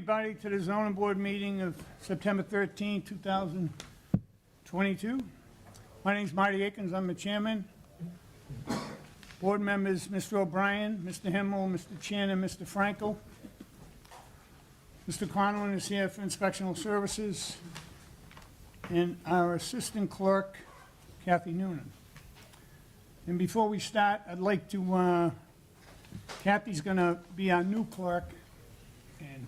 Everybody to the zoning board meeting of September 13, 2022. My name's Marty Akins, I'm the chairman. Board members, Mr. O'Brien, Mr. Himmel, Mr. Chin, and Mr. Frankel. Mr. Conlon is here for inspectional services. And our assistant clerk, Kathy Noonan. And before we start, I'd like to, Kathy's gonna be our new clerk, and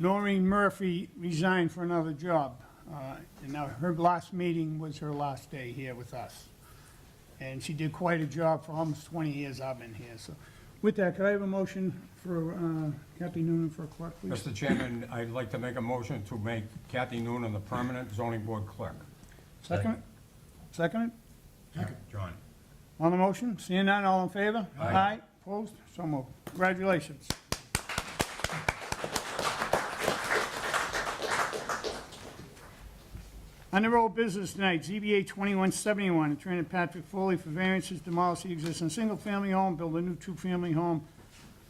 Noreen Murphy resigned for another job. And now her last meeting was her last day here with us. And she did quite a job for almost 20 years I've been here. So with that, could I have a motion for Kathy Noonan for a clerk, please? Mr. Chairman, I'd like to make a motion to make Kathy Noonan the permanent zoning board clerk. Second it? Second it? John. On the motion? Seeing none, all in favor? Aye. Opposed? So moved. Congratulations. Under old business tonight, ZBA 2171, Attorney Patrick Foley for variances, demolish the existing single-family home, build a new two-family home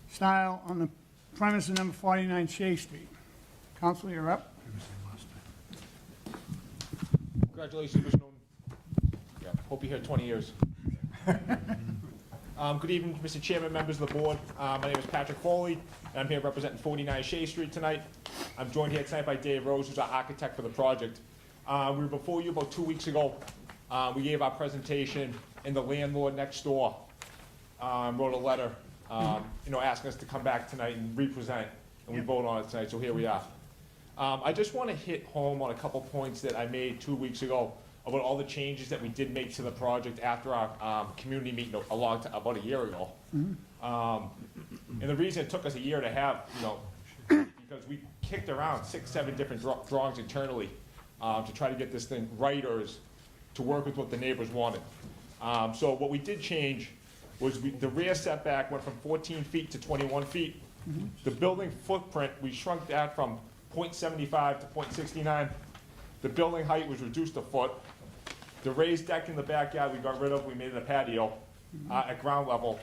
style on the premise of number 49 Shea Street. Counselor, you're up. Congratulations, Mr. Noonan. Yeah, hope you're here 20 years. Good evening, Mr. Chairman, members of the board. My name is Patrick Foley, and I'm here representing 49 Shea Street tonight. I'm joined here tonight by Dave Rose, who's our architect for the project. We were before you about 2 weeks ago. We gave our presentation, and the landlord next door wrote a letter, asking us to come back tonight and re-present, and we vote on it tonight, so here we are. I just want to hit home on a couple points that I made 2 weeks ago about all the changes that we did make to the project after our community meeting about a year ago. And the reason it took us a year to have, because we kicked around 6, 7 different drawings internally to try to get this thing right or to work with what the neighbors wanted. So what we did change was the rear setback went from 14 feet to 21 feet. The building footprint, we shrunk that from 0.75 to 0.69. The building height was reduced a foot. The raised deck in the backyard we got rid of, we made it a patio at ground level.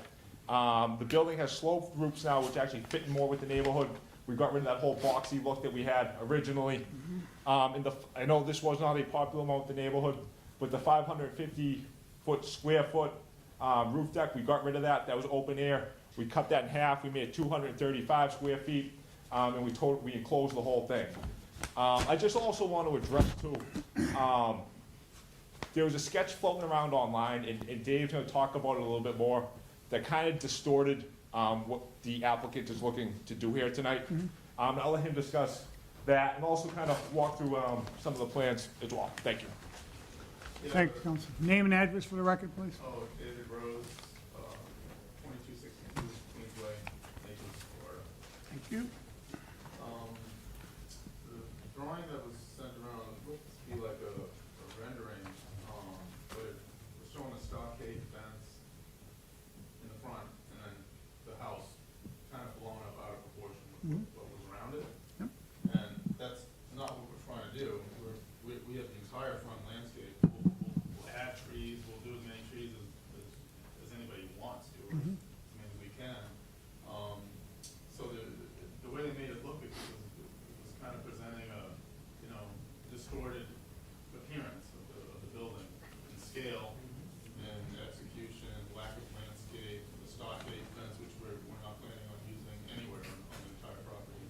The building has sloped roofs now, which actually fit more with the neighborhood. We got rid of that whole boxy look that we had originally. I know this was not a popular one with the neighborhood, but the 550 square foot roof deck, we got rid of that. That was open air. We cut that in half. We made it 235 square feet, and we enclosed the whole thing. I just also want to address too, there was a sketch floating around online, and Dave's going to talk about it a little bit more, that kind of distorted what the applicant is looking to do here tonight. I'll let him discuss that and also kind of walk through some of the plans as well. Thank you. Thank you, Counsel. Name and address for the record, please. David Rose, 2262 Queensway, Naples, Florida. Thank you. The drawing that was sent around looked to be like a rendering, but it was showing a stockade fence in the front, and then the house kind of blown up out of proportion with what was around it. Yep. And that's not what we're trying to do. We have the entire front landscape. We'll add trees, we'll do as many trees as anybody wants to, or as many as we can. So the way they made it look, it was kind of presenting a, distorted appearance of the building in scale and execution, lack of landscape, the stockade fence, which we're not planning on using anywhere on the entire property.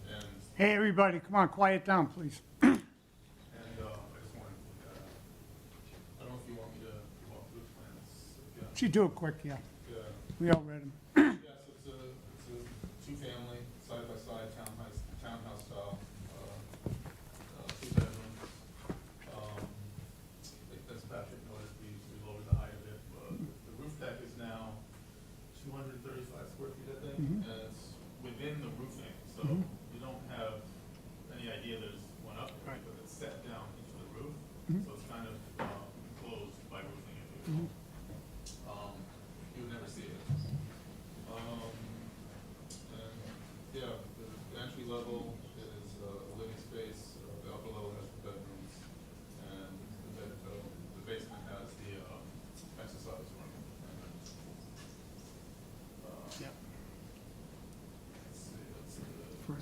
And Hey, everybody, come on, quiet down, please. I just wanted to look at it. I don't know if you want me to walk through the plans again. She do it quick, yeah. Yeah. We all read them. Yes, it's a two-family, side-by-side townhouse style, 2 bedrooms. As Patrick noticed, we lowered the height of it. The roof deck is now 235 square feet, I think, and it's within the roofing, so you don't have any idea there's one up there, because it's set down into the roof, so it's kind of enclosed by roofing, if you will. You would never see it. And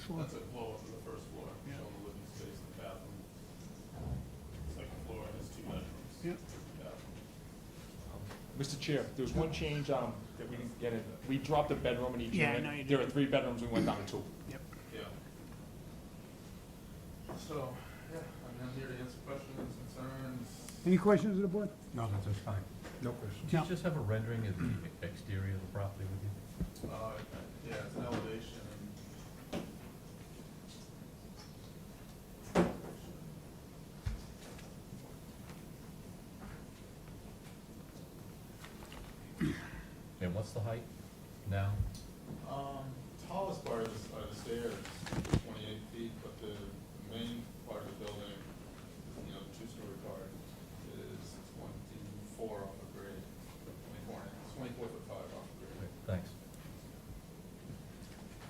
first floor. That's a floor to the first floor, Yeah. showing the living space and the bathroom. Second floor has 2 bedrooms. Yeah. Bathroom. Mr. Chair, there was one change that we didn't get in. We dropped a bedroom in each Yeah, I unit. know you There did. are 3 bedrooms, we went down to 2. Yep. Yeah. So, yeah, I'm here to answer questions, concerns. Any questions of the board? No, that's just fine. No question. Do No. you just have a rendering of the exterior of the property with you? Yeah, it's an elevation and. And what's the height now? Tallest part are the stairs, 28 feet, but the main part of the building, you know, the 2-story part, is 24 off the grade, 24 foot 5 off the grade. Thanks.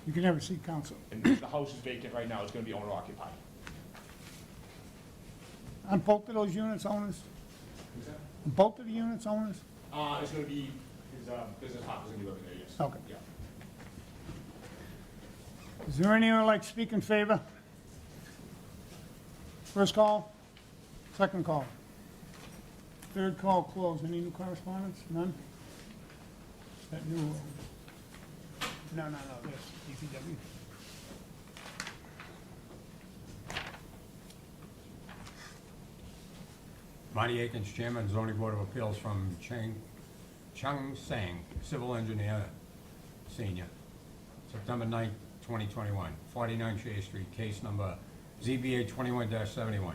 You can never see council. And the house is vacant right now, it's gonna be owner occupied. On both of those units owners? On both of the units owners? It's gonna be, his business partner's gonna be living there, yes. Okay. Yeah. Is there anyone who'd like to speak in favor? First call, second call. Third call closed. Any new correspondence? None? That new, no, this, DPW. Marty Akins, Chairman, Zoning Board of Appeals from Chung Sang, Civil Engineer, Senior. September 9th, 2021, 49 Shea Street, case number ZBA 21-71.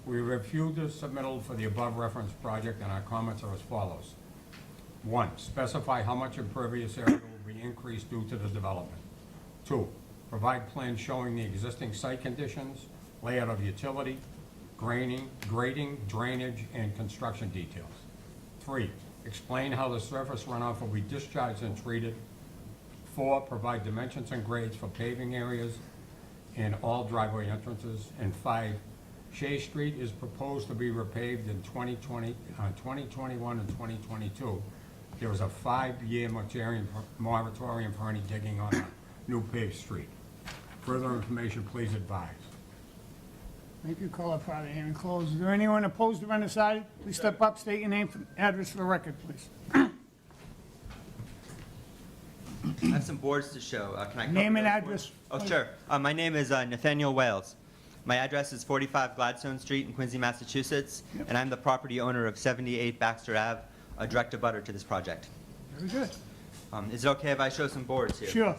We reviewed the submittal for the above referenced project, and our comments are as follows. 1, specify how much impervious area will be increased due to the development. 2, provide plans showing the existing site conditions, layout of utility, grading, drainage, and construction details. 3, explain how the surface runoff will be discharged and treated. 4, provide dimensions and grades for paving areas and all driveway entrances. And 5, Shea Street is proposed to be repaved in 2021 and 2022. There is a 5-year moratorium for any digging on a new paved street. Further information, please advise. Thank you. Call up part of the hearing closed. Is there anyone opposed or undecided? Please step up, state your name and address for the record, please. I have some boards to show. Can I cover Name and those address. boards? Oh, sure. My name is Nathaniel Wales. My address is 45 Gladstone Street in Quincy, Massachusetts, and I'm the property owner of 78 Baxter Ave, a direct abutter to this project. Very good. Is it okay if I show some boards here? Sure.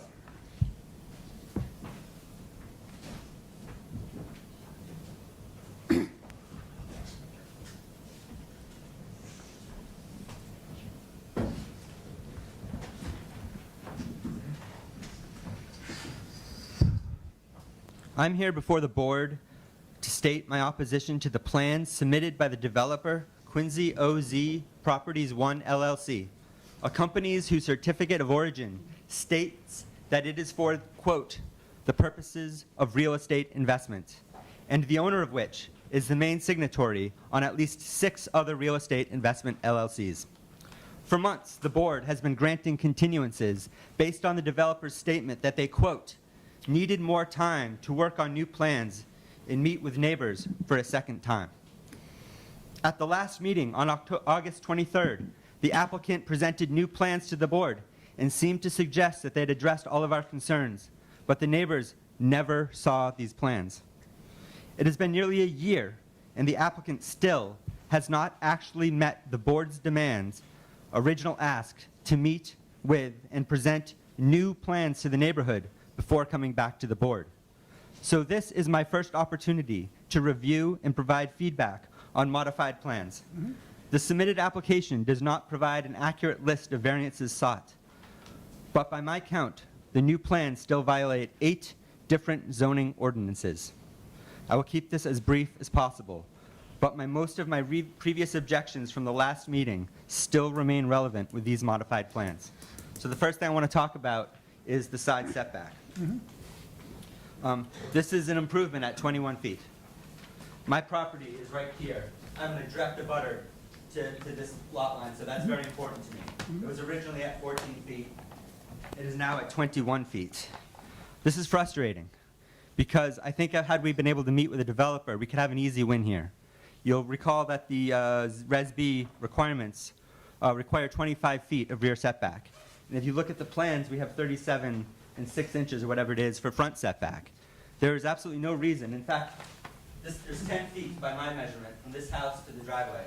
I'm here before the board to state my opposition to the plans submitted by the developer, Quincy OZ Properties 1 LLC, a company whose certificate of origin states that it is for, quote, the purposes of real estate investment, and the owner of which is the main signatory on at least 6 other real estate investment LLCs. For months, the board has been granting continuances based on the developer's statement that they, quote, needed more time to work on new plans and meet with neighbors for a second time. At the last meeting on August 23rd, the applicant presented new plans to the board and seemed to suggest that they'd addressed all of our concerns, but the neighbors never saw these plans. It has been nearly a year, and the applicant still has not actually met the board's demands, original ask to meet with and present new plans to the neighborhood before coming back to the board. So this is my first opportunity to review and provide feedback on modified plans. The submitted application does not provide an accurate list of variances sought, but by my count, the new plans still violate 8 different zoning ordinances. I will keep this as brief as possible, but most of my previous objections from the last meeting still remain relevant with these modified plans. So the first thing I want to talk about is the side setback. This is an improvement at 21 feet. My property is right here. I'm in a direct abutter to this lot line, so that's very important to me. It was originally at 14 feet. It is now at 21 feet. This is frustrating because I think had we been able to meet with a developer, we could have an easy win here. You'll recall that the Res B requirements require 25 feet of rear setback. And if you look at the plans, we have 37 and 6 inches or whatever it is for front setback. There is absolutely no reason. In fact, there's 10 feet by my measurement from this house to the driveway.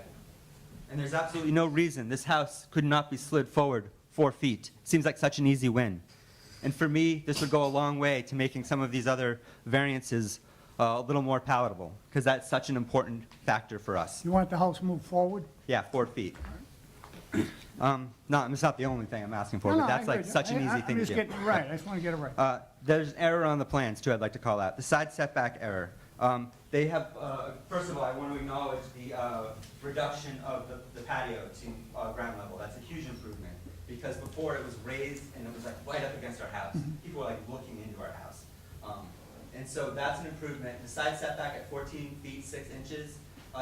And there's absolutely no reason this house could not be slid forward 4 feet. Seems like such an easy win. And for me, this would go a long way to making some of these other variances a little more palatable, because that's such an important factor for us. You want the house moved forward? Yeah, 4 feet. No, it's not the only thing I'm asking for, No, but no, that's I like agree. such an easy thing I'm to just do. getting it right, I just want to get it right. There's an error on the plans, too, I'd like to call out. The side setback error. They have, first of all, I want to acknowledge the reduction of the patio to ground level. That's a huge improvement, because before it was raised and it was like right up against our house. People were like looking into our house. And so that's an improvement. The side setback at 14 feet 6 inches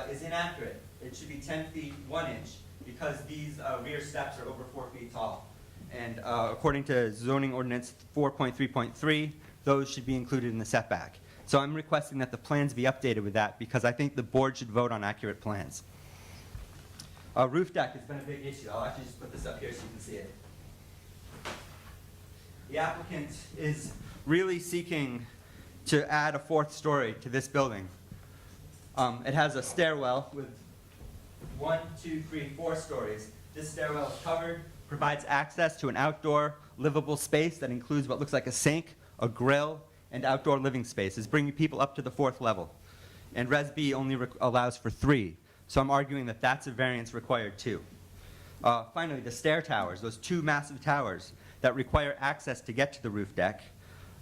is inaccurate. It should be 10 feet 1 inch, because these rear steps are over 4 feet tall. And according to zoning ordinance 4.3.3, those should be included in the setback. So I'm requesting that the plans be updated with that, because I think the board should vote on accurate plans. Roof deck has been a big issue. I'll actually just put this up here so you can see it. The applicant is really seeking to add a 4th story to this building. It has a stairwell with 1, 2, 3, 4 stories. This stairwell is covered, provides access to an outdoor livable space that includes what looks like a sink, a grill, and outdoor living spaces, bringing people up to the 4th level. And Res B only allows for 3, so I'm arguing that that's a variance required too. Finally, the stair towers, those 2 massive towers that require access to get to the roof deck.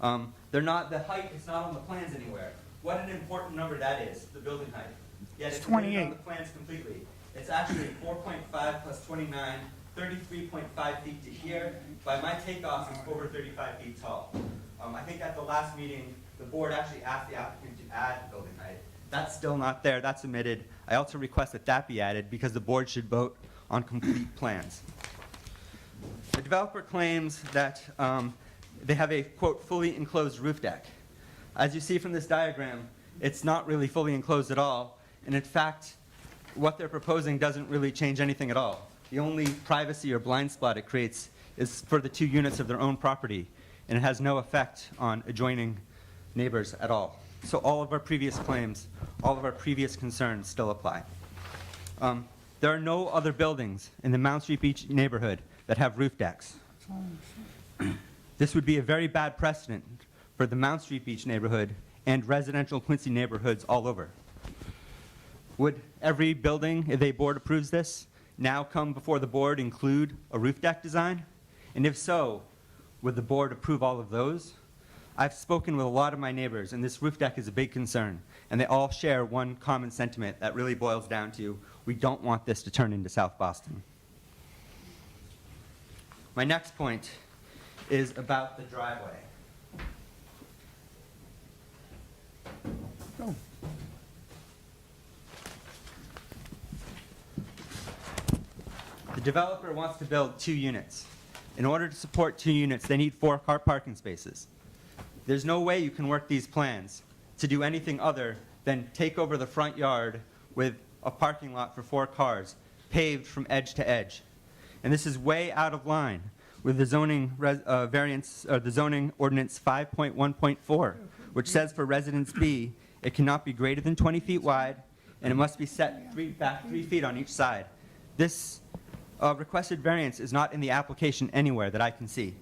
The height is not on the plans anywhere. What an important number that is, the building height. Yet It's it's omitted 28. on the plans completely. It's actually 4.5 plus 29, 33.5 feet to here. By my takeoff, it's over 35 feet tall. I think at the last meeting, the board actually asked the applicant to add the building height. That's still not there, that's omitted. I also request that that be added, because the board should vote on complete plans. The developer claims that they have a, quote, fully enclosed roof deck. As you see from this diagram, it's not really fully enclosed at all, and in fact, what they're proposing doesn't really change anything at all. The only privacy or blind spot it creates is for the 2 units of their own property, and it has no effect on adjoining neighbors at all. So all of our previous claims, all of our previous concerns still apply. There are no other buildings in the Mount Street Beach neighborhood that have roof decks. This would be a very bad precedent for the Mount Street Beach neighborhood and residential Quincy neighborhoods all over. Would every building, if a board approves this, now come before the board include a roof deck design? And if so, would the board approve all of those? I've spoken with a lot of my neighbors, and this roof deck is a big concern, and they all share one common sentiment that really boils down to, we don't want this to turn into South Boston. My next point is about the driveway. Go. The developer wants to build 2 units. In order to support 2 units, they need 4 car parking spaces. There's no way you can work these plans to do anything other than take over the front yard with a parking lot for 4 cars, paved from edge to edge. And this is way out of line with the zoning variance, or the zoning ordinance 5.1.4, which says for residence B, it cannot be greater than 20 feet wide, and it must be set back 3 feet on each side. This requested variance is not in the application anywhere that I can see.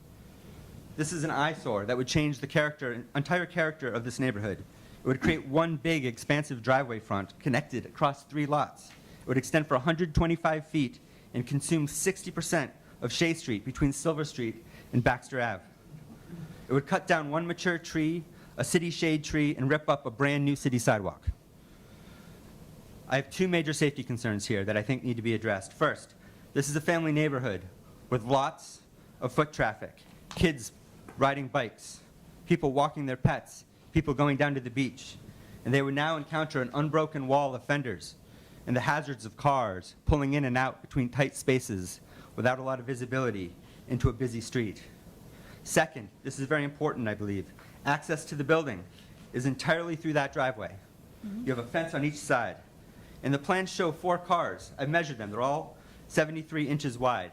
This is an eyesore that would change the entire character of this neighborhood. It would create one big, expansive driveway front connected across 3 lots. It would extend for 125 feet and consume 60% of Shea Street between Silver Street and Baxter Ave. It would cut down 1 mature tree, a city shade tree, and rip up a brand new city sidewalk. I have 2 major safety concerns here that I think need to be addressed. First, this is a family neighborhood with lots of foot traffic, kids riding bikes, people walking their pets, people going down to the beach, and they would now encounter an unbroken wall of fenders and the hazards of cars pulling in and out between tight spaces without a lot of visibility into a busy street. Second, this is very important, I believe, access to the building. is entirely through that driveway. You have a fence on each side. And the plans show 4 cars. I've measured them. They're all 73 inches wide.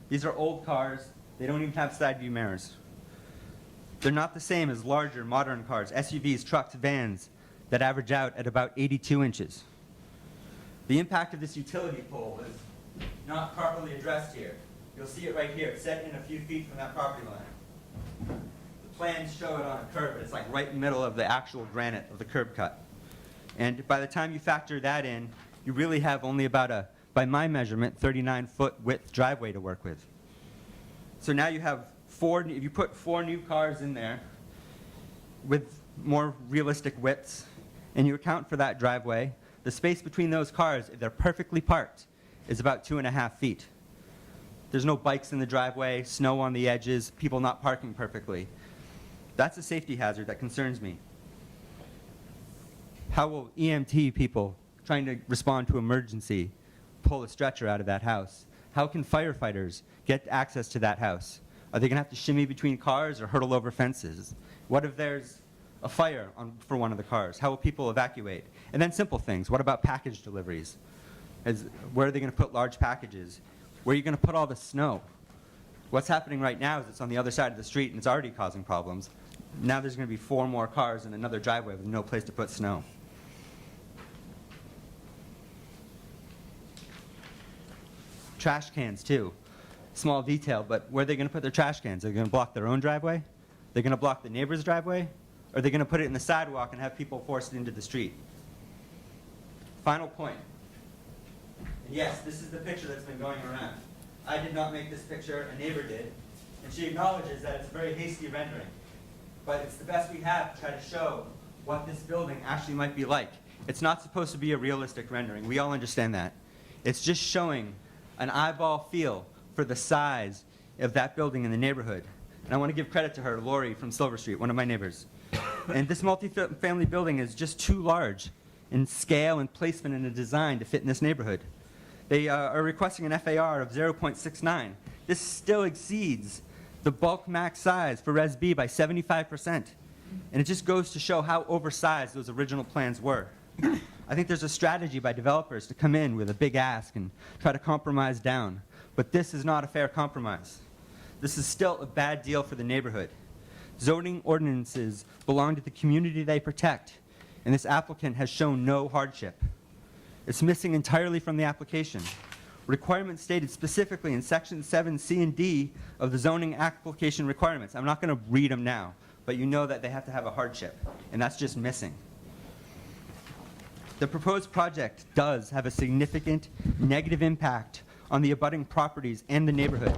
These are old cars. They don't even have side view mirrors. They're not the same as larger modern cars, SUVs, trucks, vans, that average out at about 82 inches. The impact of this utility pole is not properly addressed here. You'll see it right here. It's set in a few feet from that property line. The plans show it on a curb, but it's like right in the middle of the actual granite of the curb cut. And by the time you factor that in, you really have only about a, by my measurement, 39-foot width driveway to work with. So now you have if you put 4 new cars in there with more realistic widths, and you account for that driveway, the space between those cars, if they're perfectly parked, is about 2.5 feet. There's no bikes in the driveway, snow on the edges, people not parking perfectly. That's a safety hazard that concerns me. How will EMT people trying to respond to emergency pull a stretcher out of that house? How can firefighters get access to that house? Are they going to have to shimmy between cars or hurdle over fences? What if there's a fire for one of the cars? How will people evacuate? And then simple things. What about package deliveries? Where are they going to put large packages? Where are you going to put all the snow? What's happening right now is it's on the other side of the street and it's already causing problems. Now there's going to be 4 more cars in another driveway with no place to put snow. Trash cans too. Small detail, but where are they going to put their trash cans? Are they going to block their own driveway? They're going to block the neighbor's driveway? Or are they going to put it in the sidewalk and have people forced into the street? Final point. And yes, this is the picture that's been going around. I did not make this picture, a neighbor did, and she acknowledges that it's a very hasty rendering. But it's the best we have to try to show what this building actually might be like. It's not supposed to be a realistic rendering. We all understand that. It's just showing an eyeball feel for the size of that building in the neighborhood. And I want to give credit to her, Lori from Silver Street, one of my neighbors. And this multi-family building is just too large in scale and placement and a design to fit in this neighborhood. They are requesting an FAR of 0.69. This still exceeds the bulk max size for Res B by 75%. And it just goes to show how oversized those original plans were. I think there's a strategy by developers to come in with a big ask and try to compromise down. But this is not a fair compromise. This is still a bad deal for the neighborhood. Zoning ordinances belong to the community they protect, and this applicant has shown no hardship. It's missing entirely from the application. Requirements stated specifically in Section 7C and D of the zoning application requirements. I'm not going to read them now, but you know that they have to have a hardship, and that's just missing. The proposed project does have a significant negative impact on the abutting properties and the neighborhood.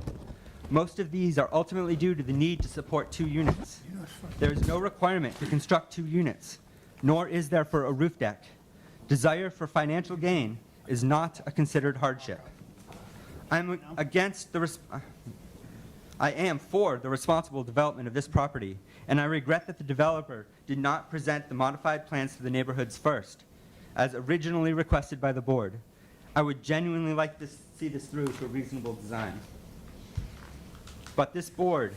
Most of these are ultimately due to the need to support 2 units. There is no requirement to construct 2 units, nor is there for a roof deck. Desire for financial gain is not a considered hardship. I am for the responsible development of this property, and I regret that the developer did not present the modified plans to the neighborhoods first, as originally requested by the board. I would genuinely like to see this through to a reasonable design. But this board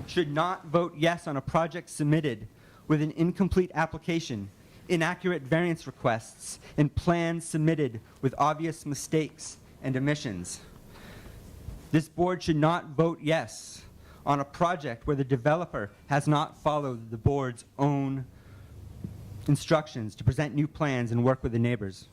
should not vote yes on a project submitted with an incomplete application, inaccurate variance requests, and plans submitted with obvious mistakes and omissions. This board should not vote yes on a project where the developer has not followed the board's own instructions to present new plans and work with the neighbors.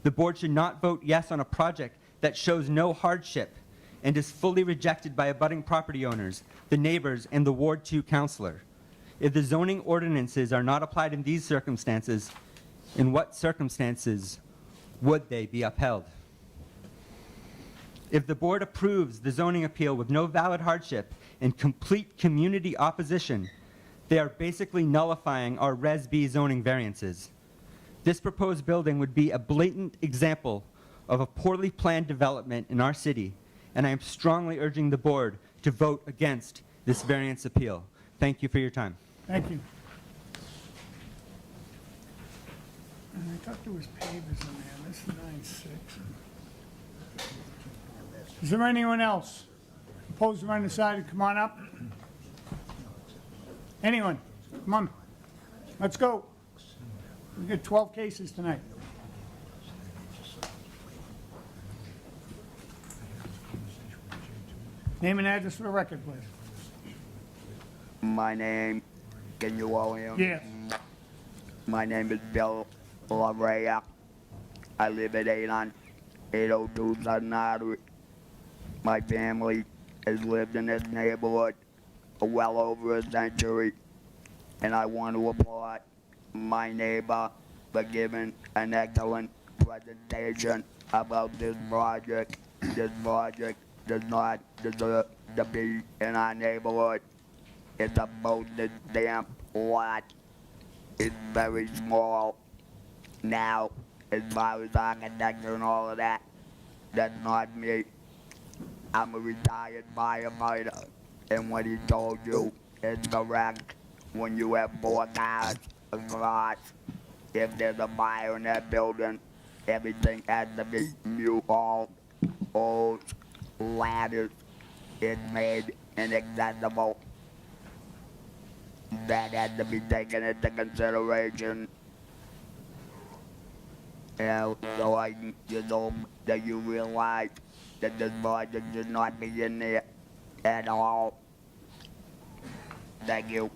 The board should not vote yes on a project that shows no hardship and is fully rejected by abutting property owners, the neighbors, and the Ward 2 councilor. If the zoning ordinances are not applied in these circumstances, in what circumstances would they be upheld? If the board approves the zoning appeal with no valid hardship and complete community opposition, they are basically nullifying our Res B zoning variances. This proposed building would be a blatant example of a poorly planned development in our city, and I am strongly urging the board to vote against this variance appeal. Thank you for your time. Thank you. I thought there was pavers in there. This is 9-6. Is there anyone else opposed or undecided? Come on up. Anyone? Come on. Let's go. We got 12 cases tonight. Name and address for the record, please. My name, can you all hear me? Yes. My name is Bill Larrea. I live at 802 Southern Artery. My family has lived in this neighborhood for well over a century, and I want to applaud my neighbor for giving an excellent presentation about this project. This project does not deserve to be in our neighborhood. It's a postage stamp lot. It's very small. Now, as far as architecture and all of that, that's not me. I'm a retired firefighter, and what he told you is correct. When you have 4 cars, a garage, if there's a fire in that building, everything has to be U-hauled, hose, ladders. It's made inaccessible. That had to be taken into consideration. And so I just hope that you realize that this project should not be in there at all. Thank you.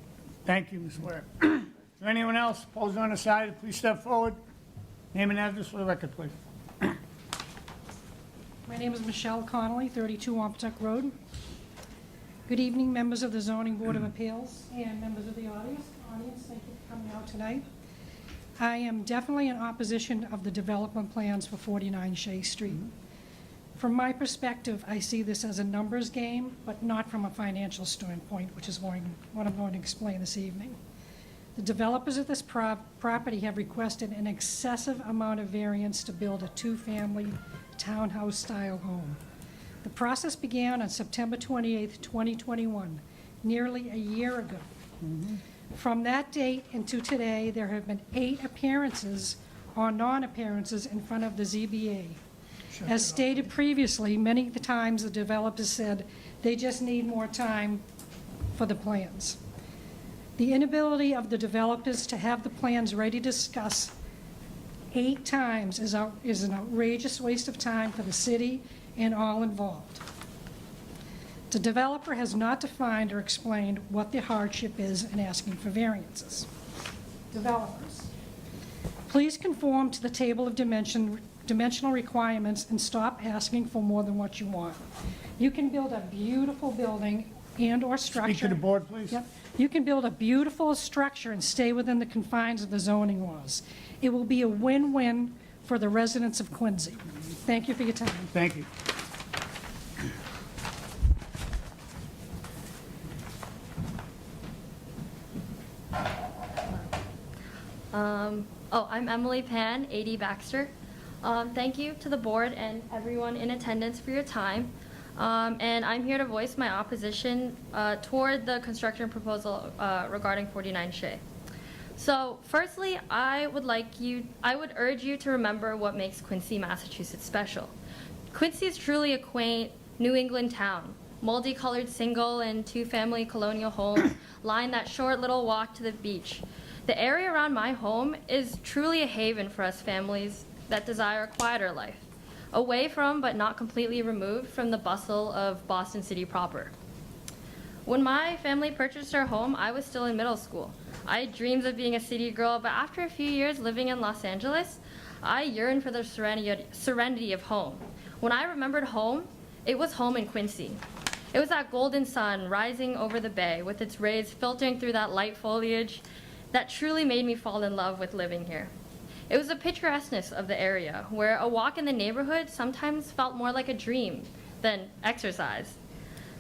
Thank you, Ms. Ware. Is there anyone else opposed or undecided? Please step forward. Name and address for the record, please. My name is Michelle Connolly, 32 Wampatuck Road. Good evening, members of the Zoning Board of Appeals and members of the audience. Thank you for coming out tonight. I am definitely in opposition of the development plans for 49 Shea Street. From my perspective, I see this as a numbers game, but not from a financial standpoint, which is what I'm going to explain this evening. The developers of this property have requested an excessive amount of variance to build a 2-family townhouse-style home. The process began on September 28th, 2021, nearly a year ago. From that date into today, there have been 8 appearances or non-appearances in front of the ZBA. As stated previously, many of the times the developers said they just need more time for the plans. The inability of the developers to have the plans ready to discuss 8 times is an outrageous waste of time for the city and all involved. The developer has not defined or explained what the hardship is in asking for variances. Developers, please conform to the table of dimensional requirements and stop asking for more than what you want. You can build a beautiful building and/or structure. Speak to the board, please. Yep. You can build a beautiful structure and stay within the confines of the zoning laws. It will be a win-win for the residents of Quincy. Thank you for your time. Thank you. I'm Emily Pan, 80 Baxter. Thank you to the board and everyone in attendance for your time. And I'm here to voice my opposition toward the construction proposal regarding 49 Shea. So firstly, I would urge you to remember what makes Quincy, Massachusetts special. Quincy is truly a quaint New England town. Multicolored single and 2-family colonial homes line that short little walk to the beach. The area around my home is truly a haven for us families that desire a quieter life, away from but not completely removed from the bustle of Boston City proper. When my family purchased our home, I was still in middle school. I had dreams of being a city girl, but after a few years living in Los Angeles, I yearned for the serenity of home. When I remembered home, it was home in Quincy. It was that golden sun rising over the bay with its rays filtering through that light foliage that truly made me fall in love with living here. It was the picturesqueness of the area, where a walk in the neighborhood sometimes felt more like a dream than exercise.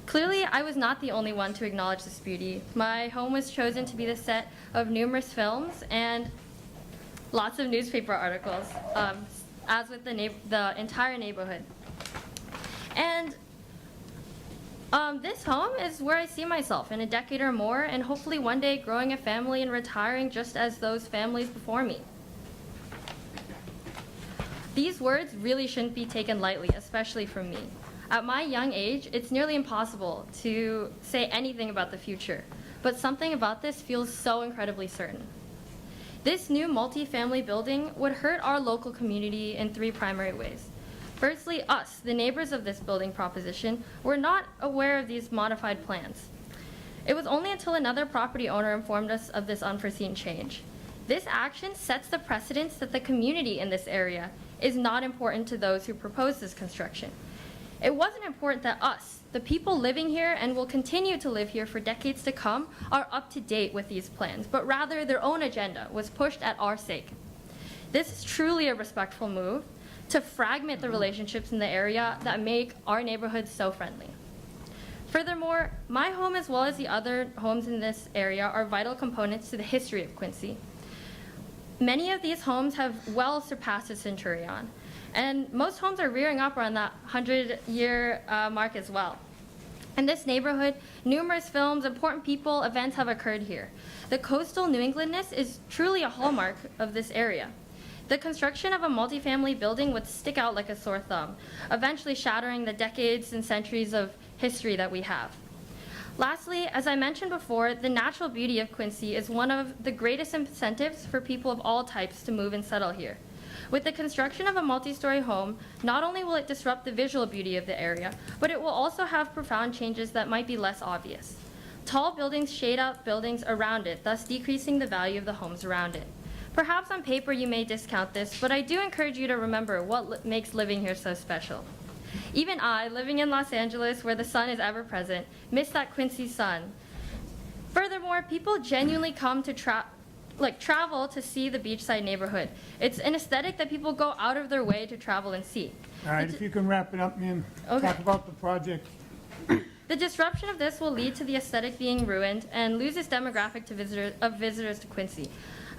Clearly, I was not the only one to acknowledge this beauty. My home was chosen to be the set of numerous films and lots of newspaper articles, as with the entire neighborhood. And this home is where I see myself in a decade or more, and hopefully one day growing a family and retiring just as those families before me. These words really shouldn't be taken lightly, especially from me. At my young age, it's nearly impossible to say anything about the future, but something about this feels so incredibly certain. This new multifamily building would hurt our local community in 3 primary ways. Firstly, us, the neighbors of this building proposition, were not aware of these modified plans. It was only until another property owner informed us of this unforeseen change. This action sets the precedence that the community in this area is not important to those who proposed this construction. It wasn't important that us, the people living here and will continue to live here for decades to come, are up to date with these plans, but rather their own agenda was pushed at our sake. This is truly a respectful move to fragment the relationships in the area that make our neighborhood so friendly. Furthermore, my home as well as the other homes in this area are vital components to the history of Quincy. Many of these homes have well surpassed a century on, and most homes are rearing up around that 100-year mark as well. In this neighborhood, numerous films, important people, events have occurred here. The coastal New Englandness is truly a hallmark of this area. The construction of a multifamily building would stick out like a sore thumb, eventually shattering the decades and centuries of history that we have. Lastly, as I mentioned before, the natural beauty of Quincy is one of the greatest incentives for people of all types to move and settle here. With the construction of a multi-story home, not only will it disrupt the visual beauty of the area, but it will also have profound changes that might be less obvious. Tall buildings shade out buildings around it, thus decreasing the value of the homes around it. Perhaps on paper you may discount this, but I do encourage you to remember what makes living here so special. Even I, living in Los Angeles, where the sun is ever present, miss that Quincy sun. Furthermore, people genuinely come to travel to see the beachside neighborhood. It's an aesthetic that people go out of their way to travel and see. All right, if you can wrap it up, ma'am. Okay. Talk about the project. The disruption of this will lead to the aesthetic being ruined and lose its demographic of visitors to Quincy.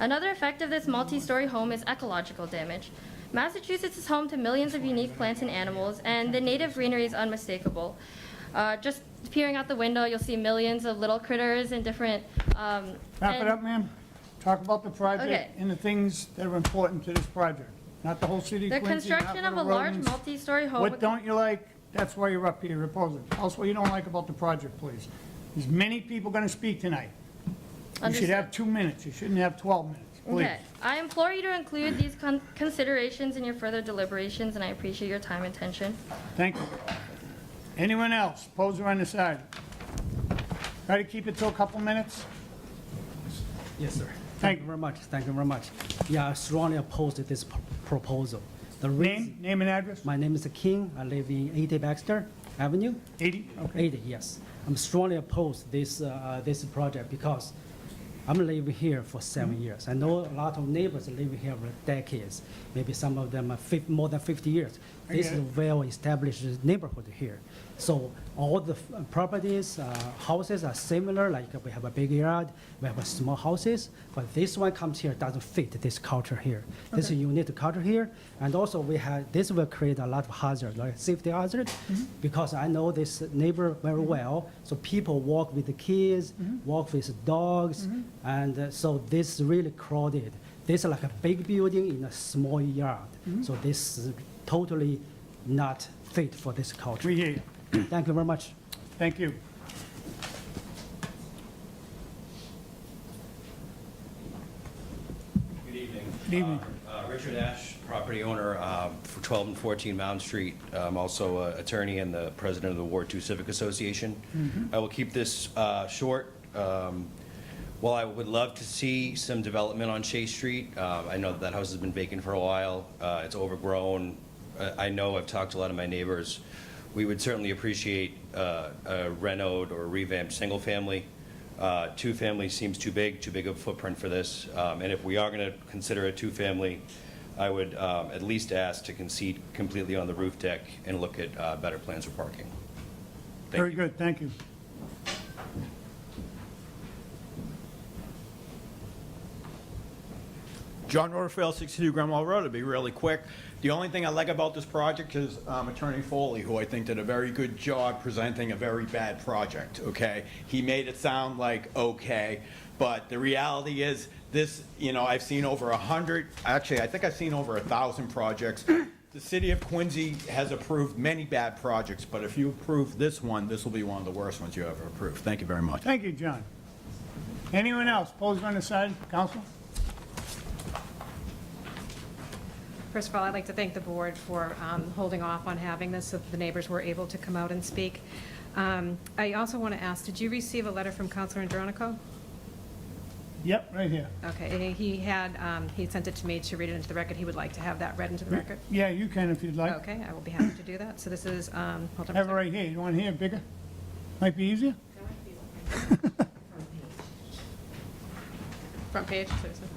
Another effect of this multi-story home is ecological damage. Massachusetts is home to millions of unique plants and animals, and the native greenery is unmistakable. Just peering out the window, you'll see millions of little critters and different... Wrap it up, ma'am. Talk about the project Okay. and the things that are important to this project. Not the whole city The of Quincy, not construction of a Little large Rodents. multi-story home... What don't you like? That's why you're up here opposing. Tell us what you don't like about the project, please. There's many people going to speak tonight. You should have 2 minutes. You shouldn't have 12 minutes, please. Okay. I implore you to include these considerations in your further deliberations, and I appreciate your time and attention. Thank you. Anyone else? Pose or undecided? Try to keep it to a couple minutes. Yes, sir. Thank Thank you very much. Thank you very much. Yeah, I strongly oppose to this proposal. The reason, Name and address? my name is King. I live in 80 Baxter Avenue. 80? Okay. 80, yes. I'm strongly opposed this project because I'm living here for 7 years. I know a lot of neighbors living here for decades. Maybe some of them are more than 50 years. This is a well-established neighborhood here. So all the properties, houses are similar, like we have a big yard, we have a small houses, but this one comes here, doesn't fit this culture here. This is a unique culture here, and also this will create a lot of hazard, like safety hazard, because I know this neighbor very well, so people walk with the kids, walk with dogs, and so this is really crowded. This is like a big building in a small yard, so this is totally not fit for this culture. We hear you. Thank you very much. Thank you. Good evening. Good evening. Richard Ash, property owner for 12 and 14 Mound Street. I'm also an attorney and the president of the Ward 2 Civic Association. I will keep this short. While I would love to see some development on Chase Street, I know that house has been vacant for a while. It's overgrown. I know I've talked to a lot of my neighbors. We would certainly appreciate a renoed or revamped single family. 2 family seems too big of a footprint for this. And if we are going to consider a 2-family, I would at least ask to concede completely on the roof deck and look at better plans for parking. Thank Very you. good, thank you. John Rutherford, 62 Grumwell Road. To be really quick, the only thing I like about this project is Attorney Foley, who I think did a very good job presenting a very bad project, okay? He made it sound like okay, but the reality is this, I've seen over 100, actually, I think I've seen over 1,000 projects. The city of Quincy has approved many bad projects, but if you approve this one, this will be one of the worst ones you ever approved. Thank you very much. Thank you, John. Anyone else? Pose or undecided? Counsel? First of all, I'd like to thank the board for holding off on having this so that the neighbors were able to come out and speak. I also want to ask, did you receive a letter from Counselor Andronico? Yep, right here. Okay, and he sent it to me to read it into the record. He would like to have that read into the record. Yeah, you can if you'd like. Okay, I will be happy to do that. So this is, hold on a Have it second. right here. You want here, bigger? Might be easier? Front page, seriously.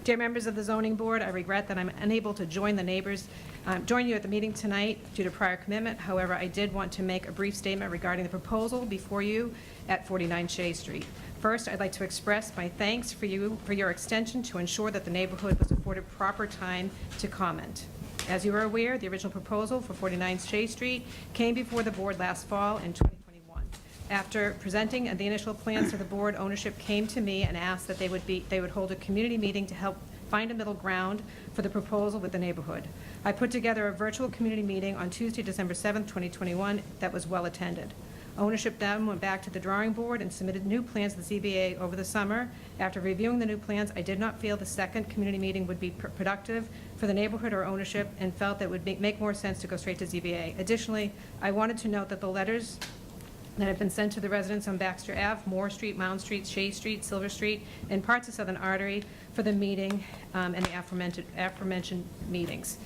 Dear members of the zoning board, I regret that I'm unable to join you at the meeting tonight due to prior commitment. However, I did want to make a brief statement regarding the proposal before you at 49 Shea Street. First, I'd like to express my thanks for your extension to ensure that the neighborhood was afforded proper time to comment. As you are aware, the original proposal for 49 Shea Street came before the board last fall in 2021. After presenting the initial plans to the board, ownership came to me and asked that they would hold a community meeting to help find a middle ground for the proposal with the neighborhood. I put together a virtual community meeting on Tuesday, December 7th, 2021, that was well attended. Ownership then went back to the drawing board and submitted new plans to the ZBA over the summer. After reviewing the new plans, I did not feel the second community meeting would be productive for the neighborhood or ownership and felt that it would make more sense to go straight to ZBA. Additionally, I wanted to note that the letters that have been sent to the residents on Baxter Ave, Moore Street, Mound Street, Shea Street, Silver Street, and parts of Southern Artery for the meeting and the aforementioned meetings.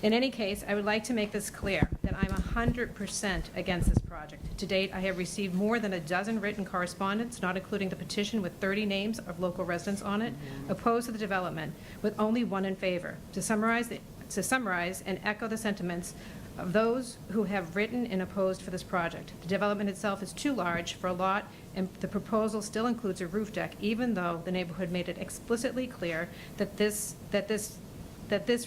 In any case, I would like to make this clear that I'm 100% against this project. To date, I have received more than a dozen written correspondence, not including the petition with 30 names of local residents on it, opposed to the development, with only one in favor. To summarize and echo the sentiments of those who have written and opposed for this project. The development itself is too large for a lot, and the proposal still includes a roof deck, even though the neighborhood made it explicitly clear that this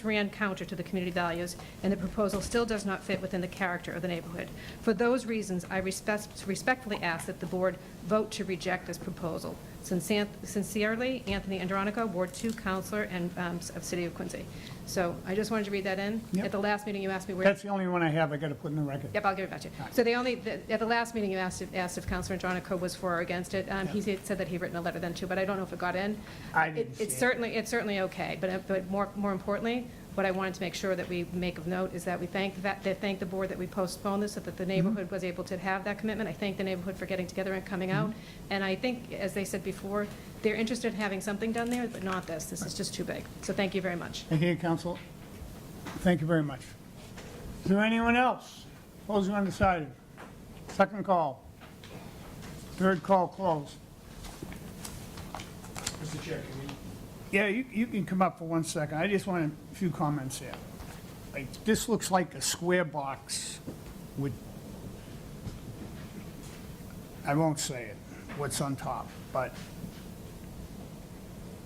ran counter to the community values, and the proposal still does not fit within the character of the neighborhood. For those reasons, I respectfully ask that the board vote to reject this proposal. Sincerely, Anthony Andronico, Ward 2 Counselor and of City of Quincy. So I just wanted to read that in. Yep. At the last meeting, you asked me where. That's the only one I have. I got to put in the record. Yep, I'll give it back to you. So at the last meeting, you asked if Counselor Andronico was for or against it. He said that he'd written a letter then too, but I don't know if it got in. I didn't see It's it. certainly okay, but more importantly, what I wanted to make sure that we make of note is that we thank the board that we postponed this so that the neighborhood was able to have that commitment. I thank the neighborhood for getting together and coming out. And I think, as they said before, they're interested in having something done there, but not this. This is just too big. So thank you very much. Thank you, Counsel. Thank you very much. Is there anyone else? Opposed or undecided? Second call. Third call closed. Mr. Chair, can we? Yeah, you can come up for 1 second. I just want a few comments here. Like, this looks like a square box with, I won't say it, what's on top, but,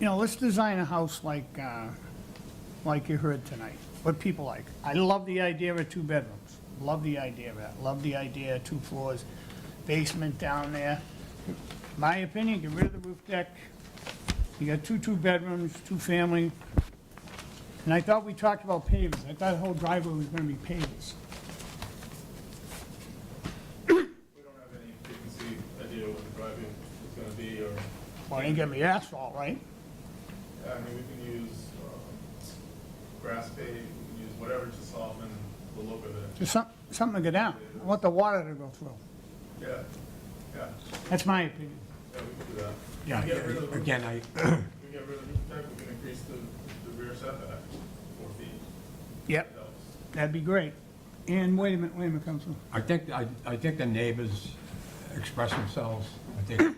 let's design a house like you heard tonight, what people like. I love the idea of 2 bedrooms. Love the idea of that. Love the idea of 2 floors, basement down there. My opinion, get rid of the roof deck. You got 2 bedrooms, 2 family. And I thought we talked about pavers. I thought the whole driveway was gonna be pavers. We don't have any preconceived idea what the driveway is gonna be, or, Well, it ain't gonna be asphalt, right? I mean, we can use, grass pave, we can use whatever to soften the look of it. Just something to go down. I want the water to go through. Yeah, yeah, That's my opinion. yeah, we can do that. Yeah, We get rid of the roof- again, We get rid of the roof deck, we can increase the rear setback 4 feet. Yep, That helps. that'd be great. And wait a minute, Council. I think the neighbors express themselves. I think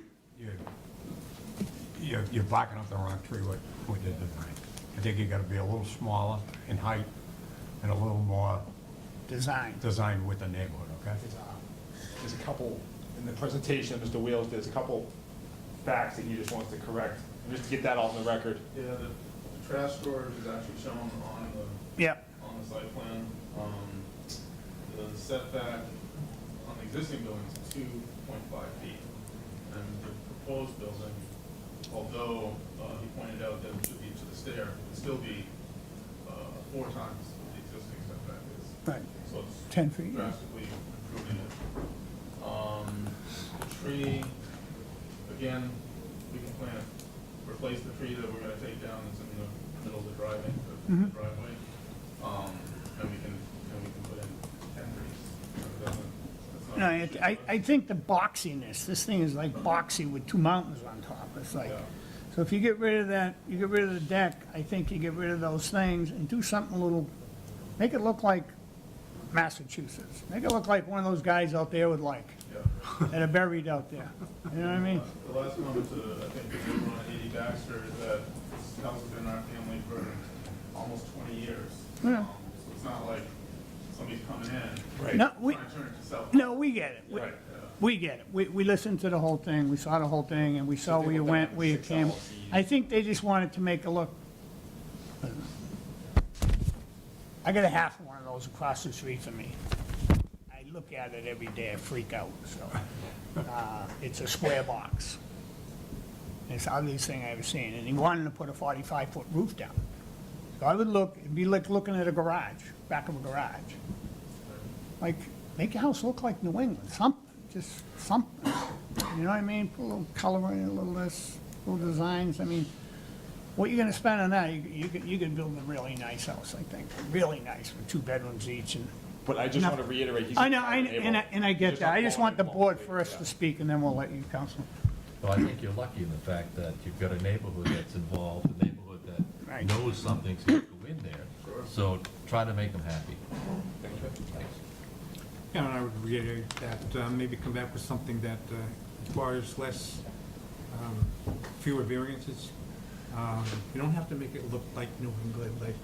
you're barking up the wrong tree with your design. I think you gotta be a little smaller in height and a little more Design. designed with the neighborhood, okay? There's a couple, in the presentation of Mr. Wheels, there's a couple facts that he just wants to correct, just to get that all on the record. Yeah, the trash storage is actually shown on Yep, the site plan. The setback on the existing building is 2.5 feet. And the proposed building, although he pointed out that it should be to the stair, it would still be 4 times the existing setback is. right. So it's 10 feet. drastically improving it. The tree, again, we can plant, replace the tree that we're gonna take down that's in the the middle of the driveway, Mm-hmm. the driveway. And we can put in 10 trees. So it doesn't- it's No, not- I think the boxiness, this thing is like boxy with two mountains on top. It's like, so if you get rid of that, you get rid of the deck, I think you get rid of those things and do something a little, make it look like Massachusetts. Make it look like one of those guys out there with like, that are buried out there. You know what I mean? The last comment to, I think, the neighbor on 80 Baxter is that this house has been in our family for almost 20 years. Yeah. So it's not like somebody's coming in, No, trying to turn it to South. No, we get it. Right, We get it. We listened to the whole thing, we saw the whole thing, and we saw where you went, where you came. I think they just wanted to make it look. I got a half one of those across the street from me. I look at it every day, I freak out, so. It's a square box. It's the ugliest thing I ever seen, and he wanted to put a 45-foot roof down. So I would look, it'd be like looking at a garage, back of a garage. Like, make your house look like New England, something, just something. You know what I mean? Put a little color in it, a little this, little designs, I mean, what you're gonna spend on that, you could build a really nice house, I think, really nice, with 2 bedrooms each and. But I just want to reiterate, he's. I know, a neighbor. and I get He's that, I not just want the calling board it first to speak, and then we'll let you, Council. Well, I think you're lucky in the fact that you've got a neighborhood that's involved, a neighborhood Right. that knows something's going to go in there. So try to make them happy. Thanks. Yeah, and I would reiterate that, maybe come back with something that requires less, fewer variances. You don't have to make it look like New England, like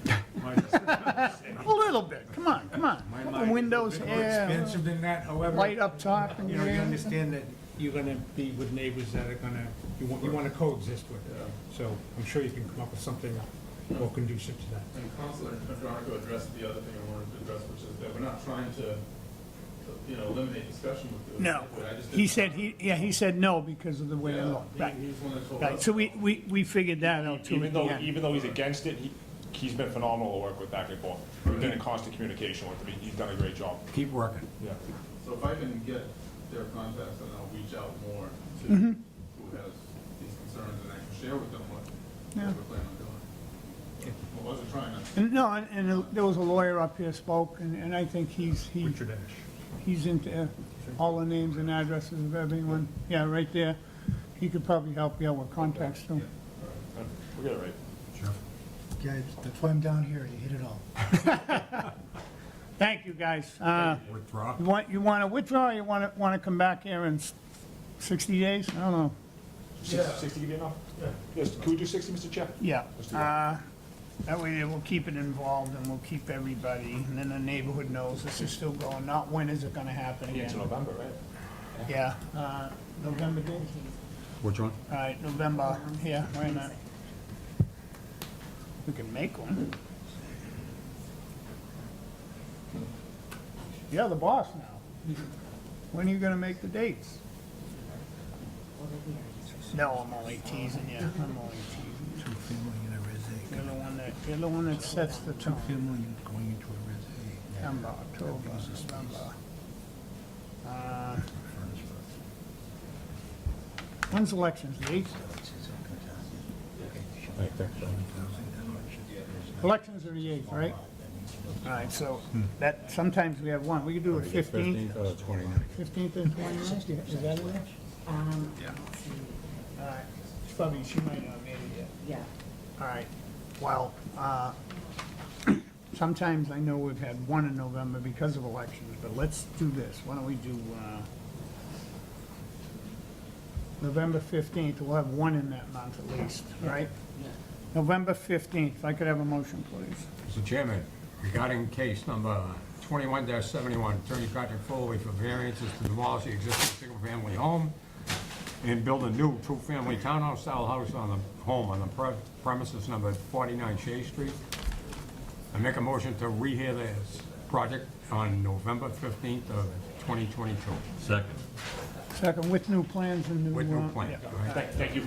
mine. A little bit, come on, Mine windows is a bit more here, expensive than that, however. light up top, and You know, you understand that you're gonna be with neighbors that are gonna, you wanna coexist with. So I'm sure you can come up with something more conducive to that. And Councilor Andronico addressed the other thing I wanted to address, which is that we're not trying to, eliminate discussion with the. No, I just he didn't- said, he said no because of the way it Yeah, looked, right. he's one that told Right, us. so we figured that out too. Even at the though, end. even though he's against it, he's been phenomenal to work with back and forth. We've been in constant communication with him. He's done a great job. Keep working. Yeah. So if I can get their contacts, then I'll reach out more to Mm-hmm. who has these concerns, and I can share with them what Yeah. we're planning on doing. I wasn't trying to. And no, and there was a lawyer up here spoke, and I think he's Richard Ash. he's into all the names and addresses of everyone. Yeah, right there. He could probably help you out with contacts too. We got it right. Sure. Guys, that's why I'm down here, you hit it all. Thank you, guys. Withdraw. You want to withdraw, or you want to come back here in 60 days? I don't know. 60 give you enough? Yeah. Yes, could we do 60, Mr. Chair? Yeah. Let's do that. That way we'll keep it involved and we'll keep everybody, and then the neighborhood knows this is still going, not when is it gonna happen Into again. November, right? Yeah, November date? Which one? All right, November, yeah, wait a minute. We can make one. You're the boss now. When are you gonna make the dates? No, I'm only teasing you, I'm only teasing you. Two-family and a res A. You're the one that sets the tone. Two-family and going into a res A. September, October, November. When's elections, the 8th? Elections are the 8th, right? All right, so that, sometimes we have one, we could do it 15th. 29th. 15th and 29th, is that it? Yeah. All right, she might not have made it yet. Yeah. All right, well, sometimes I know we've had one in November because of elections, but let's do this. Why don't we do November 15th, we'll have one in that month at least, right? November 15th, if I could have a motion, please. Mr. Chairman, regarding case number 21-71, Attorney Patrick Foley for variances to demolish the existing single-family home and build a new two-family townhouse-style house on the premises number 49 Shea Street. I make a motion to rehear this project on November 15th of 2022. Second. Second, with new plans and new... With new plans, yeah. all right. Thank you.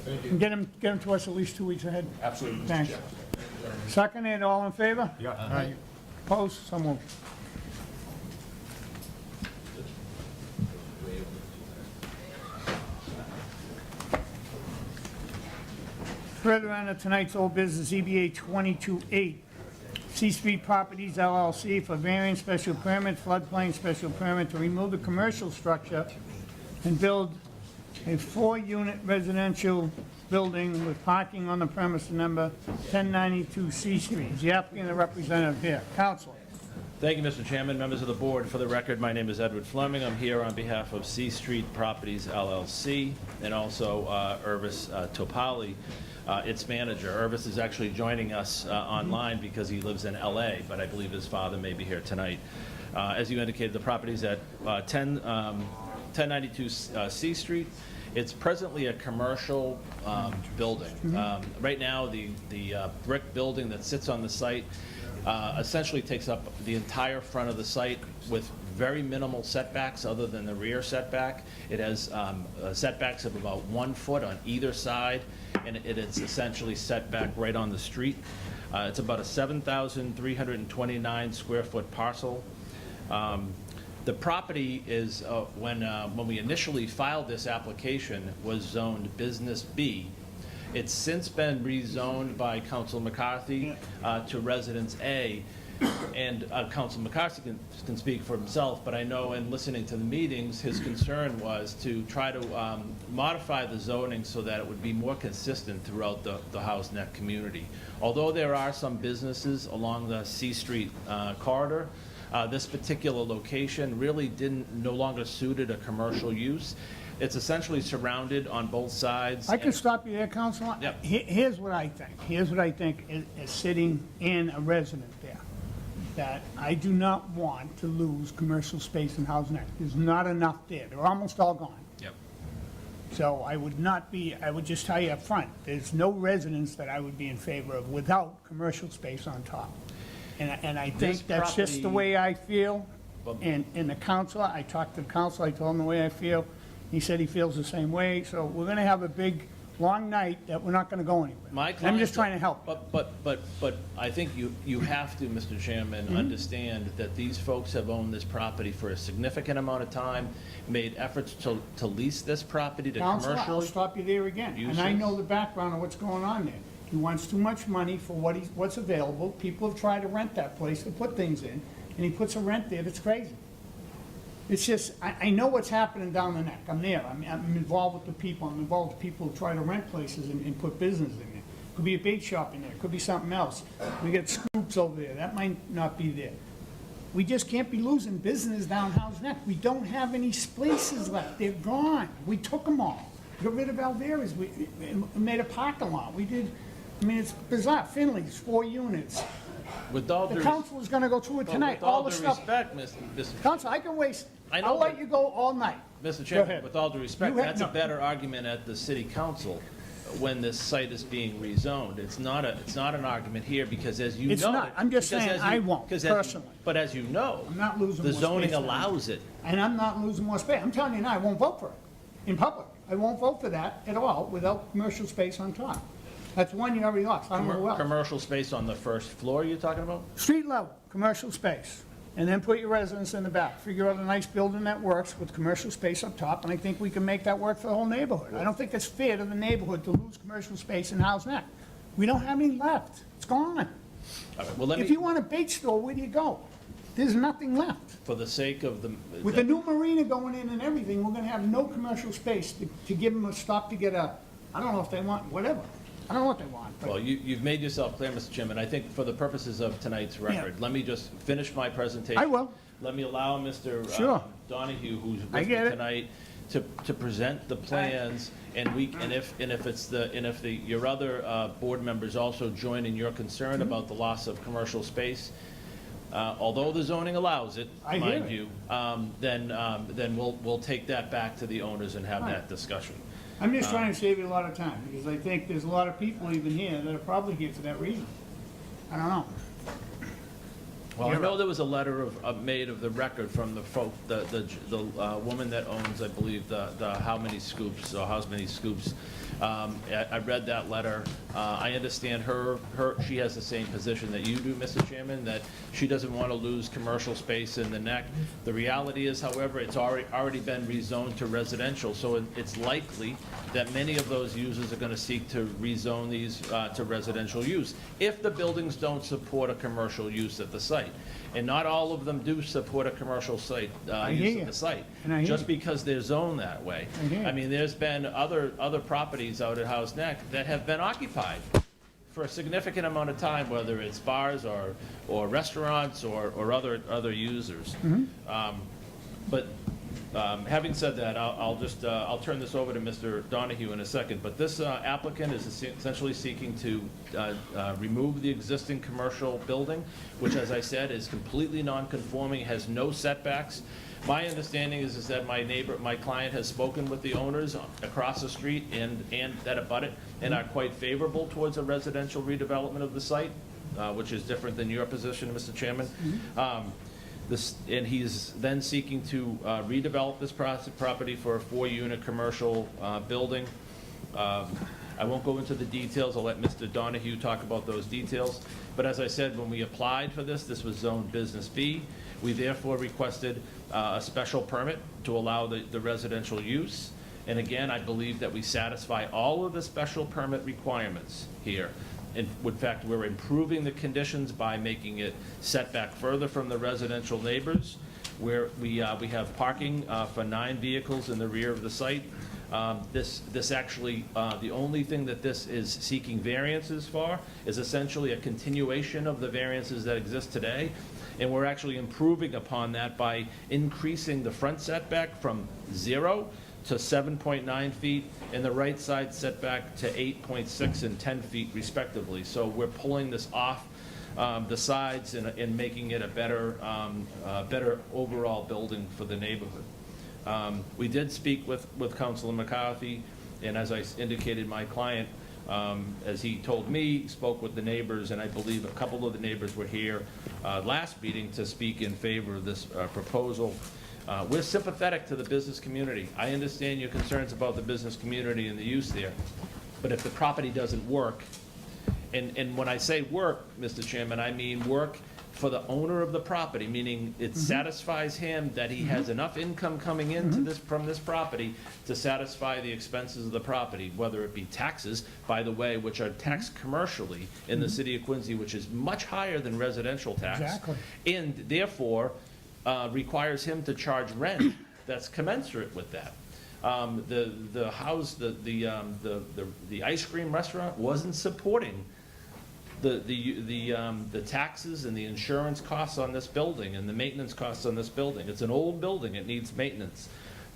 And get them to us at least 2 weeks ahead. Absolutely, Mr. Thanks. Chair. Second, and all in favor? Yeah. Aye. Opposed? So moved. Further on to tonight's old business, ZBA 22-8, C Street Properties LLC for variance special permit, floodplain special permit to remove the commercial structure and build a 4-unit residential building with parking on the premise number 1092 C Street. Is the applicant a representative here? Counsel. Thank you, Mr. Chairman, members of the board. For the record, my name is Edward Fleming. I'm here on behalf of C Street Properties LLC and also Irvis Topali, its manager. Irvis is actually joining us online because he lives in LA, but I believe his father may be here tonight. As you indicated, the property's at 1092 C Street. It's presently a commercial building. Right now, the brick building that sits on the site essentially takes up the entire front of the site with very minimal setbacks other than the rear setback. It has setbacks of about 1 foot on either side, and it is essentially set back right on the street. It's about a 7,329 square foot parcel. The property is, when we initially filed this application, was zoned Business B. It's since been rezoned by Council McCarthy to Residence A, and Council McCarthy can speak for himself, but I know in listening to the meetings, his concern was to try to modify the zoning so that it would be more consistent throughout the House Neck community. Although there are some businesses along the C Street corridor, this particular location really no longer suited a commercial use. It's essentially surrounded on both sides. I can stop you there, Counsel. Yep. Here's what I think. Here's what I think is sitting in a resident there. That I do not want to lose commercial space in House Neck. There's not enough there. They're almost all gone. Yep. So I would just tell you up front, there's no residence that I would be in favor of without commercial space on top. And I This think that's just the property- way I feel. And the councilor, I talked to the councilor, I told him the way I feel. He said he feels the same way. So we're gonna have a big, long night that we're not gonna go anywhere. My I'm client- just trying to help. But I think you have to, Mr. Chairman, understand that these folks have owned this property for a significant amount of time, made efforts to lease this property to Counselor, I'll commercial. stop you there again. And I uses. know the background of what's going on there. He wants too much money for what's available. People have tried to rent that place to put things in, and he puts a rent there that's crazy. It's just, I know what's happening down the neck. I'm there. I'm involved with the people. I'm involved with people who try to rent places and put business in there. Could be a bait shop in there. Could be something else. We got Scoops over there. That might not be there. We just can't be losing business down House Neck. We don't have any places left. They're gone. We took them all. Got rid of Alvera's. We made a parking lot. We did, it's bizarre. Finley's, 4 units. With all The due council is gonna go through it tonight, With all all the due stuff. respect, Mr. Council, I can waste, I know, I'll let but- you go all night. Mr. Go Chairman, ahead. with all due respect, You have- that's a no. better argument at the city council when this site is being rezoned. It's not an argument here because as you know. It's not. I'm just because saying as you- I won't, because as you- personally. But as you know. I'm not losing The more zoning space than- allows it. And I'm not losing more space. I'm telling you now, I won't vote for it in public. I won't vote for that at all without commercial space on top. That's one you already lost. I don't know who else. Commercial space on the first floor you're talking about? Street level, commercial space. And then put your residence in the back. Figure out a nice building that works with commercial space up top, and I think we can make that work for the whole neighborhood. I don't think it's fair to the neighborhood to lose commercial space in House Neck. We don't have any left. It's gone. All right, well, let If me, you want a bait store, where do you go? There's nothing left. for the sake of the. With the new marina going in and everything, we're gonna have no commercial space to give them a stop to get a, I don't know if they want, whatever. I don't know what they want, Well, but you've made yourself clear, Mr. Chairman. I think for the purposes of tonight's record, let me just finish my presentation. I will. Let me allow Mr. Sure. Donahue, who's I with me get it. tonight, to present the plans, and if your other board members also join in your concern Mm-hmm. about the loss of commercial space, although the zoning allows it, I hear mind it. you, then we'll take that back to the owners and have Right. that discussion. I'm just trying to save you a lot of time, because I think there's a lot of people even here that are probably here for that reason. I don't know. Well, I You're know up. there was a letter made of the record from the folk, the woman that owns, I believe, the How Many Scoops, or How's Many Scoops. I read that letter. I understand she has the same position that you do, Mr. Chairman, that she doesn't want to lose commercial space in the neck. The reality is, however, it's already been rezoned to residential, so it's likely that many of those users are going to seek to rezone these to residential use, if the buildings don't support a commercial use at the site. And not all of them do support a commercial site, use of the site, just because they're zoned that way. I mean, there's been other properties out at House Neck that have been occupied for a significant amount of time, whether it's bars or restaurants or other users. But having said that, I'll turn this over to Mr. Donahue in a second, but this applicant is essentially seeking to remove the existing commercial building, which, as I said, is completely non-conforming, has no setbacks. My understanding is that my client has spoken with the owners across the street and that abut it, and are quite favorable towards a residential redevelopment of the site, which is different than your position, Mr. Chairman. And he's then seeking to redevelop this property for a 4-unit commercial building. I won't go into the details. I'll let Mr. Donahue talk about those details. But as I said, when we applied for this was zoned Business B. We therefore requested a special permit to allow the residential use. And again, I believe that we satisfy all of the special permit requirements here. In fact, we're improving the conditions by making it set back further from the residential neighbors, where we have parking for 9 vehicles in the rear of the site. This actually, the only thing that this is seeking variances for is essentially a continuation of the variances that exist today. And we're actually improving upon that by increasing the front setback from 0 to 7.9 feet, and the right side setback to 8.6 and 10 feet respectively. So we're pulling this off the sides and making it a better overall building for the neighborhood. We did speak with Councilor McCarthy, and as I indicated, my client, as he told me, spoke with the neighbors, and I believe a couple of the neighbors were here last meeting to speak in favor of this proposal. We're sympathetic to the business community. I understand your concerns about the business community and the use there, but if the property doesn't work, and when I say work, Mr. Chairman, I mean work for the owner of the property, meaning it satisfies him that he has enough income coming into from this property to satisfy the expenses of the property, whether it be taxes, by the way, which are taxed commercially in the city of Quincy, which is much higher than residential tax. Exactly. And therefore, requires him to charge rent that's commensurate with that. The ice cream restaurant wasn't supporting the taxes and the insurance costs on this building and the maintenance costs on this building. It's an old building, it needs maintenance.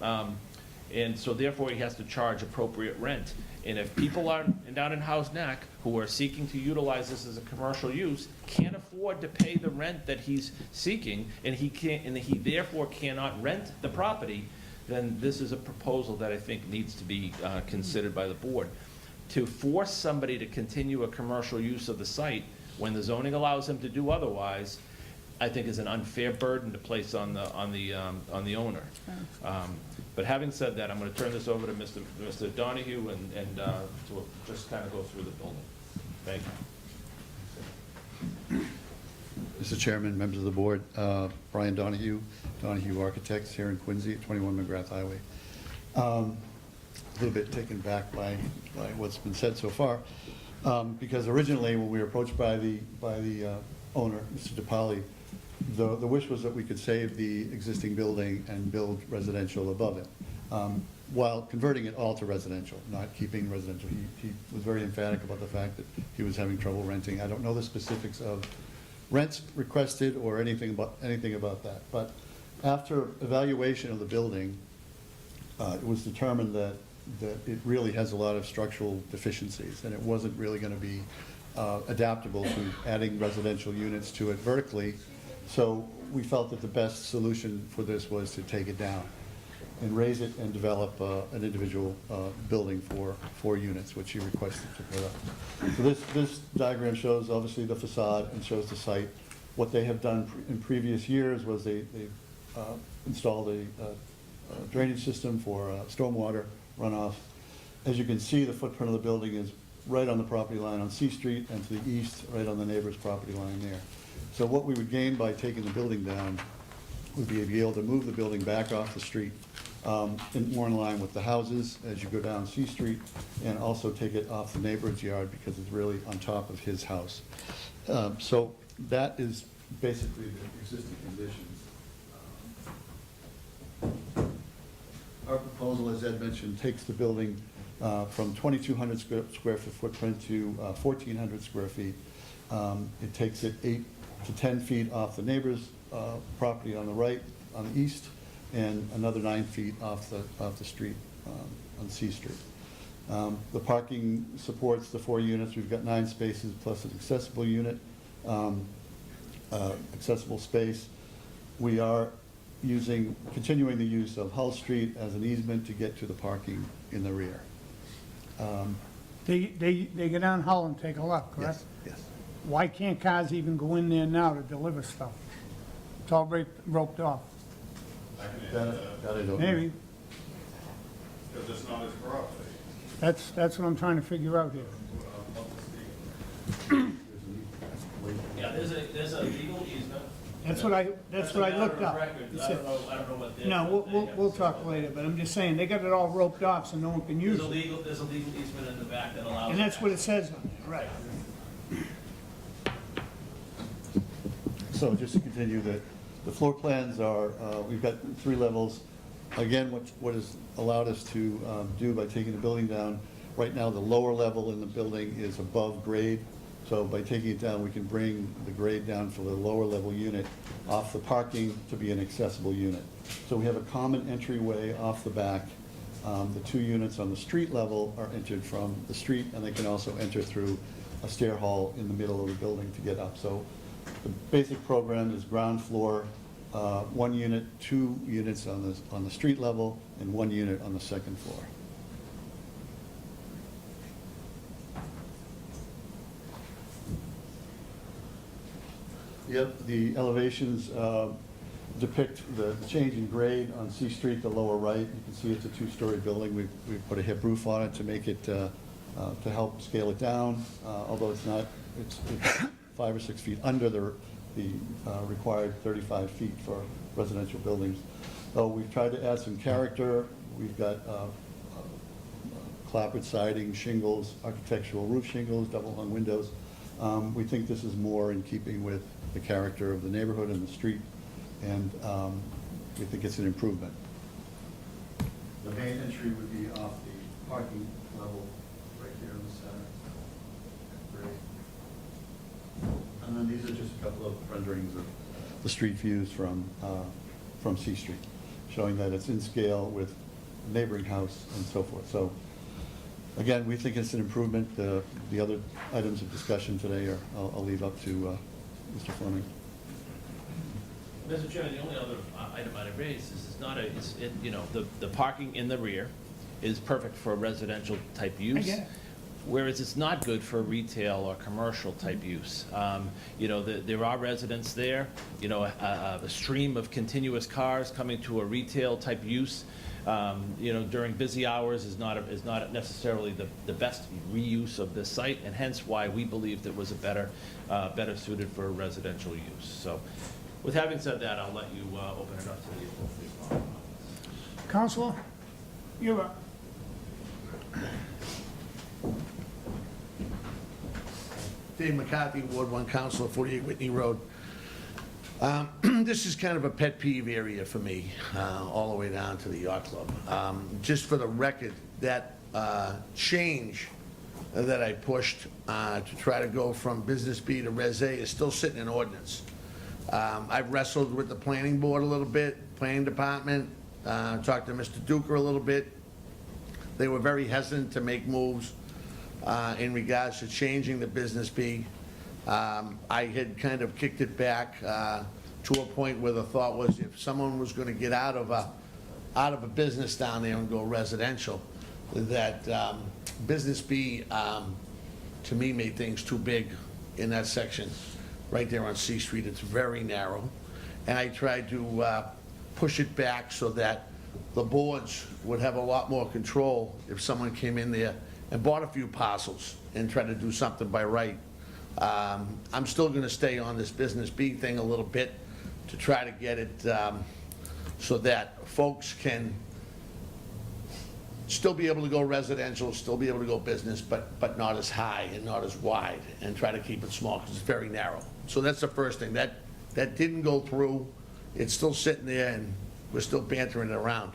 And so therefore he has to charge appropriate rent. And if people are down in House Neck who are seeking to utilize this as a commercial use can't afford to pay the rent that he's seeking, and he therefore cannot rent the property, then this is a proposal that I think needs to be considered by the board. To force somebody to continue a commercial use of the site when the zoning allows him to do otherwise, I think is an unfair burden to place on the owner. But having said that, I'm going to turn this over to Mr. Donahue and to just kind of go through the building. Thank you. Mr. Chairman, members of the board, Brian Donahue, Donahue Architects here in Quincy at 21 McGrath Highway. A little bit taken back by what's been said so far, because originally when we were approached by the owner, Mr. DiPaoli, the wish was that we could save the existing building and build residential above it, while converting it all to residential, not keeping residential. He was very emphatic about the fact that he was having trouble renting. I don't know the specifics of rents requested or anything about that, but after evaluation of the building, it was determined that it really has a lot of structural deficiencies, and it wasn't really going to be adaptable to adding residential units to it vertically. So we felt that the best solution for this was to take it down and raise it and develop an individual building for 4 units, which he requested to put up. So this diagram shows obviously the facade and shows the site. What they have done in previous years was they installed a drainage system for stormwater runoff. As you can see, the footprint of the building is right on the property line on C Street, and to the east, right on the neighbor's property line there. So what we would gain by taking the building down would be able to move the building back off the street, more in line with the houses as you go down C Street, and also take it off the neighbor's yard because it's really on top of his house. So that is basically the existing conditions. Our proposal, as Ed mentioned, takes the building from 2,200 square foot footprint to 1,400 square feet. It takes it 8 to 10 feet off the neighbor's property on the right, on the east, and another 9 feet off the street, on C Street. The parking supports the 4 units. We've got 9 spaces plus an accessible unit, accessible space. We are continuing the use of Hull Street as an easement to get to the parking in the rear. They go down Hull and take a look, correct? Yes. Why can't cars even go in there now to deliver stuff? It's all roped off. That I don't know. Maybe. Because it's not his property. That's what I'm trying to figure out here. Yeah, there's a legal easement. That's what I looked up. I don't know what they're. No, we'll talk later, but I'm just saying, they got it all roped off so no one can use There's it. there's a legal easement in the back that allows. And that's what it says on there, right. So just to continue, the floor plans are, we've got 3 levels. Again, what has allowed us to do by taking the building down, right now the lower level in the building is above grade. So by taking it down, we can bring the grade down for the lower level unit off the parking to be an accessible unit. So we have a common entryway off the back. The 2 units on the street level are entered from the street, and they can also enter through a stair hall in the middle of the building to get up. So the basic program is ground floor, 1 unit, 2 units on the street level, and 1 unit on the second floor. Yep, the elevations depict the change in grade on C Street, the lower right. You can see it's a 2-story building. We've put a hip roof on it to make it, to help scale it down, although it's not, it's 5 or 6 feet under the required 35 feet for residential buildings. So we've tried to add some character. We've got clapboard siding, shingles, architectural roof shingles, double-hung windows. We think this is more in keeping with the character of the neighborhood and the street, and we think it's an improvement. The main entry would be off the parking level right here in the center. Great. And then these are just a couple of renderings of the street views from C Street, showing that it's in scale with neighboring house and so forth. So again, we think it's an improvement. The other items of discussion today I'll leave up to Mr. Fleming. Mr. Chairman, the only other item I'd raise is the parking in the rear is perfect for a residential type use. I get it. Whereas it's not good for retail or commercial type use. There are residents there, a stream of continuous cars coming to a retail type use, during busy hours is not necessarily the best reuse of this site, and hence why we believed it was a better suited for residential use. So with having said that, I'll let you open it up to the appropriate comments. Counselor, you're up. Dave McCarthy, Ward 1 Councilor, 48 Whitney Road. This is kind of a pet peeve area for me, all the way down to the yacht club. Just for the record, that change that I pushed to try to go from Business B to Res A is still sitting in ordinance. I've wrestled with the planning board a little bit, planning department, talked to Mr. Duker a little bit. They were very hesitant to make moves in regards to changing the Business B. I had kind of kicked it back to a point where the thought was if someone was going to get out of a business down there and go residential, that Business B, to me, made things too big in that section. right there on C Street. It's very narrow. And I tried to push it back so that the boards would have a lot more control if someone came in there and bought a few parcels and tried to do something by right. I'm still gonna stay on this Business B thing a little bit to try to get it so that folks can still be able to go residential, still be able to go business, but not as high and not as wide, and try to keep it small because it's very narrow. So that's the first thing. That didn't go through. It's still sitting there, and we're still bantering it around.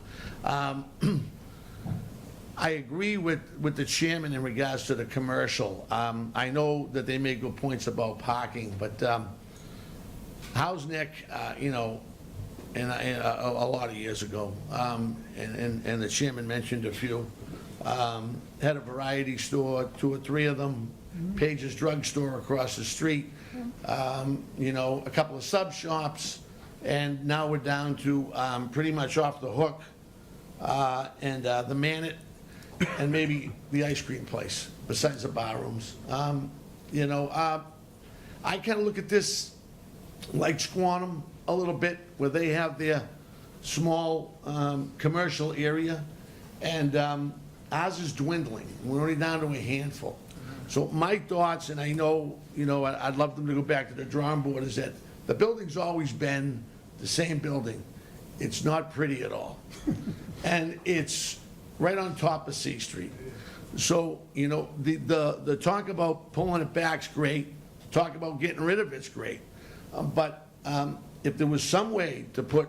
I agree with the chairman in regards to the commercial. I know that they make good points about parking, but Housenick, and a lot of years ago, and the chairman mentioned a few, had a variety store, 2 or 3 of them, Page's Drug Store across the street, a couple of sub shops, and now we're down to pretty much off the hook, and the Manette, and maybe the ice cream place, besides the bar rooms. I kind of look at this like Squantum a little bit, where they have their small commercial area, and ours is dwindling. We're only down to a handful. So my thoughts, and I know, I'd love them to go back to the drawing board, is that the building's always been the same building. It's not pretty at all. And it's right on top of C Street. So, the talk about pulling it back's great, talk about getting rid of it's great. But if there was some way to put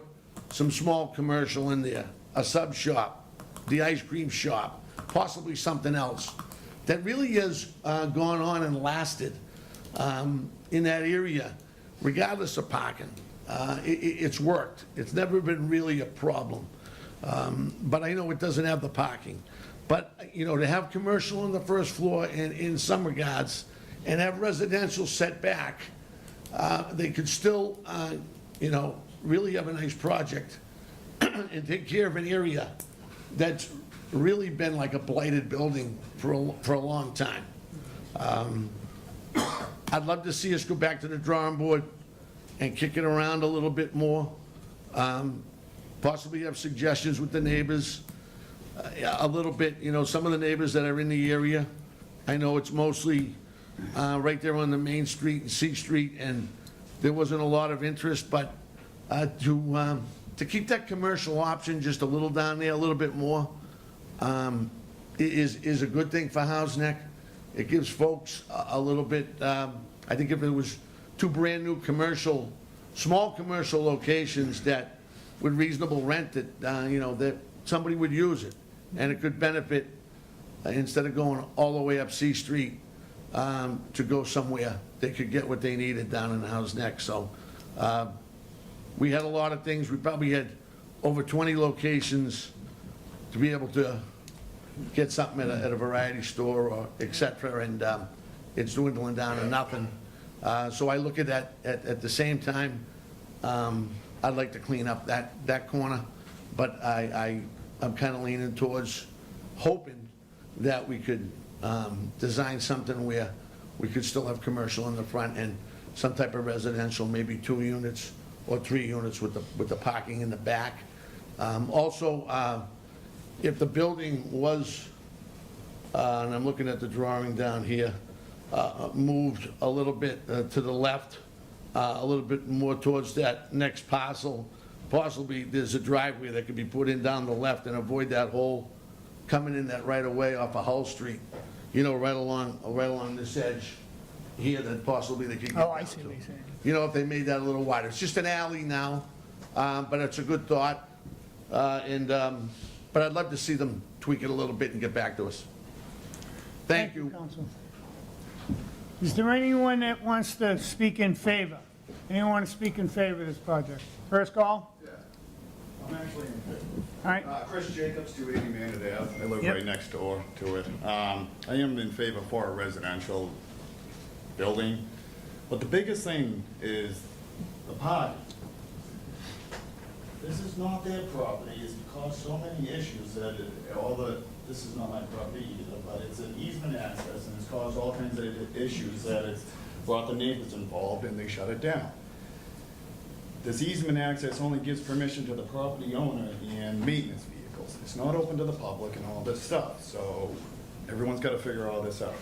some small commercial in there, a sub shop, the ice cream shop, possibly something else, that really has gone on and lasted in that area, regardless of parking. It's worked. It's never been really a problem. But I know it doesn't have the parking. But, to have commercial on the first floor in some regards, and have residential set back, they could still, really have a nice project and take care of an area that's really been like a blighted building for a long time. I'd love to see us go back to the drawing board and kick it around a little bit more. Possibly have suggestions with the neighbors, a little bit, some of the neighbors that are in the area. I know it's mostly right there on the Main Street and C Street, and there wasn't a lot of interest, but to keep that commercial option just a little down there, a little bit more, is a good thing for Housenick. It gives folks a little bit, I think if it was 2 brand-new small commercial locations that with reasonable rent, that somebody would use it, and it could benefit, instead of going all the way up C Street, to go somewhere, they could get what they needed down in Housenick. So we had a lot of things. We probably had over 20 locations to be able to get something at a variety store or et cetera, and it's dwindling down to nothing. So I look at that at the same time. I'd like to clean up that corner, but I'm kind of leaning towards hoping that we could design something where we could still have commercial in the front and some type of residential, maybe 2 units or 3 units with the parking in the back. Also, if the building was, and I'm looking at the drawing down here, moved a little bit to the left, a little bit more towards that next parcel, possibly there's a driveway that could be put in down the left and avoid that hole coming in that right of way off of Hull Street, right along this edge here, that possibly they could get down to. I see what you're saying. If they made that a little wider. It's just an alley now, but it's a good thought. But I'd love to see them tweak it a little bit and get back to us. Thank you. Counsel. Is there anyone that wants to speak in favor? Anyone want to speak in favor of this project? First call? Yeah, I'm actually in favor. All right. Chris Jacobs, 280 Manor Ave. I live Yep. right next door to it. I am in favor for a residential building, but the biggest thing is the parking. This is not their property. It's caused so many issues that this is not my property either, but it's an easement access, and it's caused all kinds of issues that it's brought the neighbors involved, and they shut it down. This easement access only gives permission to the property owner and maintenance vehicles. It's not open to the public and all this stuff, so everyone's got to figure all this out.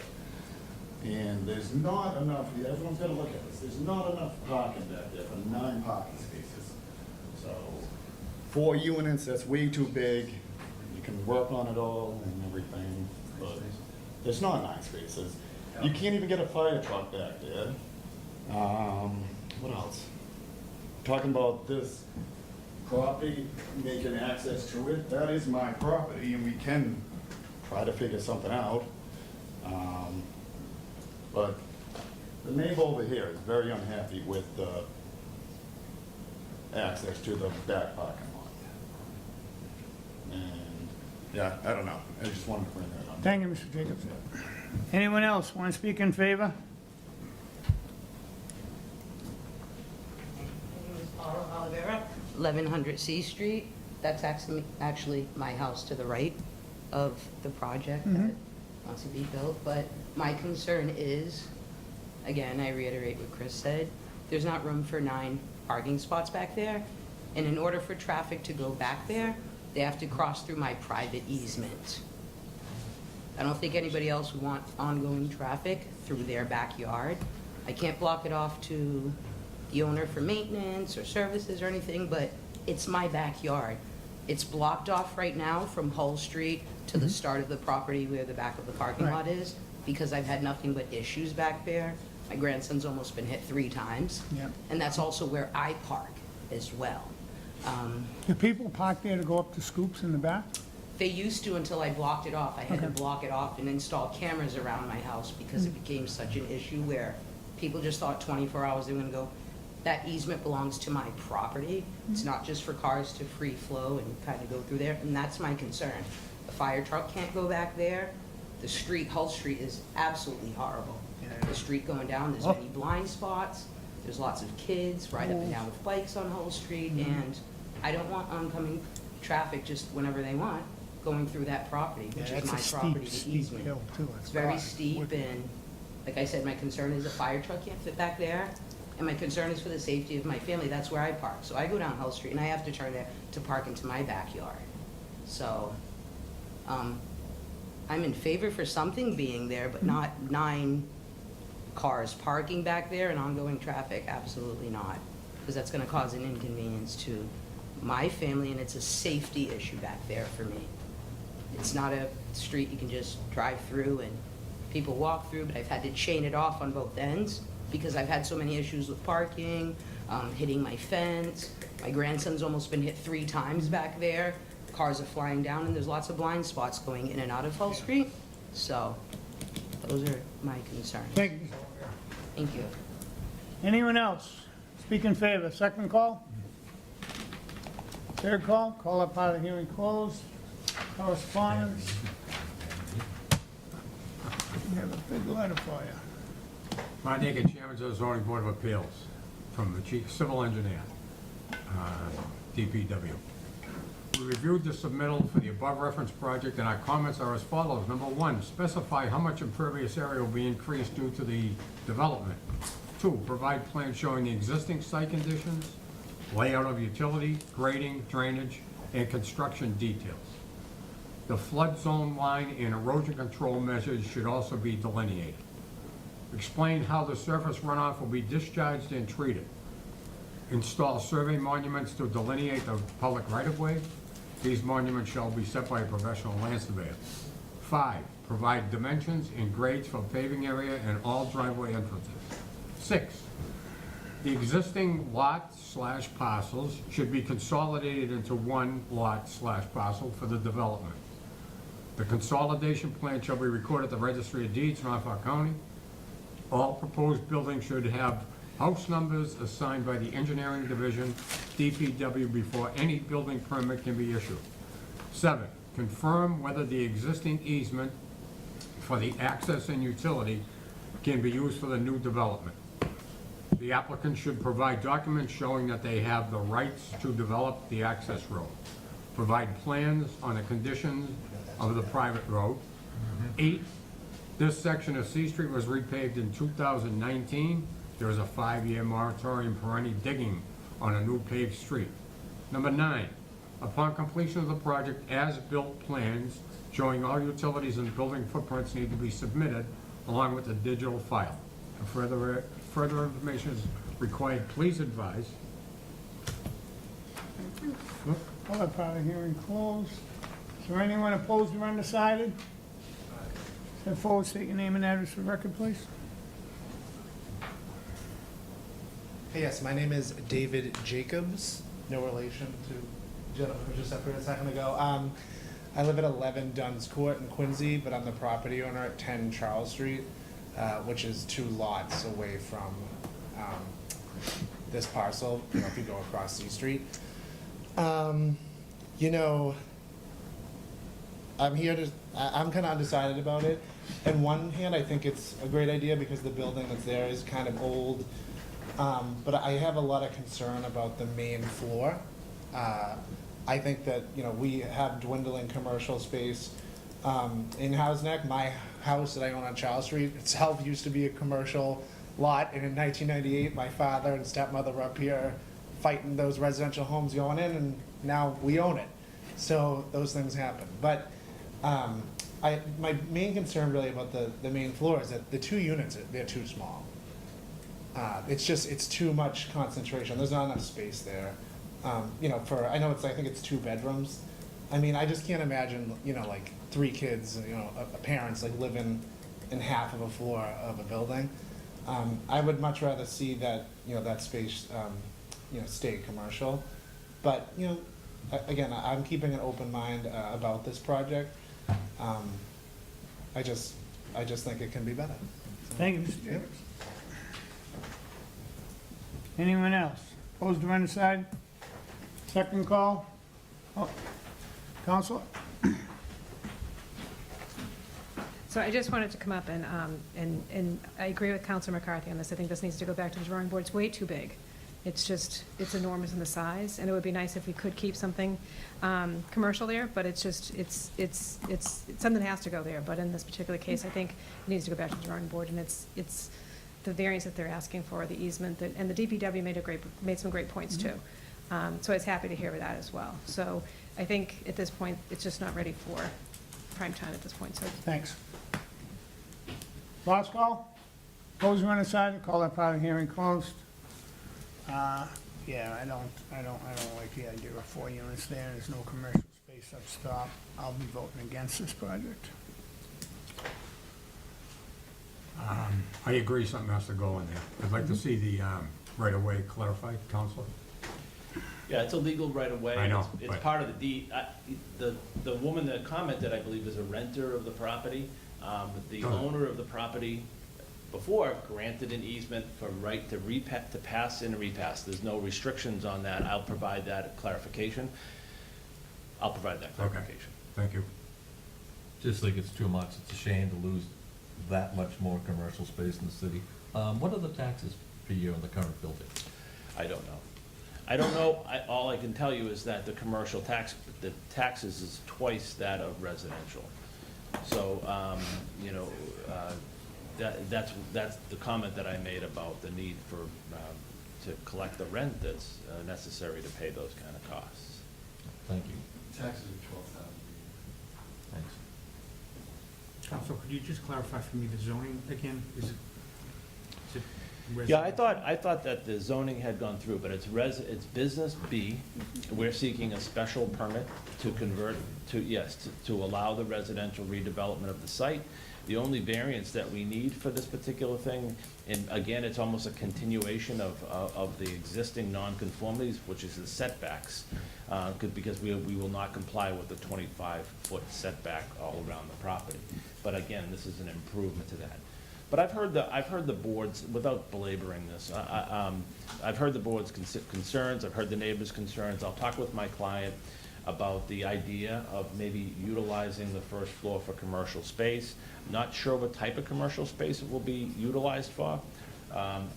And there's not enough, everyone's got to look at this, there's not enough parking back there for 9 parking spaces. So 4 units, that's way too big. You can work on it all and everything, but there's not 9 spaces. You can't even get a fire truck back there. What else? Talking about this property, making access to it, that is my property, and we can try to figure something out. But the neighbor over here is very unhappy with the access to the back parking lot. And, yeah, I don't know, I just wanted to bring that up. Thank you, Mr. Jacobs. Anyone else want to speak in favor? My name is Paula Oliveira, 1100 C Street. That's actually my house to the right of the project that wants to be built. But my concern is, again, I reiterate what Chris said, there's not room for 9 parking spots back there. And in order for traffic to go back there, they have to cross through my private easement. I don't think anybody else would want ongoing traffic through their backyard. I can't block it off to the owner for maintenance or services or anything, but it's my backyard. It's blocked off right now from Hull Street to the start of the property where the back of the parking lot is, because I've had nothing but issues back there. My grandson's almost been hit 3 times. Yep. And that's also where I park as well. Do people park there to go up to Scoops in the back? They used to until I blocked it off. I had to block it off and install cameras around my house because it became such an issue where people just thought 24 hours they were gonna go. That easement belongs to my property. It's not just for cars to free flow and kind of go through there, and that's my concern. The fire truck can't go back there. The street, Hull Street, is absolutely horrible. The street going down, there's many blind spots. There's lots of kids ride up and down with bikes on Hull Street, and I don't want oncoming traffic just whenever they want going through that property, which is my property, the easement. hill, too. It's very steep, and like I said, my concern is a fire truck can't fit back there, and my concern is for the safety of my family. That's where I park. So I go down Hull Street, and I have to turn there to park into my backyard. So, I'm in favor for something being there, but not 9 cars parking back there and ongoing traffic, absolutely not. Because that's gonna cause an inconvenience to my family, and it's a safety issue back there for me. It's not a street you can just drive through and people walk through, but I've had to chain it off on both ends because I've had so many issues with parking, hitting my fence. My grandson's almost been hit 3 times back there. Cars are flying down, and there's lots of blind spots going in and out of Hull Street. So, those are my concerns. Thank you. Thank you. Anyone else? Speak in favor. Second call? Third call? Call up out of hearing closed. Correspondence? We have a big letter for you. Martin Aiken, Chairman of the Zoning Board of Appeals, from the Chief Civil Engineer, DPW. We reviewed the submittal for the above referenced project, and our comments are as follows. Number 1, specify how much impervious area will be increased due to the development. 2, provide plans showing the existing site conditions, layout of utility, grading, drainage, and construction details. The flood zone line and erosion control measures should also be delineated. Explain how the surface runoff will be discharged and treated. Install survey monuments to delineate the public right-of-way. These monuments shall be set by a professional land surveyor. 5, provide dimensions and grades for paving area and all driveway entrances. 6, the existing lot/parcels should be consolidated into one lot/parcel for the development. The consolidation plan shall be recorded at the Registry of Deeds, Norfolk County. All proposed buildings should have house numbers assigned by the Engineering Division, DPW, before any building permit can be issued. 7, confirm whether the existing easement for the access and utility can be used for the new development. The applicant should provide documents showing that they have the rights to develop the access road. Provide plans on the conditions of the private road. 8, This section of C Street was repaved in 2019. There is a 5-year moratorium for any digging on a new paved street. Number 9, upon completion of the project, as-built plans showing all utilities and building footprints need to be submitted along with a digital file. If further information is required, please advise. Call that part of hearing closed. Is there anyone opposed or undecided? Step forward, state your name and address for record, please. Hey, yes, my name is David Jacobs, no relation to the gentleman who just up here a second ago. I live at 11 Dunn's Court in Quincy, but I'm the property owner at 10 Charles Street, which is 2 lots away from this parcel, if you go across C Street. I'm here to, I'm kind of undecided about it. On one hand, I think it's a great idea because the building that's there is kind of old. But I have a lot of concern about the main floor. I think that, we have dwindling commercial space in House Neck. My house that I own on Charles Street itself used to be a commercial lot, and in 1998, my father and stepmother were up here fighting those residential homes going in, and now we own it. So those things happen. But my main concern really about the main floor is that the 2 units, they're too small. It's too much concentration. There's not enough space there. I think it's 2 bedrooms. I mean, I just can't imagine, like 3 kids, parents like living in half of a floor of a building. I would much rather see that, that space, stay commercial. But, again, I'm keeping an open mind about this project. I just think it can be better. Thank you, Mr. Jacobs. Anyone else? Opposed or undecided? Second call? Counselor? So I just wanted to come up and I agree with Councilor McCarthy on this. I think this needs to go back to the drawing board. It's way too big. It's enormous in the size, and it would be nice if we could keep something commercial there, but it's something that has to go there. But in this particular case, I think it needs to go back to the drawing board, and it's the variance that they're asking for, the easement, and the DPW made some great points too. So I was happy to hear that as well. So I think at this point, it's just not ready for prime time at this point, so. Thanks. Last call? Opposed or undecided? Call that part of hearing closed. Yeah, I don't like the idea of 4 units there. There's no commercial space up top. I'll be voting against this project. I agree something has to go in there. I'd like to see the right-of-way clarified, Counselor. Yeah, it's a legal right-of-way. I know, It's but- part of the deed. The woman that commented, I believe, is a renter of the property. The owner of the property before granted an easement for right to pass in and repass. There's no restrictions on that. I'll provide that clarification. Okay, thank you. Just think it's too much. It's a shame to lose that much more commercial space in the city. What are the taxes per year on the current building? I don't know. All I can tell you is that the commercial the taxes is twice that of residential. So, that's the comment that I made about the need for, to collect the rent that's necessary to pay those kind of costs. Thank you. Taxes are 12,000. Thanks. Counsel, could you just clarify for me the zoning again? Is it Yeah, I thought that the zoning had gone through, but it's business B. We're seeking a special permit to convert to allow the residential redevelopment of the site. The only variance that we need for this particular thing, and again, it's almost a continuation of the existing nonconformities, which is the setbacks, because we will not comply with the 25-foot setback all around the property. But again, this is an improvement to that. But I've heard the board's, without belaboring this, I've heard the board's concerns, I've heard the neighbors' concerns. I'll talk with my client about the idea of maybe utilizing the first floor for commercial space. Not sure what type of commercial space it will be utilized for,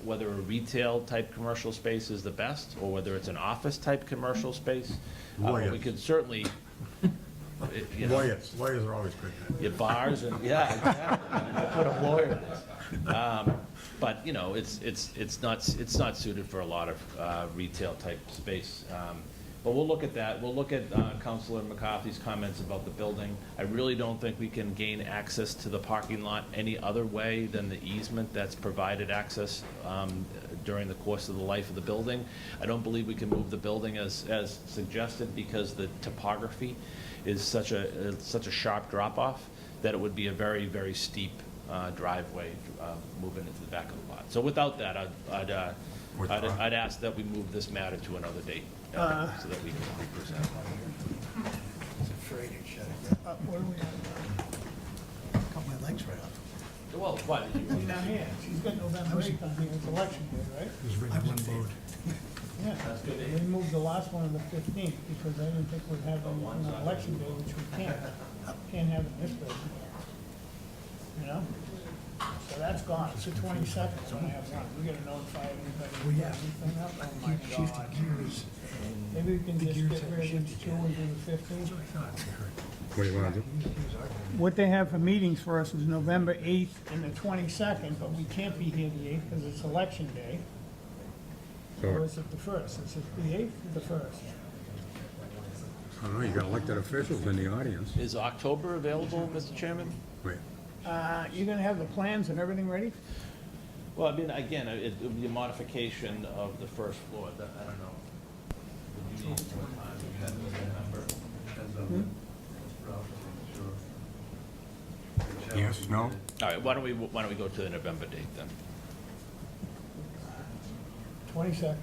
whether a retail type commercial space is the best, or whether it's an office type commercial space. We could certainly, you know. Lawyers are always good. Your bars and, yeah, exactly. Put a lawyer in this. But, you know, it's not suited for a lot of retail type space. But we'll look at that. We'll look at Councilor McCarthy's comments about the building. I really don't think we can gain access to the parking lot any other way than the easement that's provided access during the course of the life of the building. I don't believe we can move the building as suggested because the topography is such a sharp drop-off that it would be a very, very steep driveway moving into the back of the lot. So without that, I'd ask that we move this matter to another date so that we can present. Afraid you'd shut it down. What do we have? Cut my legs right off. Well, what? She's down here. She's got November 8th on here. It's election day, right? I was in favor. Yeah. That's good. We moved the last one on the 15th because I didn't think we'd have them on election day, which we can't. Can't have it in this building. You know? So that's gone. It's the 22nd, so I have one. We gotta notify everybody. Well, yeah. Everything up. Oh my She's the God. gears. Maybe we can The just gears get have rid of shifted these two and do the 15th. What do you want to do? What they have for meetings for us is November 8th and the 22nd, but we can't be here the 8th because it's election day. Or is it the 1st? Is it the 8th or the 1st? I don't know, you got elected officials in the audience. Is October available, Mr. Chairman? Wait. You're gonna have the plans and everything ready? Well, I mean, again, it would be a modification of the first floor. I don't know. Would you need more time to get this number? Yes, no? All right, why don't we go to the November date then? 22nd.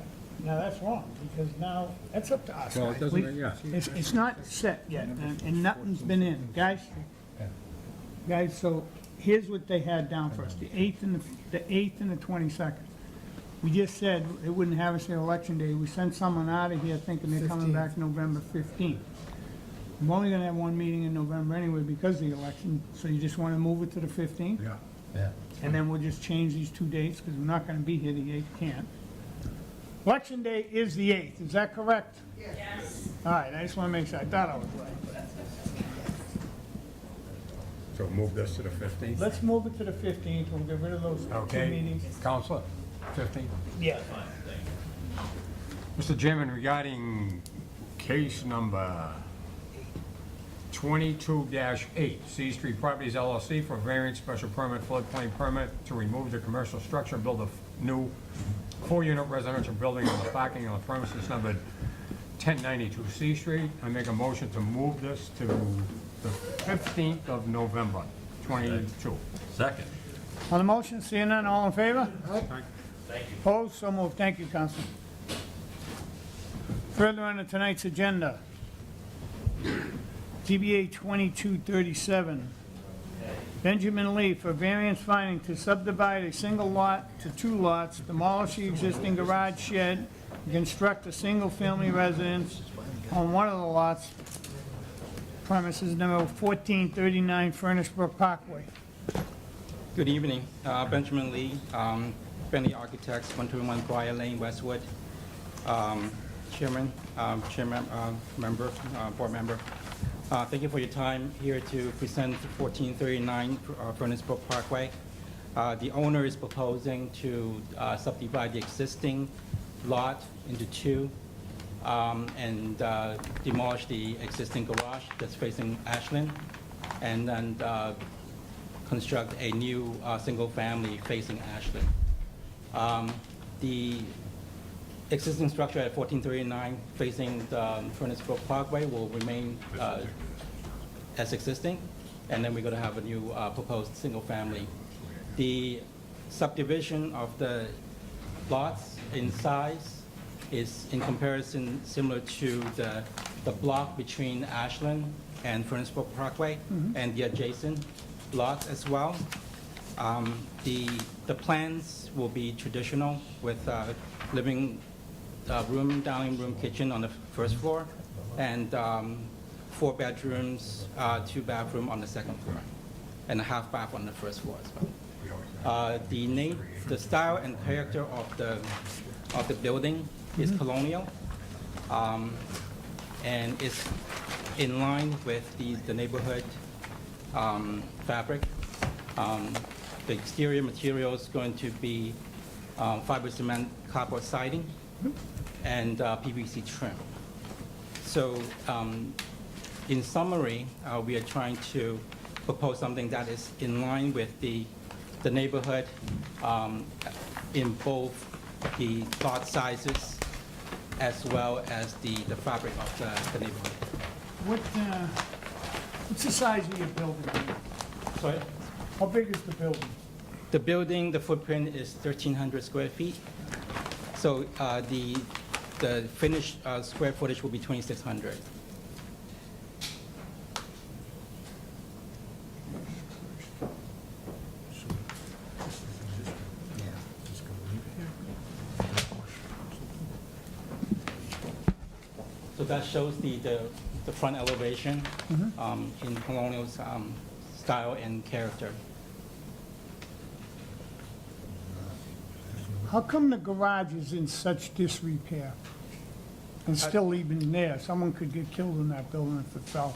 Now, that's wrong, because now, that's up to us. Well, it guys. doesn't, yeah. It's not set yet, and nothing's been in. Guys, so here's what they had down for us, the 8th and the 22nd. We just said it wouldn't have us here election day. We sent someone out of here thinking they're coming back November 15th. I'm only gonna have one meeting in November anyway because of the election, so you just wanna move it to the 15th? Yeah. And then we'll just change these two dates, because we're not gonna be here the 8th, can't. Election day is the 8th, is that correct? Yes. All right, I just wanna make sure, I thought I was right. So move this to the 15th? Let's move it to the 15th, we'll get rid of those two Okay. meetings. Counselor, 15th? Yeah. Mr. Chairman, regarding case number 22-8, C Street Properties LLC for variance special permit floodplain permit to remove the commercial structure and build a new 4-unit residential building on the parking on the premises numbered 1092 C Street. I make a motion to move this to the 15th of November, 22. Second. On the motion, seeing none, all in favor? Thank you. Opposed, so moved. Thank you, Counsel. Further on to tonight's agenda, TBA 2237, Benjamin Lee for variance finding to subdivide a single lot to two lots, demolish the existing garage shed, and construct a single-family residence on one of the lots, premises number 1439 Furnace Brook Parkway. Good evening, Benjamin Lee, Bentley Architects, 121 Briar Lane, Westwood. Chairman, member, board member. Thank you for your time here to present 1439 Furnace Brook Parkway. The owner is proposing to subdivide the existing lot into two and demolish the existing garage that's facing Ashland, and then construct a new single-family facing Ashland. The existing structure at 1439 facing the Furnace Brook Parkway will remain as existing, and then we're going to have a new proposed single-family. The subdivision of the lots in size is in comparison similar to the block between Ashland and Furnace Brook Parkway and the adjacent lots as well. The plans will be traditional with living room, dining room, kitchen on the first floor, and 4 bedrooms, 2 bathrooms on the second floor, and a half bath on the first floor as well. The style and character of the building is colonial, and it's in line with the neighborhood fabric. The exterior material is going to be fiber cement cardboard siding and PVC trim. So in summary, we are trying to propose something that is in line with the neighborhood in both the lot sizes as well as the fabric of the neighborhood. What's the size of your building? Sorry? How big is the building? The building, the footprint is 1,300 square feet. So the finished square footage will be 2,600. So that shows the front elevation in colonial style and character. How come the garage is in such disrepair and still even there? Someone could get killed in that building if it fell.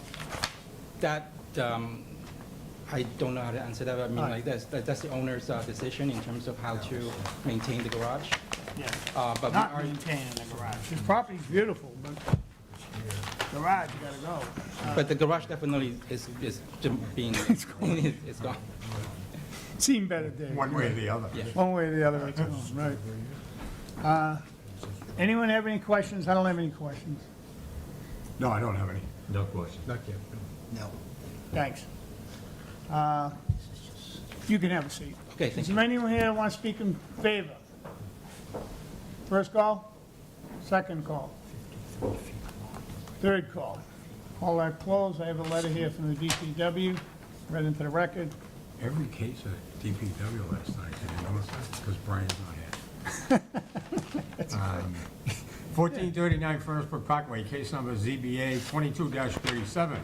That, I don't know how to answer that. I mean, like, that's the owner's decision in terms of how to maintain the garage. Yeah. But we Not are, maintaining the garage. His property's beautiful, but garage, you gotta go. but the garage definitely is being, it's gone. Seen better days. One way or the other. Yeah. One way or the other, it's gone, right. Anyone have any questions? I don't have any questions. No, I don't have any. No question. No. Thanks. You can have a seat. Okay, thank Is there anyone here that wants to speak in favor? First call? Second call? Third call? All that closed. I have a letter here from the DPW, read into the record. Every case of DPW last night, did you notice that? Because Brian's not here. 1439 Furnace Parkway, case number ZBA 22-37.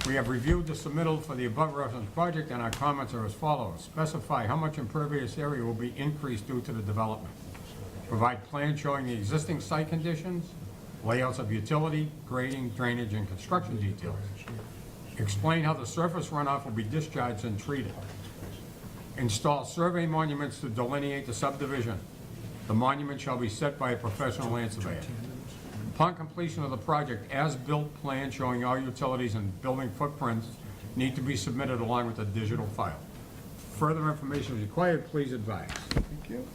We have reviewed the submittal for the above referenced project, and our comments are as follows. Specify how much impervious area will be increased due to the development. Provide plans showing the existing site conditions, layouts of utility, grading, drainage, and construction details. Explain how the surface runoff will be discharged and treated. Install survey monuments to delineate the subdivision. The monument shall be set by a professional land surveyor. Upon completion of the project, as-built plan showing all utilities and building footprints need to be submitted along with a digital file. Further information is required, please advise. Thank you.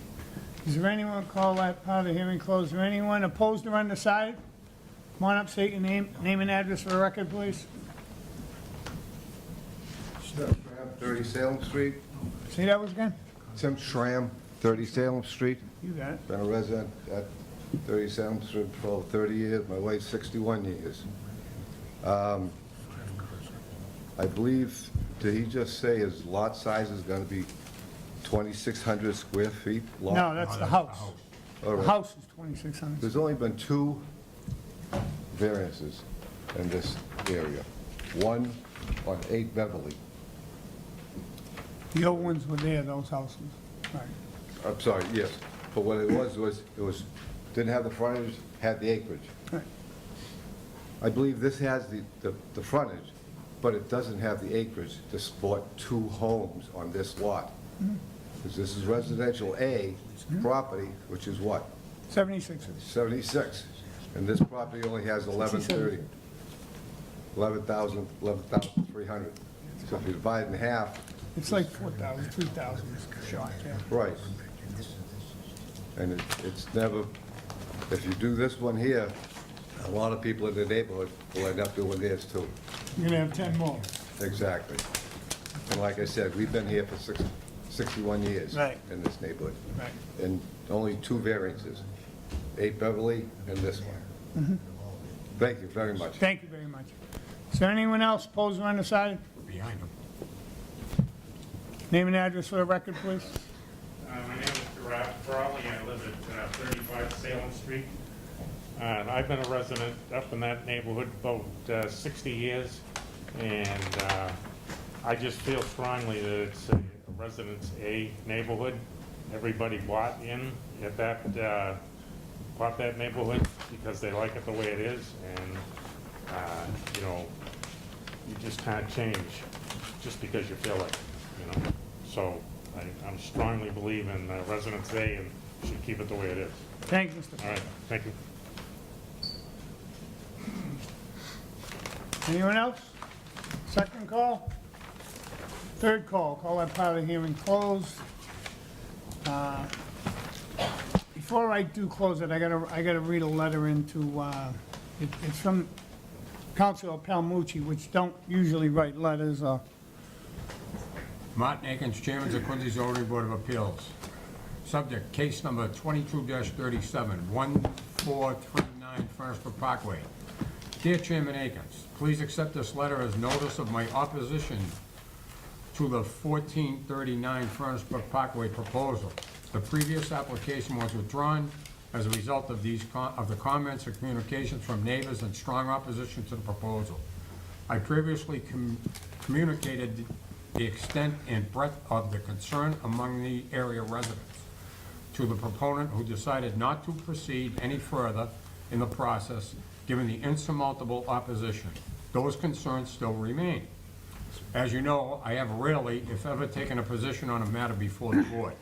Is there anyone call that part of the hearing closed? Is there anyone opposed or undecided? Come on up, state your name and address for the record, please. 30 Salem Street. Say that was again? Tim Schramm, 30 Salem Street. You got it. Been a resident at 30 Salem Street for over 30 years. My wife's 61 years. I believe, did he just say his lot size is going to be 2,600 square feet? Lot? No, that's the house. All The right. house is 2,600. There's only been 2 variances in this area. One on 8 Beverly. The old ones were there, those houses. Right. I'm sorry, yes. But what it was, didn't have the frontage, had the acreage. Right. I believe this has the frontage, but it doesn't have the acreage to support 2 homes on this lot. Because this is residential A property, which is what? 76. 76. And this property only has 1130. 11,300. So if you divide it in half, It's like 4,000, 3,000 short, yeah. right. And it's never, if you do this one here, a lot of people in the neighborhood will end up doing theirs too. You're gonna have 10 more. Exactly. And like I said, we've been here for 61 years Right. in this neighborhood. Right. And only 2 variances, 8 Beverly and this one. Thank you very much. Thank you very much. Is there anyone else opposed or undecided? Behind him. Name and address for the record, please. My name is Gerard Frawley. I live at 35 Salem Street. I've been a resident up in that neighborhood about 60 years, and I just feel strongly that it's a Residence A neighborhood. Everybody bought in at that, bought that neighborhood because they like it the way it is, and You know, you just can't change just because you feel it, you know? So I'm strongly believe in Residence A and should keep it the way it is. Thank you, Mr. All right, thank you. Anyone else? Second call? Third call, call that part of the hearing closed. Before I do close it, I gotta read a letter into, it's from Councilor Palmucci, which don't usually write letters, Martin Akins, Chairman of Quincy Zoning Board of Appeals. Subject, case number 22-37, 1439 Furnace Brook Parkway. Dear Chairman Akins, please accept this letter as notice of my opposition to the 1439 Furnace Brook Parkway proposal. The previous application was withdrawn as a result of the comments and communications from neighbors and strong opposition to the proposal. I previously communicated the extent and breadth of the concern among the area residents to the proponent, who decided not to proceed any further in the process given the insurmountable opposition. Those concerns still remain. As you know, I have rarely, if ever, taken a position on a matter before the board.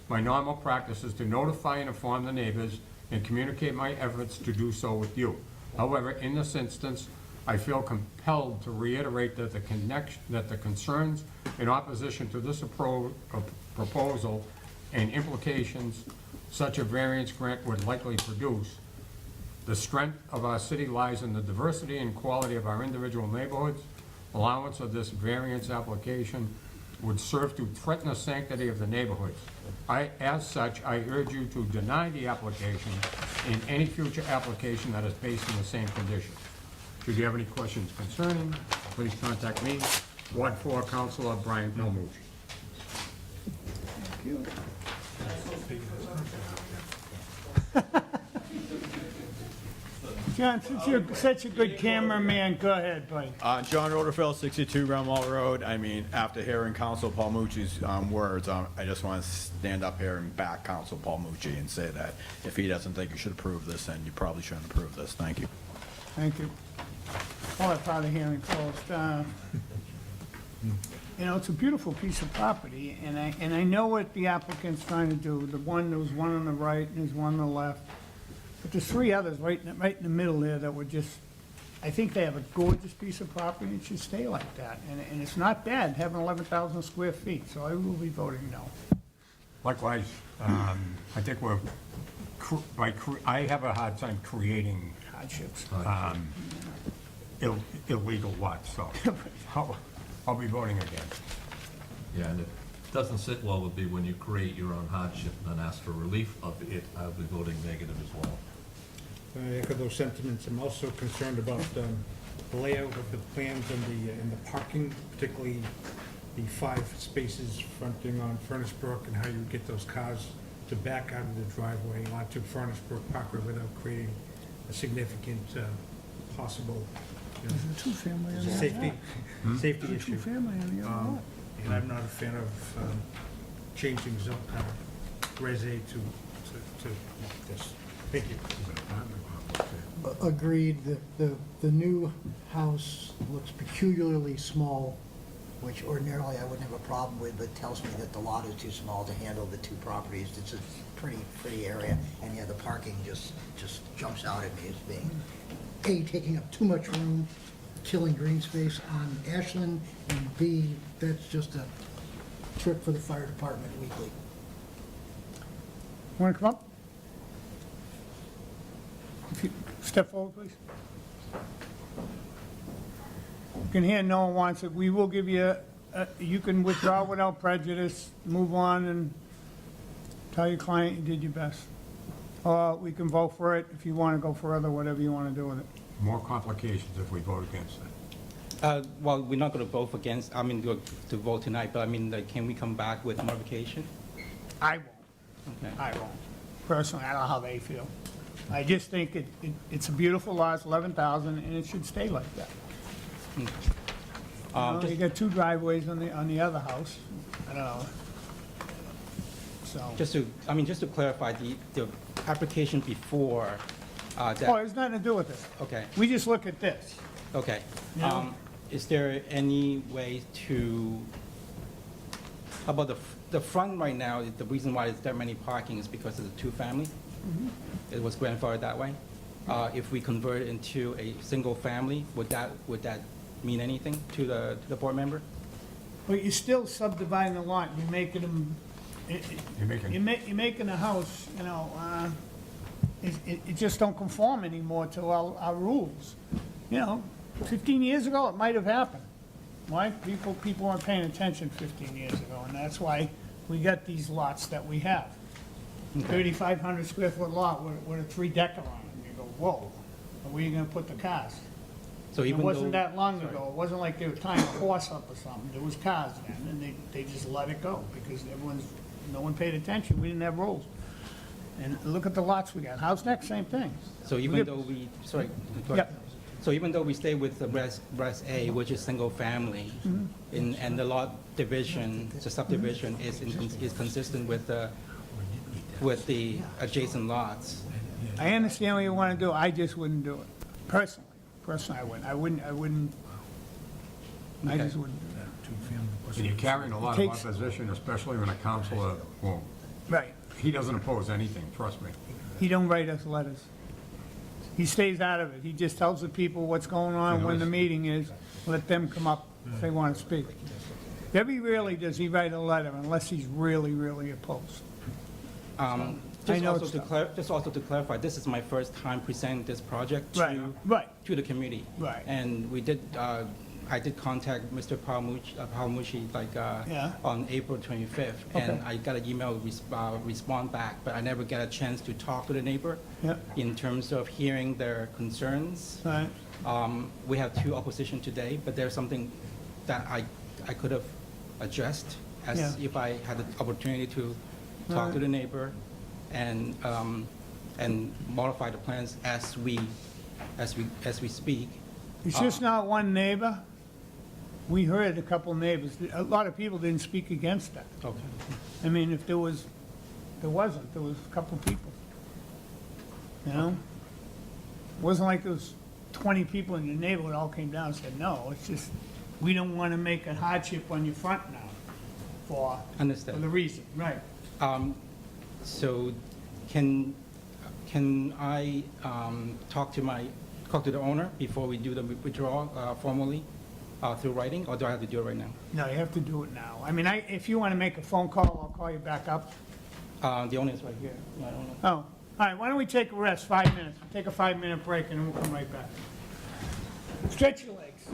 My normal practice is to notify and inform the neighbors and communicate my efforts to do so with you. However, in this instance, I feel compelled to reiterate that the concerns in opposition to this proposal and implications such a variance grant would likely produce. The strength of our city lies in the diversity and quality of our individual neighborhoods. Allowance of this variance application would serve to threaten the sanctity of the neighborhoods. As such, I urge you to deny the application and any future application that is based on the same conditions. Should you have any questions concerning, please contact me, Ward 4 Councilor Brian Palmucci. Thank you. John, since you're such a good cameraman, go ahead, buddy. John Rutherford, 62 Grumwall Road. I mean, after hearing Council Palmucci's words, I just want to stand up here and back Council Palmucci and say that if he doesn't think you should approve this, then you probably shouldn't approve this. Thank you. Thank you. All that part of the hearing closed. You know, it's a beautiful piece of property, and I know what the applicant's trying to do. There was one on the right and there's one on the left. But there's three others right in the middle there that would just, I think they have a gorgeous piece of property and it should stay like that. And it's not bad having 11,000 square feet, so I will be voting no. Likewise, I think I have a hard time creating Hardships. illegal lots, so I'll be voting again. Yeah, and it doesn't sit well with me when you create your own hardship and then ask for relief of it. I'll be voting negative as well. I echo those sentiments. I'm also concerned about the layout of the plans and the parking, particularly the 5 spaces fronting on Furnace Brook and how you get those cars to back out of the driveway onto Furnace Brook Parkway without creating a significant possible, you know, There's a two-family on the other safety lot. safety There's a issue. two-family on the other lot. And I'm not a fan of changing zone, Res A to this. Thank you. Agreed, the new house looks peculiarly small, which ordinarily I wouldn't have a problem with, but tells me that the lot is too small to handle the two properties. It's a pretty area, and yeah, the parking just jumps out at me as being, A, taking up too much room, killing green space on Ashland, and B, that's just a trip for the fire department weekly. Want to come up? If you step forward, please. You can hear no one wants it. We will give you, you can withdraw without prejudice, move on, and tell your client you did your best. Or we can vote for it if you want to go further, whatever you want to do with it. More complications if we vote against it. Well, we're not going to vote against, to vote tonight, but I mean, like, can we come back with modification? I won't. Okay. I won't. Personally, I don't know how they feel. I just think it's a beautiful lot, it's 11,000, and it should stay like that. You know, you got 2 driveways on the other house. I don't know. So. Just to clarify, the application before Oh, it has nothing to do with this. Okay. We just look at this. Okay. Yeah. Is there any way to, how about the front right now, the reason why there's that many parking is because of the two-family? It was grandfathered that way. If we convert it into a single family, would that mean anything to the board member? But you're still subdividing the lot, you're making them, you're making a house, you know, it just don't conform anymore to our rules. You know, 15 years ago, it might have happened. Why? People weren't paying attention 15 years ago, and that's why we got these lots that we have. 3,500 square foot lot with a three-decker on it. You go, whoa, where are you gonna put the cars? So It even wasn't though- that long ago. It wasn't like they were tying a horse up or something. There was cars then, and they just let it go because no one paid attention. We didn't have rules. And look at the lots we got. House next, same thing. So even though we, sorry. go ahead. So even though we stay with the Res A, which is single family, and the lot division, the subdivision is consistent with the adjacent lots. I understand what you want to do. I just wouldn't do it. Personally, I wouldn't. I just wouldn't do that. And you're carrying a lot of Takes- opposition, especially when a councilor won't. Right. He doesn't oppose anything, trust me. He don't write us letters. He stays out of it. He just tells the people what's going on when the meeting is, let them come up if they want to speak. Very rarely does he write a letter unless he's really, really opposed. I know it's tough. Just also to clarify, this is my first time presenting this project Right. to the committee. Right. And I did contact Mr. Palmucci on April 25th, and Okay. I got an email respond back, but I never got a chance to talk to the neighbor Yeah. in terms of hearing their concerns. Right. We have two opposition today, but there's something that I could have addressed Yeah. if I had the opportunity to talk to Right. the neighbor and modify the plans as we speak. It's just not one neighbor. We heard a couple neighbors. A lot of people didn't speak against that. Okay. I mean, if there was a couple people. You know? It wasn't like there was 20 people in your neighborhood all came down and said, no, it's just, we don't want to make a hardship on your front now for Understand. the reason, right. So can I talk to the owner before we do the withdrawal formally through writing, or do I have to do it right now? No, you have to do it now. I mean, if you want to make a phone call, I'll call you back up. The owner is right here. I don't know. Oh, all right, why don't we take a rest, 5 minutes? Take a 5-minute break and then we'll come right back. Stretch your legs.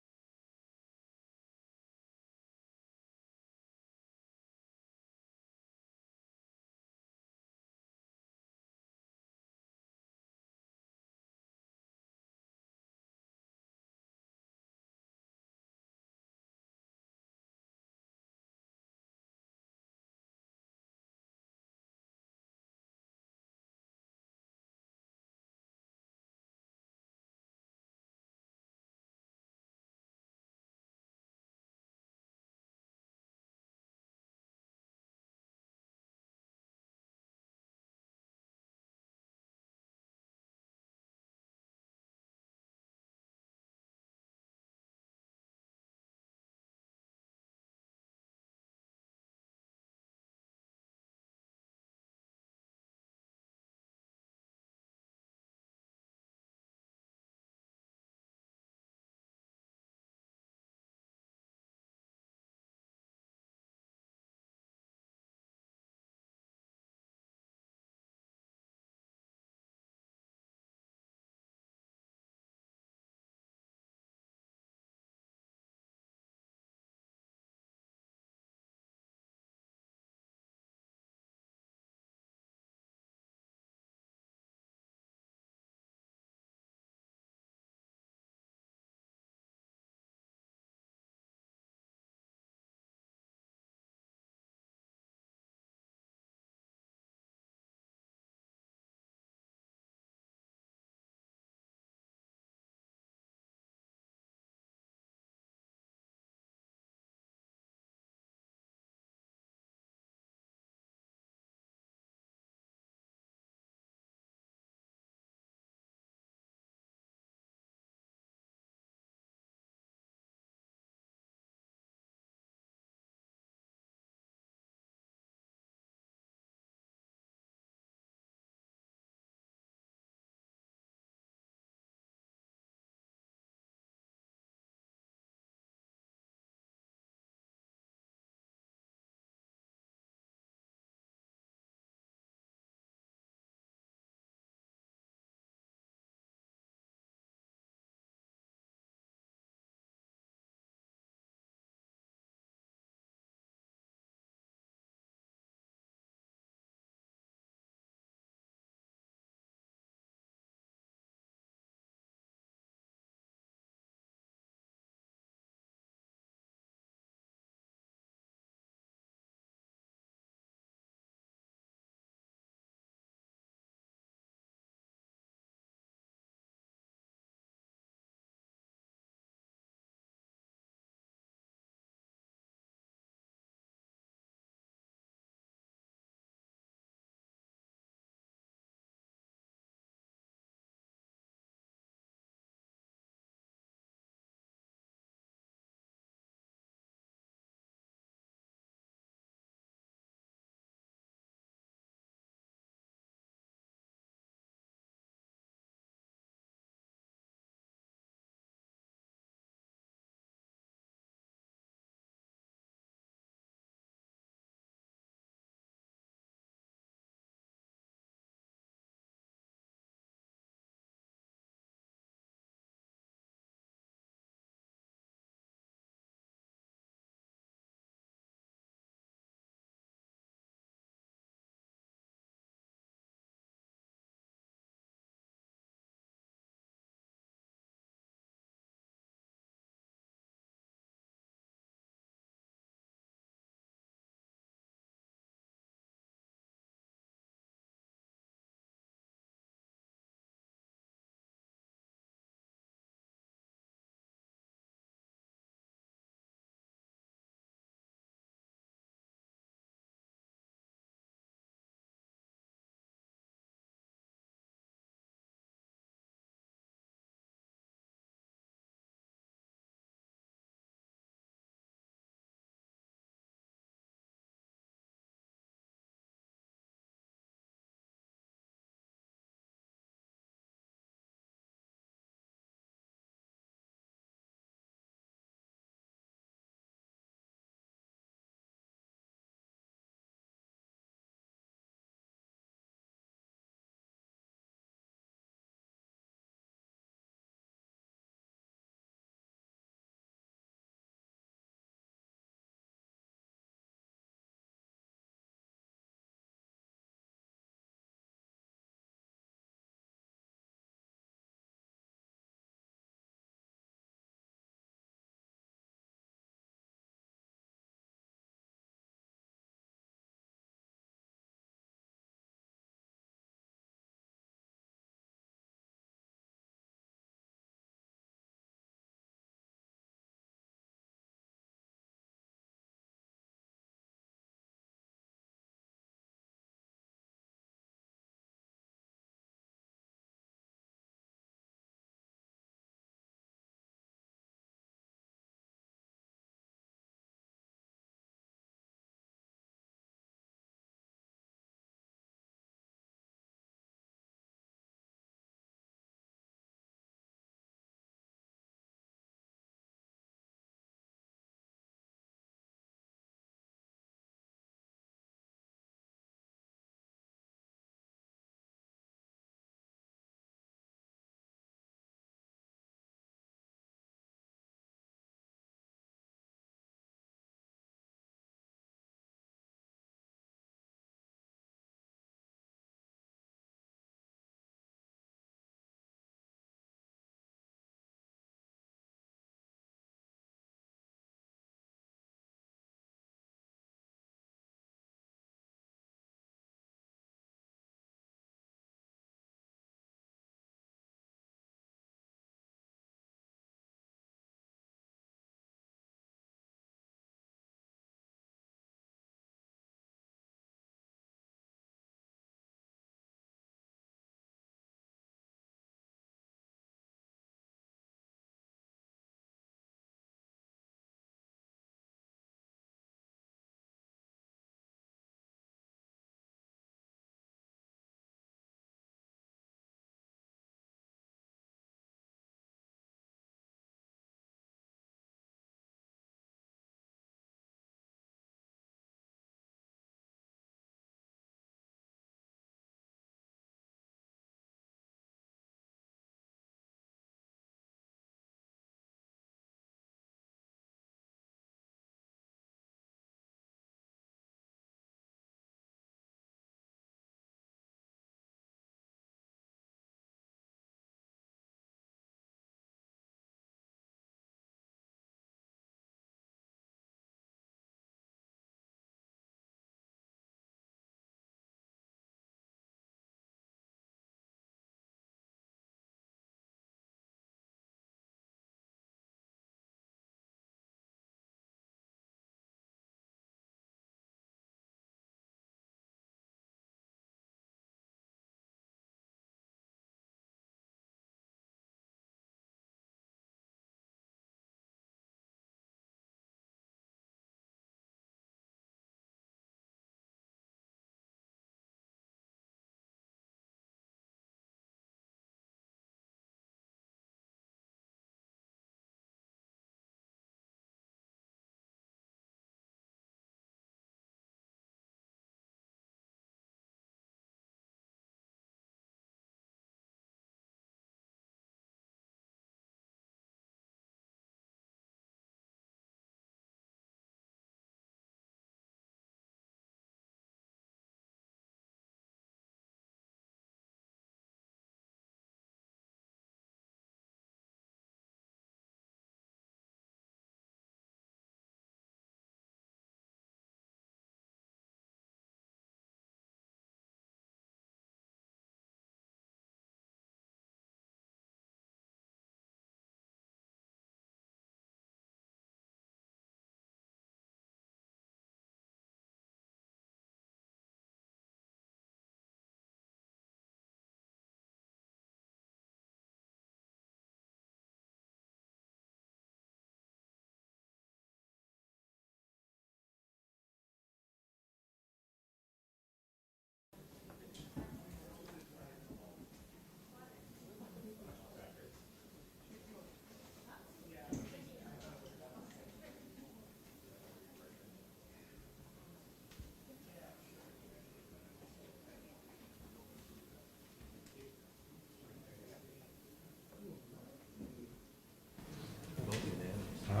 My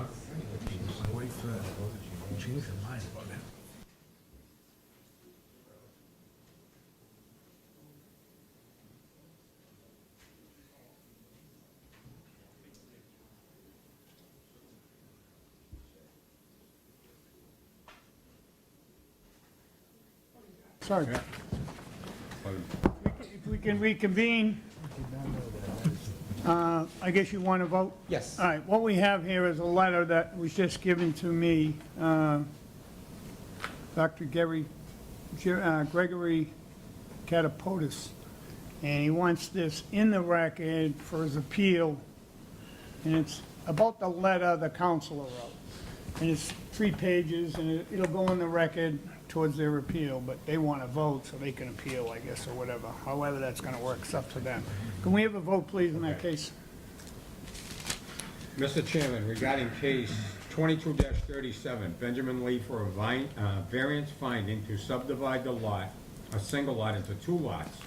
wife changed her mind about it. Sorry. If we can reconvene, I guess you want to vote? Yes. All right, what we have here is a letter that was just given to me, Dr. Gregory Catapodis, and he wants this in the record for his appeal, and it's about the letter the counselor wrote. And it's 3 pages, and it'll go in the record towards their appeal, but they want to vote so they can appeal, I guess, or whatever. However that's going to work, it's up to them. Can we have a vote, please, in that case? Mr. Chairman, regarding case 22-37, Benjamin Lee for a variance finding to subdivide the lot, a single lot, into 2 lots,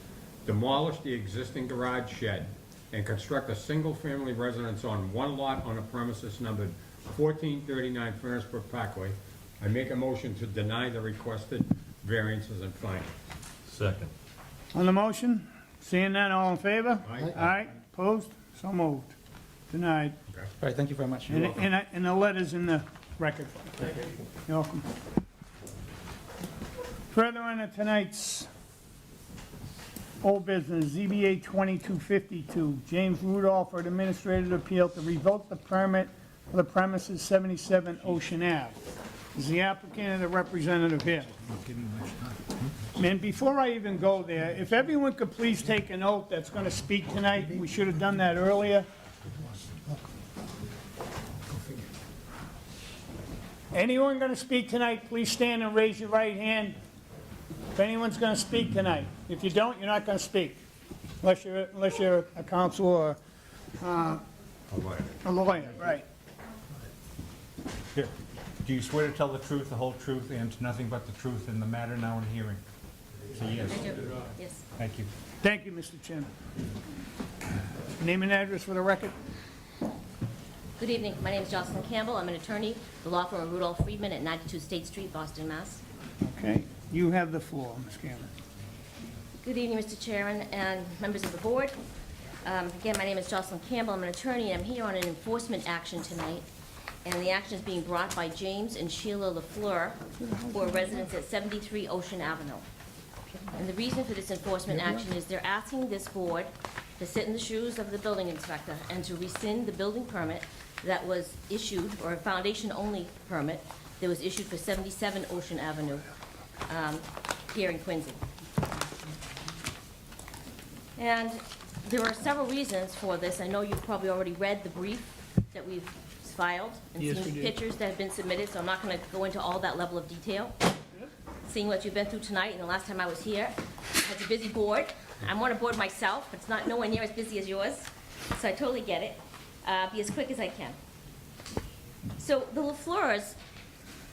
demolish the existing garage shed, and construct a single-family residence on 1 lot on a premises numbered 1439 Furnace Brook Parkway. I make a motion to deny the requested variances and findings. Second. On the motion, seeing none, all in favor? Aye. Aye, opposed? So moved. Denied. All right, thank you very much. And the letter's in the record. You're welcome. Further on to tonight's old business, ZBA 2252, James Rudolph for an administrative appeal to revoke the permit for the premises 77 Ocean Ave. Is the applicant and the representative here? And before I even go there, if everyone could please take an oath that's going to speak tonight, we should have done that earlier. Anyone going to speak tonight, please stand and raise your right hand. If anyone's going to speak tonight. If you don't, you're not going to speak, unless you're a counsel or a lawyer, right? Here. Do you swear to tell the truth, the whole truth, and nothing but the truth in the matter now in hearing? Say yes. I do, yes. Thank you. Thank you, Mr. Chairman. Name and address for the record. Good evening, my name is Jocelyn Campbell, I'm an attorney, the law firm of Rudolph Friedman at 92 State Street, Boston, Mass. Okay, you have the floor, Ms. Cameron. Good evening, Mr. Chairman and members of the board. Again, my name is Jocelyn Campbell, I'm an attorney, and I'm here on an enforcement action tonight. And the action is being brought by James and Sheila LaFleur, who are residents at 73 Ocean Avenue. And the reason for this enforcement action is they're asking this board to sit in the shoes of the building inspector and to rescind the building permit that was issued, or a foundation-only permit that was issued for 77 Ocean Avenue here in Quincy. And there are several reasons for this. I know you've probably already read the brief that we've filed and Yes, seen we did. pictures that have been submitted, so I'm not going to go into all that level of detail. Seeing what you've been through tonight, and the last time I was here, it's a busy board. I'm on a board myself, but it's not nowhere near as busy as yours, so I totally get it. Be as quick as I can. So the LaFleurs,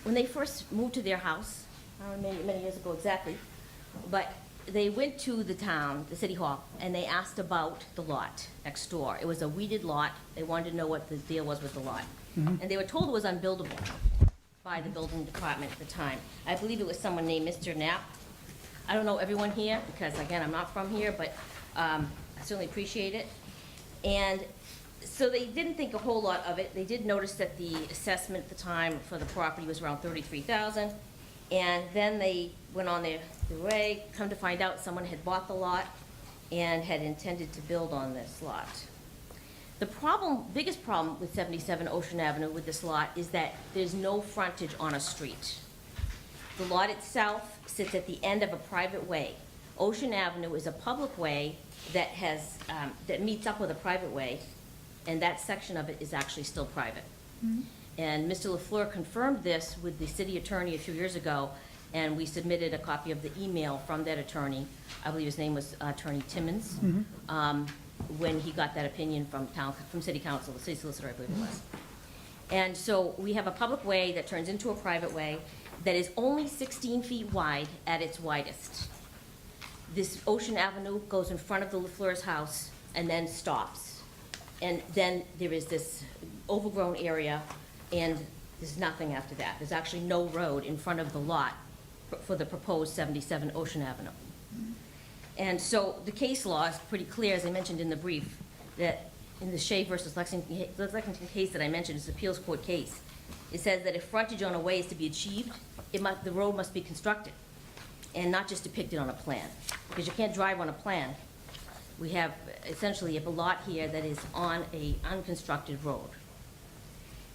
when they first moved to their house, I don't know, many years ago exactly, but they went to the town, the city hall, and they asked about the lot next door. It was a weeded lot. They wanted to know what the deal was with the lot. And they were told it was unbuildable by the building department at the time. I believe it was someone named Mr. Knapp. I don't know everyone here, because again, I'm not from here, but I certainly appreciate it. And so they didn't think a whole lot of it. They did notice that the assessment at the time for the property was around $33,000. And then they went on their way, come to find out someone had bought the lot and had intended to build on this lot. The biggest problem with 77 Ocean Avenue with this lot is that there's no frontage on a street. The lot itself sits at the end of a private way. Ocean Avenue is a public way that has, that meets up with a private way, and that section of it is actually still private. And Mr. LaFleur confirmed this with the city attorney a few years ago, and we submitted a copy of the email from that attorney. I believe his name was Attorney Timmons, when he got that opinion from city council, the city solicitor, I believe it was. And so we have a public way that turns into a private way that is only 16 feet wide at its widest. This Ocean Avenue goes in front of the LaFleur's house and then stops. And then there is this overgrown area and there's nothing after that. There's actually no road in front of the lot for the proposed 77 Ocean Avenue. And so the case law is pretty clear, as I mentioned in the brief, that in the Shea versus Lexington case that I mentioned, it's an appeals court case. It says that if frontage on a way is to be achieved, the road must be constructed and not just depicted on a plan, because you can't drive on a plan. We have essentially a lot here that is on a unconstructed road.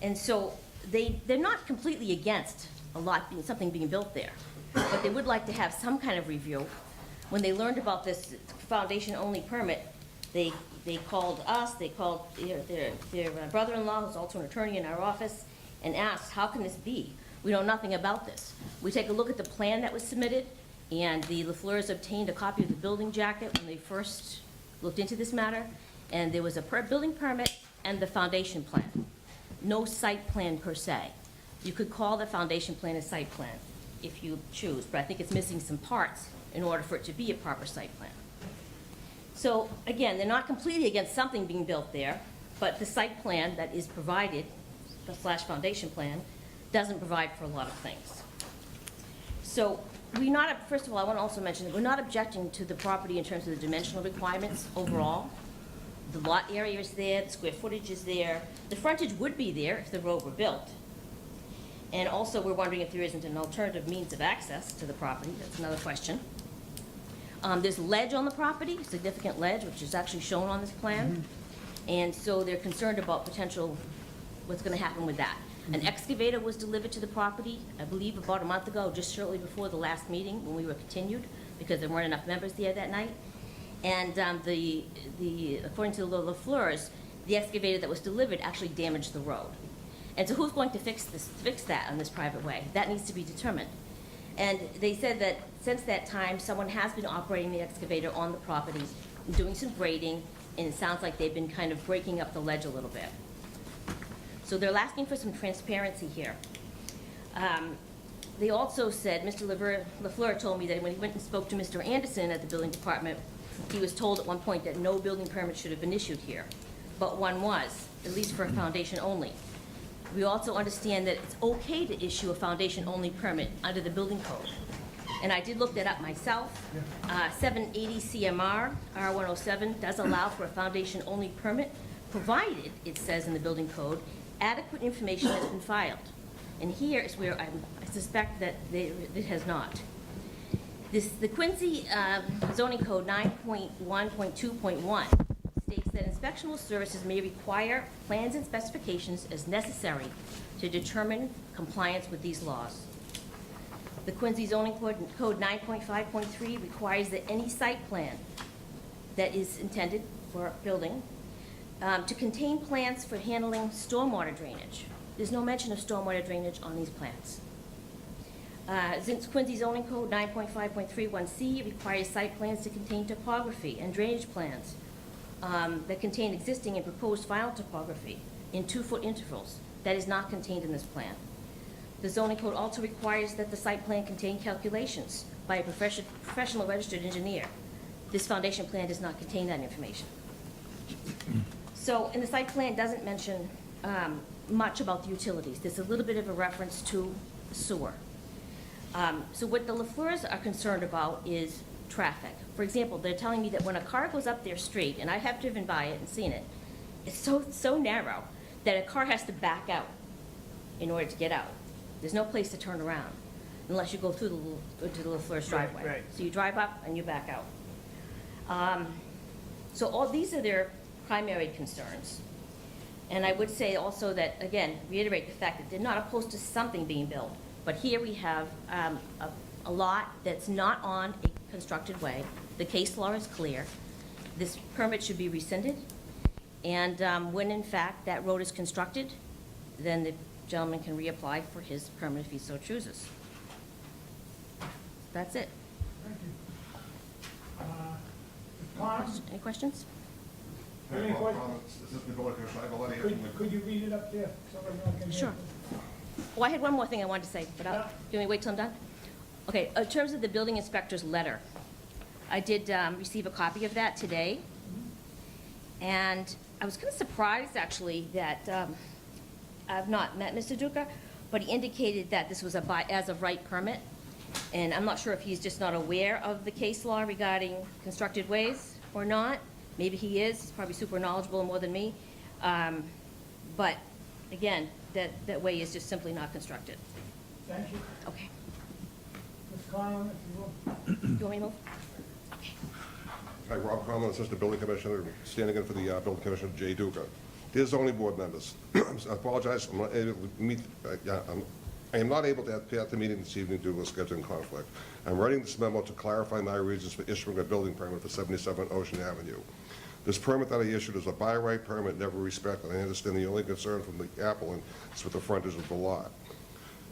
And so they're not completely against something being built there, but they would like to have some kind of review. When they learned about this foundation-only permit, they called us, they called their brother-in-law, who's also an attorney in our office, and asked, how can this be? We know nothing about this. We take a look at the plan that was submitted, and the LaFleurs obtained a copy of the building jacket when they first looked into this matter, and there was a building permit and the foundation plan. No site plan per se. You could call the foundation plan a site plan if you choose, but I think it's missing some parts in order for it to be a proper site plan. So again, they're not completely against something being built there, but the site plan that is provided, the foundation plan, doesn't provide for a lot of things. So first of all, I want to also mention that we're not objecting to the property in terms of the dimensional requirements overall. The lot area is there, the square footage is there. The frontage would be there if the road were built. And also, we're wondering if there isn't an alternative means of access to the property. That's another question. There's ledge on the property, significant ledge, which is actually shown on this plan. And so they're concerned about what's going to happen with that. An excavator was delivered to the property, I believe about a month ago, just shortly before the last meeting when we were continued, because there weren't enough members there that night. And according to the LaFleurs, the excavator that was delivered actually damaged the road. And so who's going to fix that on this private way? That needs to be determined. And they said that since that time, someone has been operating the excavator on the property, doing some grading, and it sounds like they've been kind of breaking up the ledge a little bit. So they're asking for some transparency here. They also said, Mr. LaFleur told me that when he went and spoke to Mr. Anderson at the building department, he was told at one point that no building permit should have been issued here, but one was, at least for a foundation only. We also understand that it's okay to issue a foundation-only permit under the building code. And I did look that up myself. 780 CMR R107 does allow for a foundation-only permit, provided, it says in the building code, adequate information has been filed. And here is where I suspect that it has not. The Quincy zoning code 9.1.2.1 states that inspectional services may require plans and specifications as necessary to determine compliance with these laws. The Quincy zoning code 9.5.3 requires that any site plan that is intended for a building to contain plans for handling stormwater drainage. There's no mention of stormwater drainage on these plans. Since Quincy zoning code 9.5.31C requires site plans to contain topography and drainage plans that contain existing and proposed final topography in 2-foot intervals. That is not contained in this plan. The zoning code also requires that the site plan contain calculations by a professional registered engineer. This foundation plan does not contain that information. So, and the site plan doesn't mention much about the utilities. There's a little bit of a reference to sewer. So what the LaFleurs are concerned about is traffic. For example, they're telling me that when a car goes up their street, and I have driven by it and seen it, it's so narrow that a car has to back out in order to get out. There's no place to turn around unless you go through the LaFleur's driveway. Right. So you drive up and you back out. So all these are their primary concerns. And I would say also that, again, reiterate the fact that they're not opposed to something being built. But here we have a lot that's not on a constructed way. The case law is clear. This permit should be rescinded. And when, in fact, that road is constructed, then the gentleman can reapply for his permit if he so chooses. That's it. Thank you. Connors, Any questions? any questions? Could you read it up there? So everyone can hear? Sure. Oh, I had one more thing I wanted to say, but do you want me to wait till I'm done? Okay, in terms of the building inspector's letter, I did receive a copy of that today. And I was kind of surprised, actually, that I've not met Mr. Duca, but he indicated that this was a as-of-right permit, and I'm not sure if he's just not aware of the case law regarding constructed ways or not. Maybe he is, he's probably super knowledgeable more than me. But again, that way is just simply not constructed. Thank you. Okay. Ms. Conlon, if you will. Do you want me to move? Hi, Rob Conlon, Assistant Building Commissioner, standing in for the Building Commissioner, Jay Duca. Dear zoning board members, I apologize, I'm not able to meet, I am not able to be at the meeting this evening due to a scheduling conflict. I'm writing this memo to clarify my reasons for issuing a building permit for 77 Ocean Avenue. This permit that I issued is a by right permit, never respected. I understand the only concern from the applicant is with the frontage of the lot.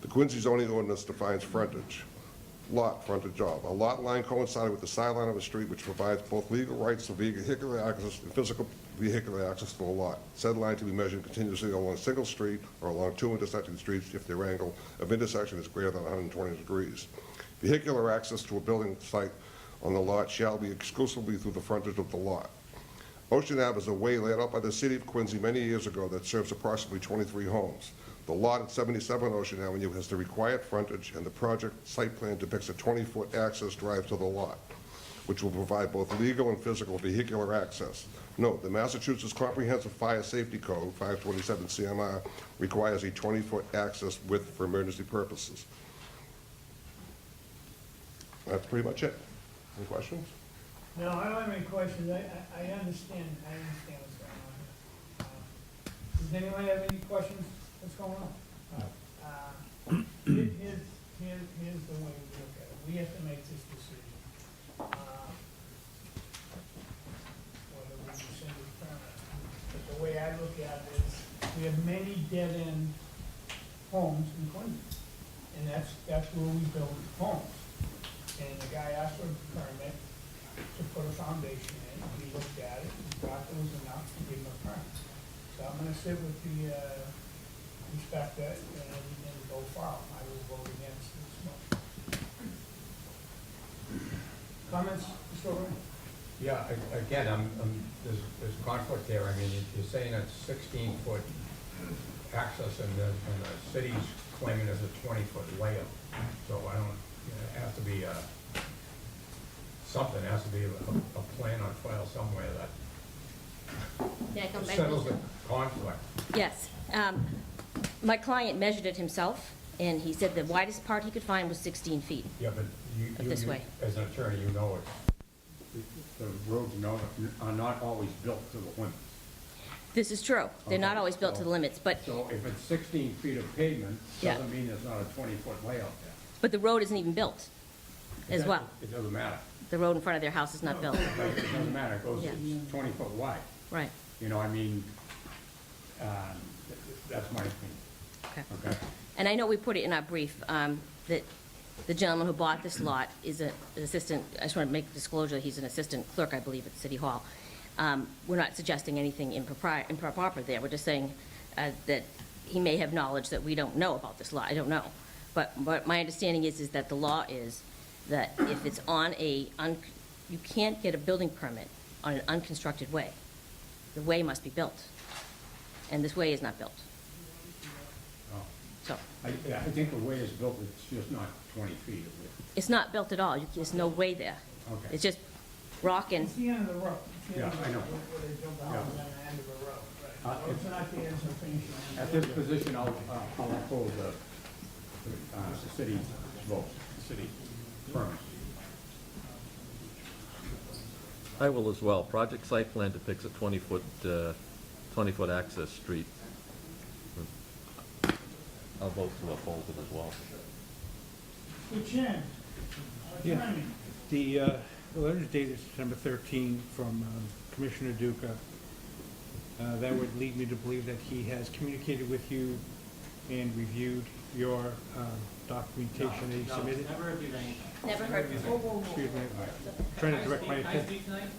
The Quincy zoning ordinance defines frontage. Lot frontage of. A lot line coincided with the sideline of a street which provides both legal rights to vehicular access and physical vehicular access to a lot. Said line to be measured continuously along a single street or along two intersecting streets if their angle of intersection is greater than 120 degrees. Vehicular access to a building site on the lot shall be exclusively through the frontage of the lot. Ocean Ave is a way laid out by the city of Quincy many years ago that serves approximately 23 homes. The lot at 77 Ocean Avenue has the required frontage, and the project site plan depicts a 20-foot access drive to the lot, which will provide both legal and physical vehicular access. Note, the Massachusetts Comprehensive Fire Safety Code, 527 CMR, requires a 20-foot access width for emergency purposes. That's pretty much it. Any questions? No, I don't have any questions. I understand what's going on. Does anyone have any questions? What's going on? Here's the way we look at it. We have to make this decision. Whether we rescind the permit. But the way I look at it is, we have many dead-end homes in Quincy. And that's where we build homes. And the guy asked for a permit to put a foundation in. We looked at it, we thought there was enough to give him a permit. So I'm gonna sit with the, inspector and go far. I will vote against this motion. Comments, Mr. O'Reilly? Yeah, again, there's conflict there. I mean, you're saying it's 16-foot access and the city's claiming there's a 20-foot layout. So I don't, it has to be something, has to be a plan on file somewhere that May I come back? settles the conflict. Yes. My client measured it himself, and he said the widest part he could find was 16 feet. Yeah, but This way. as an attorney, you know the roads are not always built to the limits. This is true. They're not Okay, always built to so- the limits, but, So if it's 16 feet of pavement, Yeah. doesn't mean there's not a 20-foot layout there. but the road isn't even built as well. It doesn't matter. The road in front of their house is not built. It doesn't matter, it goes, Yeah. it's 20 foot wide. Right. You know, I mean, that's my opinion. Okay. Okay? And I know we put it in our brief, that the gentleman who bought this lot is an assistant, I just want to make disclosure, he's an assistant clerk, I believe, at City Hall. We're not suggesting anything improper there, we're just saying that he may have knowledge that we don't know about this lot, I don't know. But my understanding is that the law is that if it's on you can't get a building permit on an unconstructed way. The way must be built, and this way is not built. Oh. So, I think the way it's built, it's just not 20 feet of it. it's not built at all, there's no way there. Okay. It's just rock and, It's the end of the road. It's the Yeah, end of the I know. road, Where they build the houses on the end of the road, right? It's- It's not the end of finishing. At this position, I'll oppose the city vote, city permit. I will as well. Project site plan depicts a 20-foot access street. I'll vote to oppose it as well. Good chance. Yeah. The letter is dated September 13 from Commissioner Duca. That would lead me to believe that he has communicated with you and reviewed your documentation that he submitted. Never reviewed anything. never heard before. Excuse me. Trying to direct my Can I speak attention. tonight?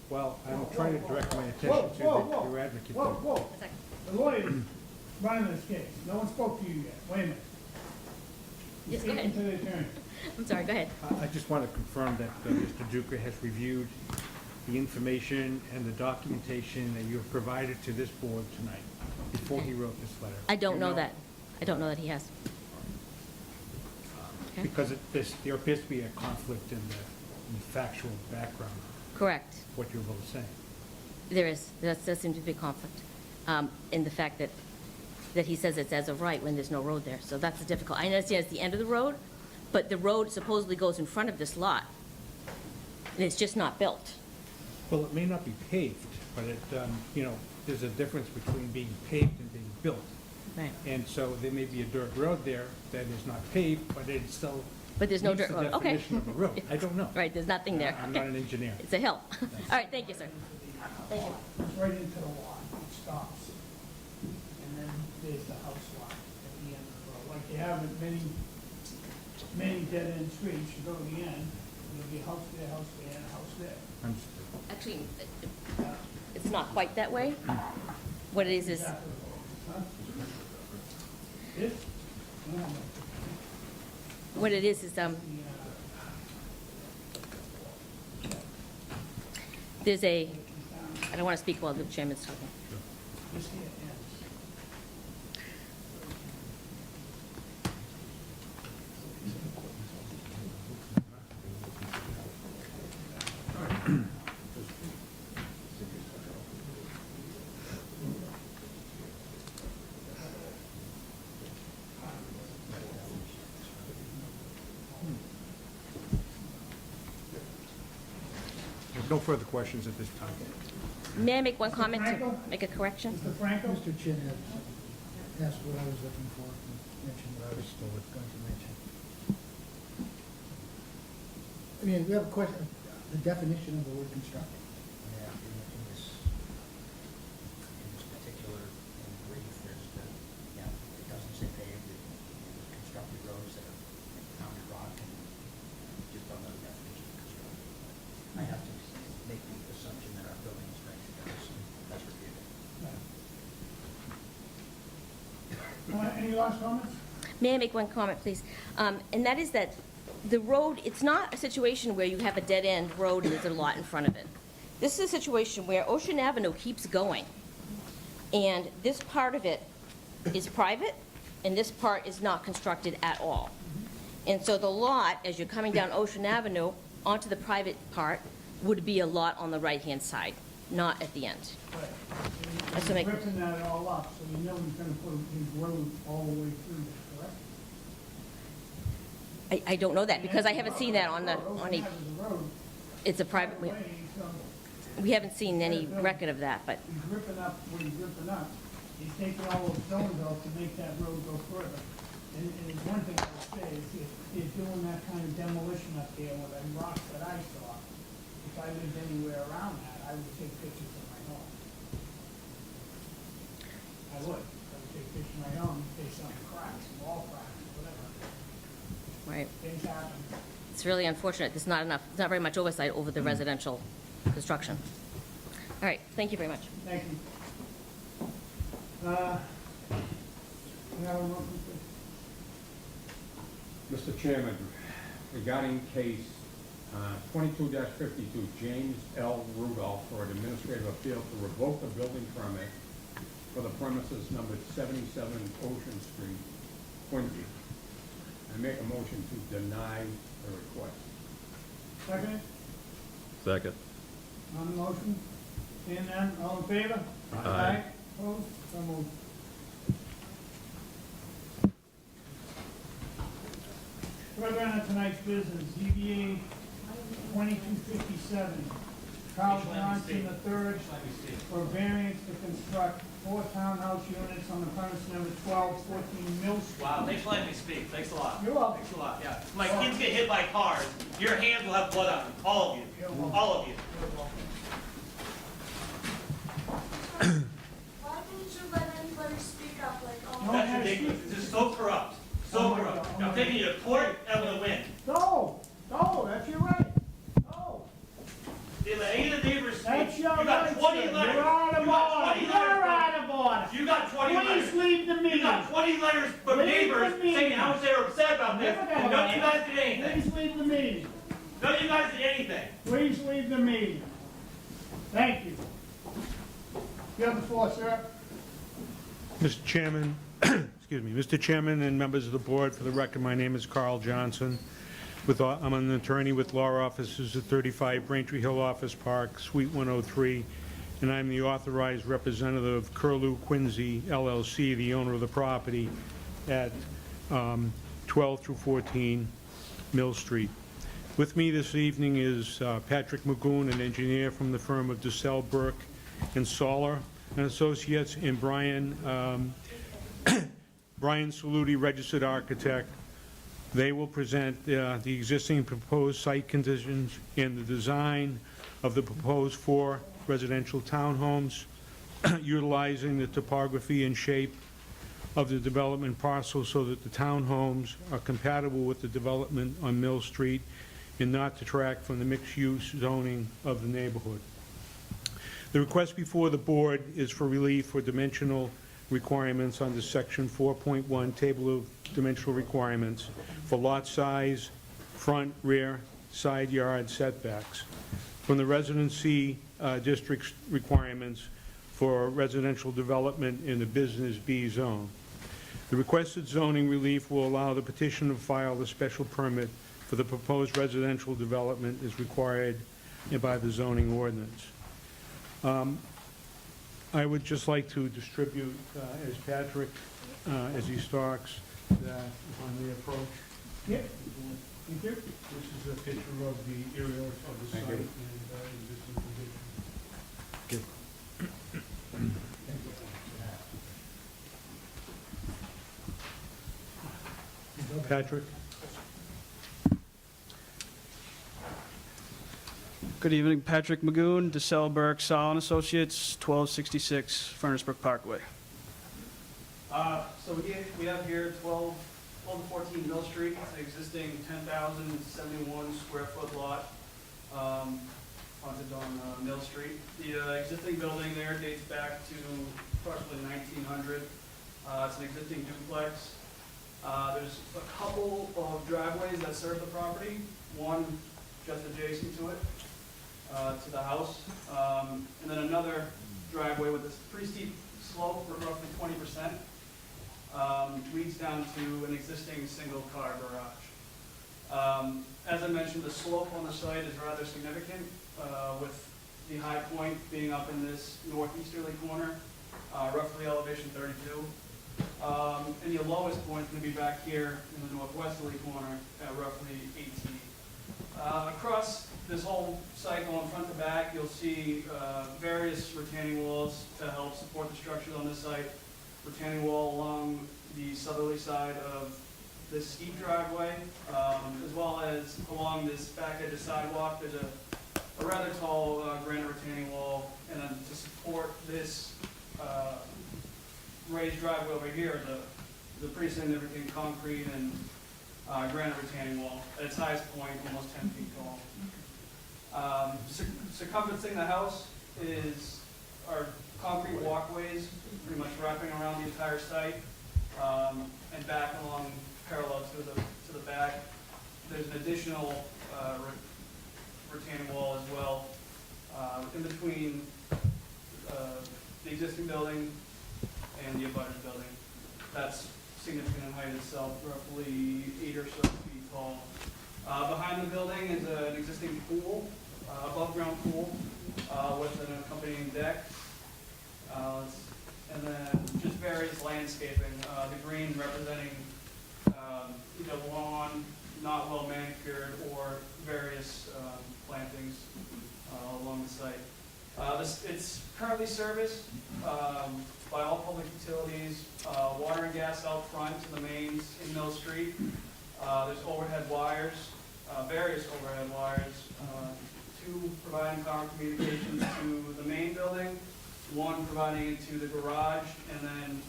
Well, I'm trying to direct my attention Whoa, to whoa, whoa. your advocate. Whoa, whoa. The lawyer's running this case. No one spoke to you yet. Wait a minute. Yes, go Speaking ahead. to the attorney. I'm sorry, go ahead. I just want to confirm that Mr. Duca has reviewed the information and the documentation that you have provided to this board tonight. before he wrote this letter? I don't You know that. I don't know that he has. Okay. Because there appears to be a conflict in the factual background Correct. of what you're both saying. There is. There seems to be a conflict in the fact that he says it's as of right when there's no road there. So that's difficult. I understand it's the end of the road, but the road supposedly goes in front of this lot, and it's just not built. Well, it may not be paved, but it, there's a difference between being paved and being built. Right. And so there may be a dirt road there that is not paved, but it still But there's no meets dirt the road. Okay. definition of a road. I don't know. Right, there's nothing there. I'm not an engineer. It's a hill. All right, thank you, sir. Thank you. It's right into the lot, it stops. And then there's the house lot at the end of the road. Like you have in many dead-end streets, you go to the end, there'll be a house there, and a house there. Actually, it's not quite that way. What it is, Huh? This? No, what it is, there's a, I don't want to speak while the chairman's talking. this here ends. There's no further questions at this time. May I make one comment to Franco? make a correction? Mr. Franco? Mr. Chin had asked what I was looking for, and mentioned what I was still going to mention. I mean, we have a question, the definition of the word constructed. In this particular brief, there's the, it doesn't say paved, it constructed roads that are pounded rock, and just don't know the definition of constructed. I have to make the assumption that our building inspector does, and that's reviewed. Any last comments? May I make one comment, please? And that is that the road, it's not a situation where you have a dead-end road and there's a lot in front of it. This is a situation where Ocean Avenue keeps going, and this part of it is private, and this part is not constructed at all. And so the lot, as you're coming down Ocean Avenue onto the private part, would be a lot on the right-hand side, not at the end. That's to make- He's ripping that all up, so you know he's gonna put his road all the way through this, correct? I don't know that, because I haven't seen that on a, it's a private, we haven't seen any record of that, but, He's ripping up what he's ripping up. He's taking all those stones out to make that road go further. And it's one thing I would say, is if you're doing that kind of demolition up there with them rocks that I saw, if I lived anywhere around that, I would take pictures of my home. I would take pictures of my home, in case something cracks, wall cracks, whatever. right. Things happen. It's really unfortunate, there's not enough, there's not very much oversight over the residential construction. All right, thank you very much. Thank you. We have a motion, please. Mr. Chairman, regarding case 22-52, James L. Rudolph for an administrative appeal to revoke the building permit for the premises numbered 77 Ocean Street, Quincy. I make a motion to deny the request. Second, Second. on the motion, seeing none, all in favor? Aye. Opposed? So moved. Further on tonight's business, ZBA 2257, Carl Johnson III, for variance to construct 4 townhouse units on the premise number 1214 Mill Street. Wow, thanks for letting me speak. Thanks a lot. You're welcome. Thanks a lot, yeah. My kids get hit by cars, your hands will have blood on them, all of you. All of you. Why didn't you let anybody speak up like all That's ridiculous. This is so corrupt. So corrupt. I'm taking you to court, and I'm gonna win. Go, that's your right. They let any of the neighbors speak. That's your You got right, 20 sir. letters. You're out of You got order. 20 You're letters. out of order. You got 20 letters. Please leave the meeting. You got 20 letters from Leave the neighbors meeting. saying how much they were upset about this, Never and gonna none of you happen. guys did anything. Please leave the meeting. None of you guys did anything. Please leave the meeting. Thank you. You have the floor, sir. Mr. Chairman, excuse me, Mr. Chairman and members of the board, for the record, my name is Carl Johnson. I'm an attorney with law offices at 35 Braintree Hill Office Park, Suite 103, and I'm the authorized representative of Curlew Quincy LLC, the owner of the property at 12 through 14 Mill Street. With me this evening is Patrick Magoon, an engineer from the firm of DeSalle Burke and Solar and Associates, and Brian Saluti, registered architect. They will present the existing proposed site conditions and the design of the proposed 4 residential townhomes, utilizing the topography and shape of the development parcel so that the townhomes are compatible with the development on Mill Street and not detract from the mixed-use zoning of the neighborhood. The request before the board is for relief for dimensional requirements under Section 4.1, Table of Dimensional Requirements for lot size, front, rear, side yard setbacks, from the residency district's requirements for residential development in the Business B zone. The requested zoning relief will allow the petitioner to file the special permit for the proposed residential development as required by the zoning ordinance. I would just like to distribute, as Patrick, as he stalks, that on the approach. Yeah. Thank you. This is a picture of the area of the site and existing conditions. Patrick? Good evening, Patrick Magoon, DeSalle Burke, Solon Associates, 1266 Furnace Brook Parkway. So we have here 12 to 14 Mill Street. It's an existing 10,071 square foot lot fronted on Mill Street. The existing building there dates back to approximately 1900. It's an existing duplex. There's a couple of driveways that serve the property, one just adjacent to it. To the house, and then another driveway with this pretty steep slope, roughly 20%, leads down to an existing single-car garage. As I mentioned, the slope on the site is rather significant, with the high point being up in this northeasterly corner, roughly elevation 32. And the lowest point is going to be back here in the northwesterly corner at roughly 18. Across this whole site going front to back, you'll see various retaining walls to help support the structures on this site. Retaining wall along the southerly side of this steep driveway, as well as along this back edge of sidewalk. There's a rather tall granite retaining wall, and then to support this raised driveway over here, the pretty significant concrete and granite retaining wall at its highest point, almost 10 feet tall. Circumferencing the house is our concrete walkways, pretty much wrapping around the entire site, and back along parallel to the back. There's an additional retaining wall as well in between the existing building and the abutting building. That's significant in height itself, roughly 8 or so feet tall. Behind the building is an existing pool, above-ground pool, with an accompanying deck. And then just various landscaping, the green representing either lawn, not well manicured, or various plantings along the site. It's currently serviced by all public utilities, water and gas out front to the mains in Mill Street. There's overhead wires, various overhead wires, 2 providing power communications to the main building, 1 providing into the garage, and then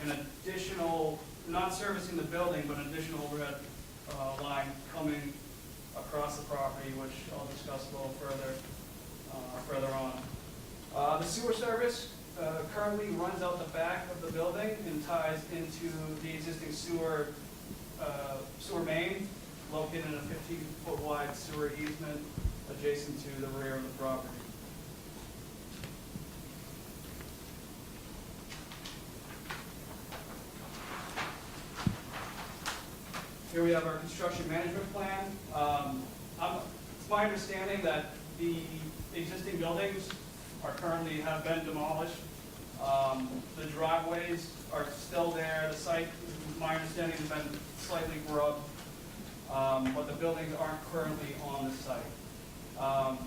an additional, not servicing the building, but an additional overhead line coming across the property, which I'll discuss a little further on. The sewer service currently runs out the back of the building and ties into the existing sewer main, located in a 15-foot wide sewer easement adjacent to the rear of the property. Here we have our construction management plan. It's my understanding that the existing buildings have been demolished. The driveways are still there. The site, my understanding, has been slightly grubbed, but the buildings aren't currently on the site.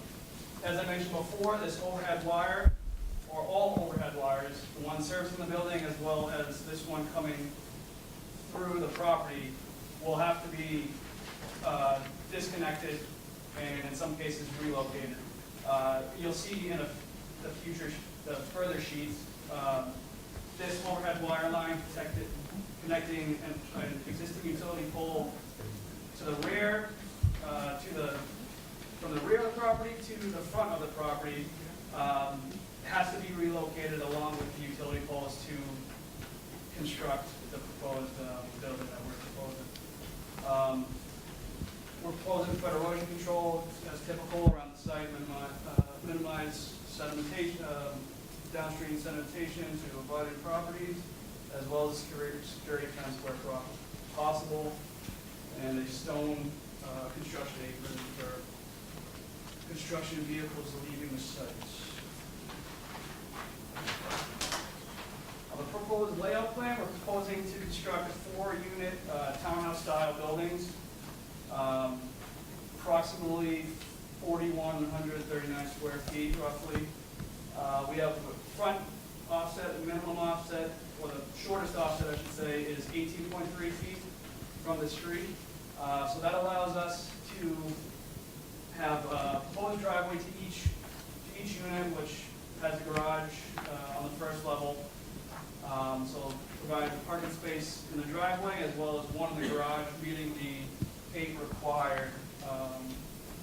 As I mentioned before, this overhead wire, or all overhead wires, the one servicing the building as well as this one coming through the property, will have to be disconnected and in some cases relocated. You'll see in the further sheets, this overhead wire line connecting an existing utility pole to the rear, from the rear of the property to the front of the property, has to be relocated along with the utility poles to construct the proposed building that we're proposing. We're proposing foot erosion control as typical around the site, minimize sedimentation, downstream sedimentation to abutting properties, as well as security fence where possible, and a stone construction apron for construction vehicles leaving the site. On the proposed layout plan, we're proposing to construct 4-unit townhouse-style buildings, approximately 4,139 square feet, roughly. We have a front offset, the minimum offset, or the shortest offset, I should say, is 18.3 feet from the street. So that allows us to have a proposed driveway to each unit, which has a garage on the first level. So provide parking space in the driveway as well as one in the garage, meeting the 8 required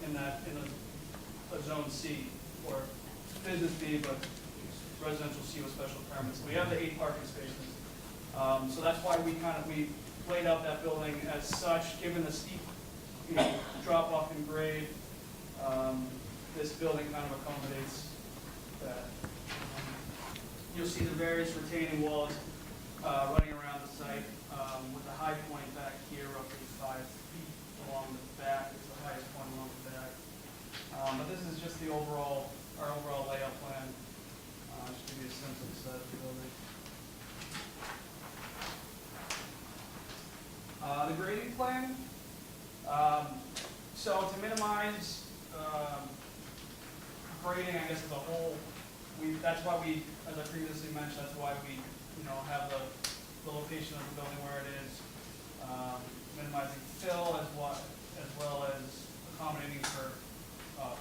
in a zone C, or business B, but residential C with special permits. So we have the 8 parking spaces. So that's why we laid out that building as such, given the steep drop off in grade. This building kind of accommodates that. You'll see the various retaining walls running around the site with the high point back here, roughly 5 feet along the back. It's the highest point along the back. But this is just our overall layout plan. Just to give you a sense of the size of the building. The grading plan. So to minimize grading, I guess, as a whole, that's why we, as I previously mentioned, that's why we, have the location of the building where it is, minimizing fill as well as accommodating for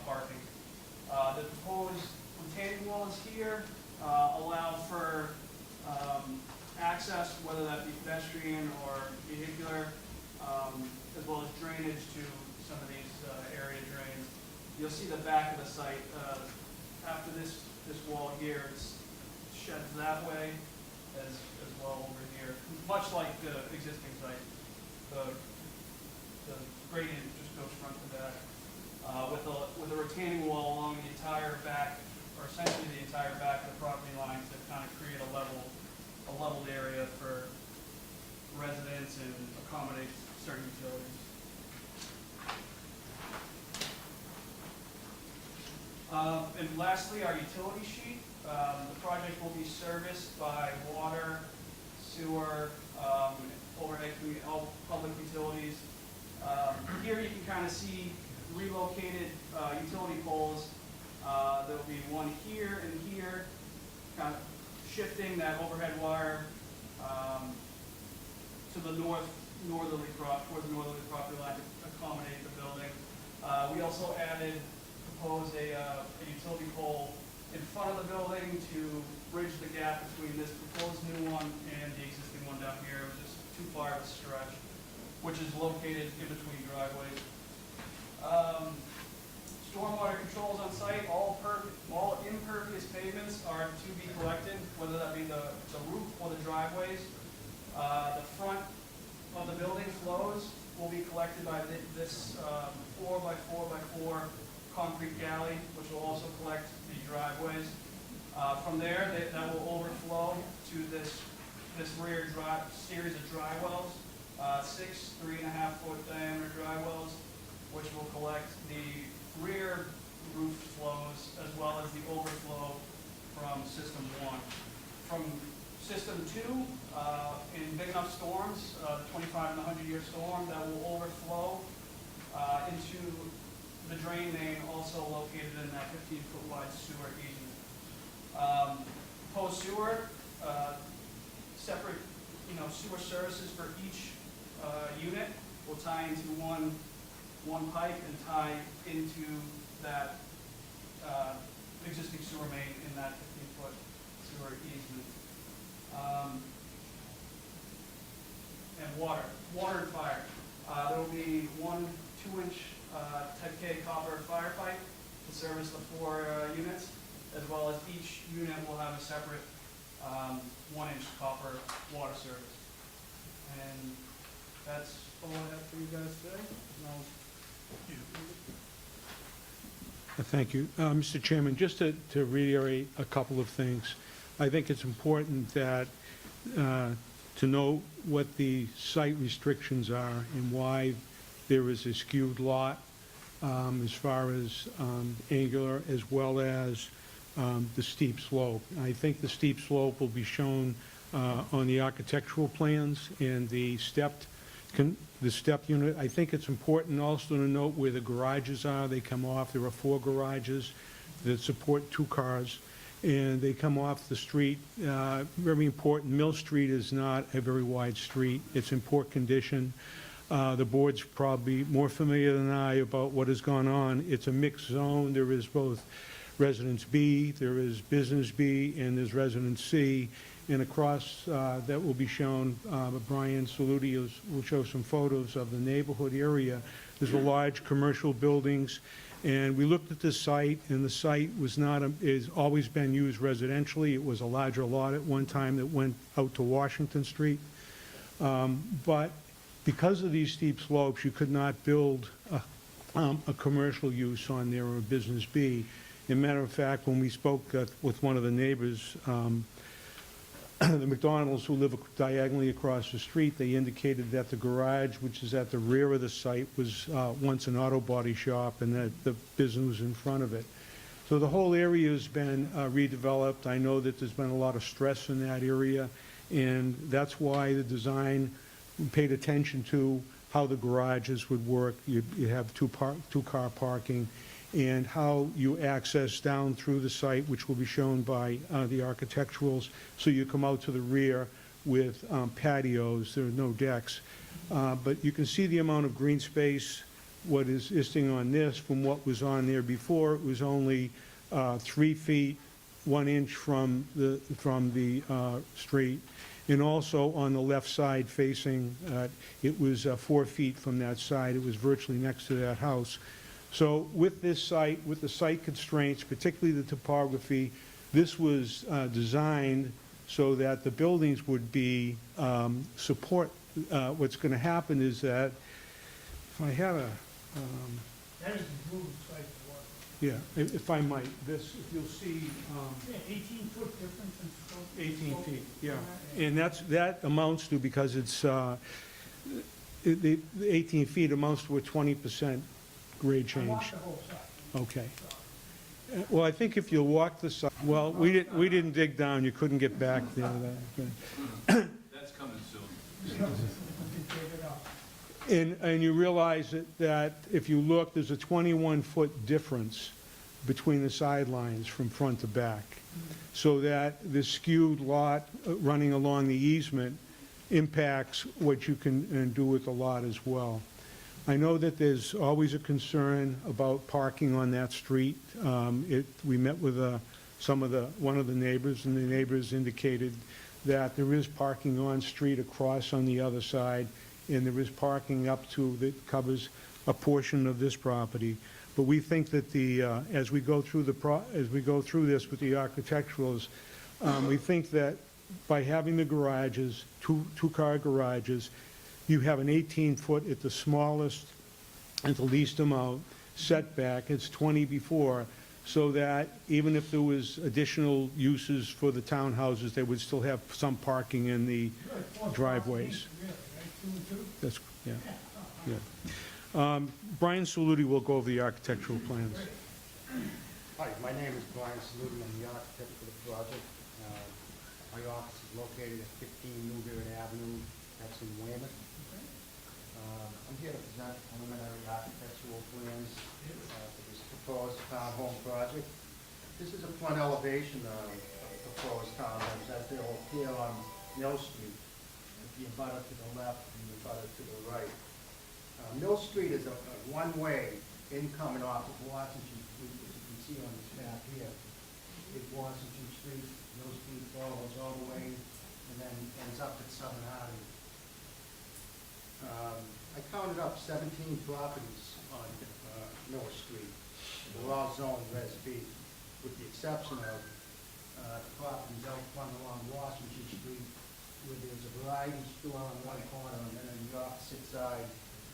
parking. The proposed retaining walls here allow for access, whether that be pedestrian or vehicular, as well as drainage to some of these area drains. You'll see the back of the site. After this wall here, it sheds that way as well over here, much like the existing site. The gradient just goes front to back. With a retaining wall along the entire back, or essentially the entire back of the property line, to kind of create a leveled area for residents and accommodate certain utilities. And lastly, our utility sheet. The project will be serviced by water, sewer, overhead, all public utilities. Here you can kind of see relocated utility poles. There'll be one here and here, kind of shifting that overhead wire to the towards the northerly property line to accommodate the building. We also proposed a utility pole in front of the building to bridge the gap between this proposed new one and the existing one down here, which is too far of a stretch, which is located in between driveways. Stormwater controls on site, all impervious pavements are to be collected, whether that be the roof or the driveways. The front of the building flows will be collected by this 4x4x4 concrete galley, which will also collect the driveways. From there, that will overflow to this rear series of dry wells 6 3.5-foot diameter dry wells, which will collect the rear roof flows as well as the overflow from system 1. From system 2, in big enough storms, the 25 and the 100-year storm, that will overflow into the drain main also located in that 15-foot wide sewer easement. Proposed sewer, separate, sewer services for each unit will tie into one pipe and tie into that existing sewer main in that 15-foot sewer easement. And water and fire. There will be one 2-inch type K copper fire pipe to service the 4 units, as well as each unit will have a separate 1-inch copper water service. And that's all I have for you guys today. Thank you. Mr. Chairman, just to reiterate a couple of things. I think it's important that to know what the site restrictions are and why there is a skewed lot as far as angular as well as the steep slope. I think the steep slope will be shown on the architectural plans and the step unit. I think it's important also to note where the garages are. They come off. There are 4 garages that support 2 cars, and they come off the street. Very important, Mill Street is not a very wide street. It's in poor condition. The board's probably more familiar than I about what has gone on. It's a mixed zone. There is both Residence B, there is Business B, and there's Residence C. And across that will be shown, Brian Saluti will show some photos of the neighborhood area. There's a large commercial buildings, and we looked at the site, and the site was not, has always been used residentially. It was a larger lot at one time that went out to Washington Street. But because of these steep slopes, you could not build a commercial use on there or a Business B. As a matter of fact, when we spoke with one of the neighbors, the McDonald's, who live diagonally across the street, they indicated that the garage, which is at the rear of the site, was once an auto body shop, and that the business was in front of it. So the whole area has been redeveloped. I know that there's been a lot of stress in that area, and that's why the design paid attention to how the garages would work. You have two-car parking, and how you access down through the site, which will be shown by the architecturals. So you come out to the rear with patios. There are no decks. But you can see the amount of green space. What is listing on this from what was on there before, it was only 3 feet, 1 inch from the street. And also on the left side facing, it was 4 feet from that side. It was virtually next to that house. So with this site, with the site constraints, particularly the topography, this was designed so that the buildings would be support. What's going to happen is that if I had a... That is the Google site for what? Yeah, if I might, if you'll see... 18-foot difference in scope? 18 feet, yeah. And that amounts to, because it's, the 18 feet amounts to a 20% grade change. I walked the whole site. Okay. Well, I think if you walk the site, well, we didn't dig down, you couldn't get back there. That's coming soon. And you realize that if you look, there's a 21-foot difference between the sidelines from front to back. So that the skewed lot running along the easement impacts what you can do with the lot as well. I know that there's always a concern about parking on that street. We met with one of the neighbors, and the neighbors indicated that there is parking on street across on the other side, and there is parking up to that covers a portion of this property. But we think that as we go through this with the architecturals, we think that by having the garages, two-car garages, you have an 18-foot at the smallest and the least amount setback. It's 20 before, so that even if there was additional uses for the townhouses, they would still have some parking in the driveways. Really, right? 2 and 2? That's, yeah, yeah. Brian Saluti will go over the architectural plans. Hi, my name is Brian Saluti. I'm the architect for the project. My office is located at 15 Newbury Avenue, that's in Weymouth. I'm here to present preliminary architectural plans for this proposed townhome project. This is a front elevation of proposed townhomes as they'll appear on Mill Street. The abutter to the left and the abutter to the right. Mill Street is a one-way incoming off of Washington Street, as you can see on this map here. It's Washington Street, Mill Street follows all the way and then ends up at Southern Avenue. I counted up 17 properties on Mill Street. They're all zoned Res B, with the exception of properties out front along Washington Street, where there's a variety store on one corner, and then on the opposite side,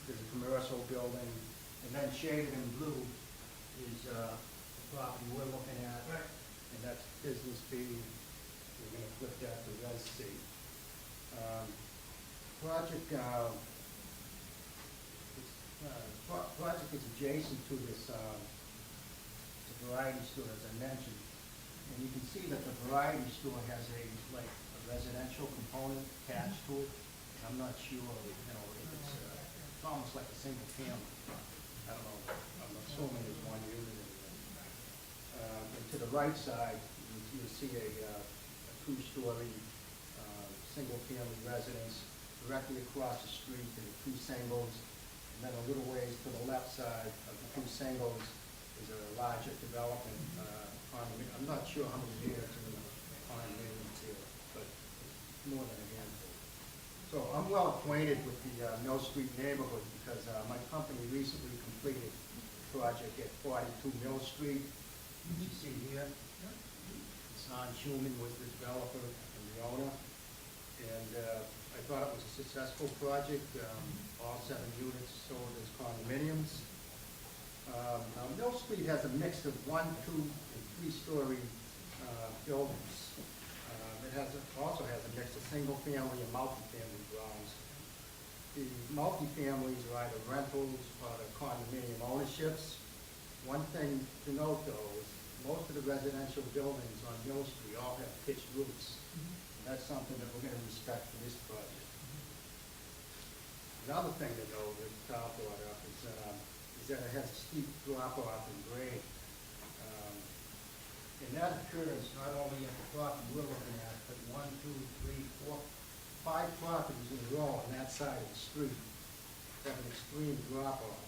there's a commercial building, and then shaded in blue is the property we're looking at, and that's Business B. We're gonna flip that to Res C. Project is adjacent to this variety store, as I mentioned, and you can see that the variety store has a residential component attached to it. I'm not sure, if it's almost like a single family. I don't know, I'm assuming there's one unit in there. And to the right side, you'll see a two-story, single-family residence. Directly across the street, there are two singles, and then a little ways to the left side of the two singles is a larger development condominium. I'm not sure how many units are in the condominiums here, but it's more than a handful. So I'm well acquainted with the Mill Street neighborhood because my company recently completed a project at 42 Mill Street, which you see here. Son Schuman was the developer and the owner, and I thought it was a successful project. All 7 units sold as condominiums. Now Mill Street has a mix of 1-, 2-, and 3-story buildings. Also has a mix of single-family and multifamily dwellings. The multifamilies are either rentals or the condominium ownerships. One thing to note, though, is most of the residential buildings on Mill Street all have pitched roofs. And that's something that we're going to respect for this project. Another thing to note that Tom brought up is that it has a steep drop-off in grade. And that occurs not only at the property we're looking at, but 1, 2, 3, 4, 5 properties in a row on that side of the street have an extreme drop-off.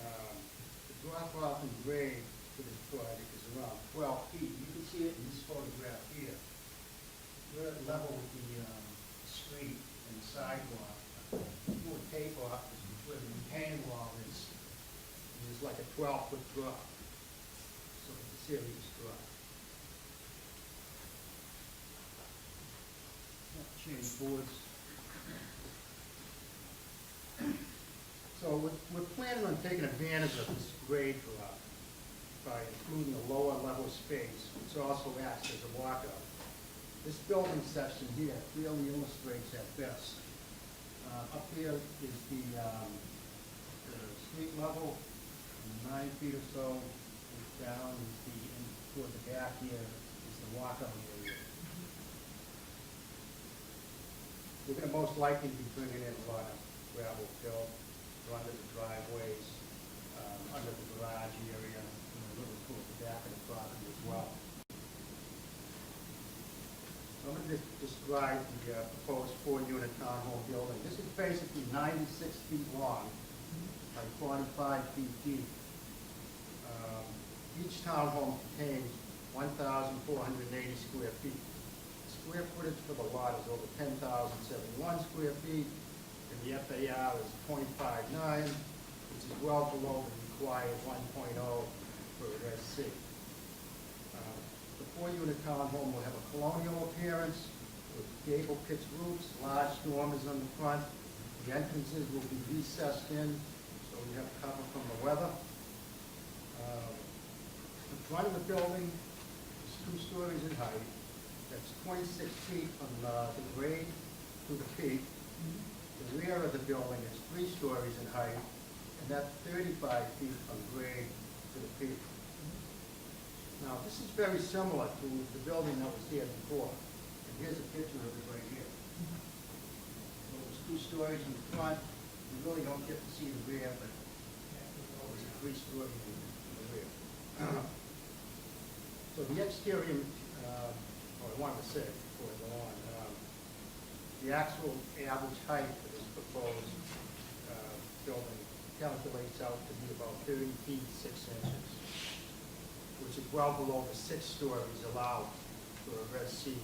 The drop-off in grade for this project is around 12 feet. You can see it in this photograph here. We're at level with the street and the sidewalk. You would tape off where the retaining wall is. And there's like a 12-foot drop. So it's a serious drop. Change boards. So we're planning on taking advantage of this grade drop by including a lower level space, which also acts as a walkout. This building section here really illustrates that best. Up here is the street level, and 9 feet or so down is and toward the back here is the walkout area. We're going to most likely be bringing in a lot of gravel fill under the driveways, under the garage area, and a little toward the back of the property as well. So I'm going to describe the proposed 4-unit townhome building. This is basically 96 feet long by 45 feet deep. Each townhome contains 1,480 square feet. The square footage for the lot is over 10,071 square feet, and the FAR is 0.59, which is well below the required 1.0 for Res C. The 4-unit townhome will have a colonial appearance with gable pitched roofs, large dormers on the front. The entrances will be recessed in, so we have cover from the weather. The front of the building is 2 stories in height. That's 26 feet from the grade to the peak. The rear of the building is 3 stories in height, and that's 35 feet from grade to the peak. Now, this is very similar to the building that was here before. And here's a picture of it right here. So it was 2 stories in the front. You really don't get to see the rear, but it was a 3-story in the rear. So the exterior, I wanted to say before I go on, the actual average height for this proposed building calculates out to be about 30 feet 6 inches, which is well below the 6 stories allowed for a Res C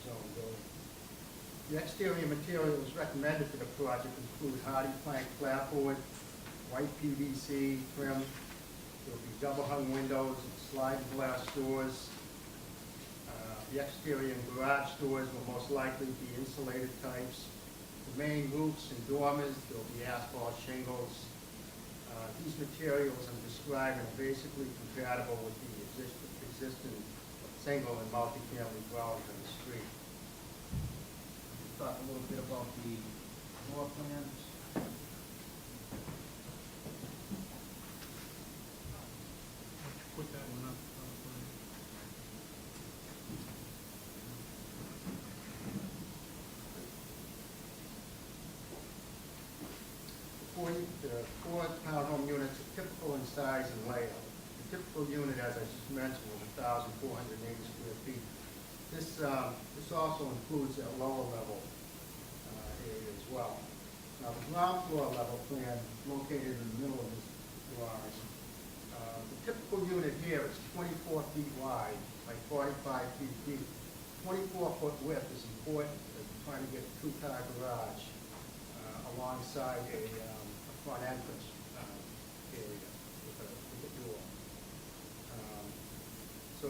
zone building. The exterior materials recommended for the project include hardy plank clapboard, white PVC trim. There will be double hung windows and sliding glass doors. The exterior and garage doors will most likely be insulated types. The main roofs and dormers, there will be asphalt shingles. These materials I'm describing are basically compatible with the existing single and multifamily dwellings on the street. Talk a little bit about the floor plans. Put that one up. The 4 townhome units are typical in size and layout. The typical unit, as I just mentioned, was 1,480 square feet. This also includes a lower level area as well. Now, the ground floor level plan located in the middle of this drawing. The typical unit here is 24 feet wide by 45 feet deep. 24-foot width is important if you're trying to get a 2-car garage alongside a front entrance area with a door. So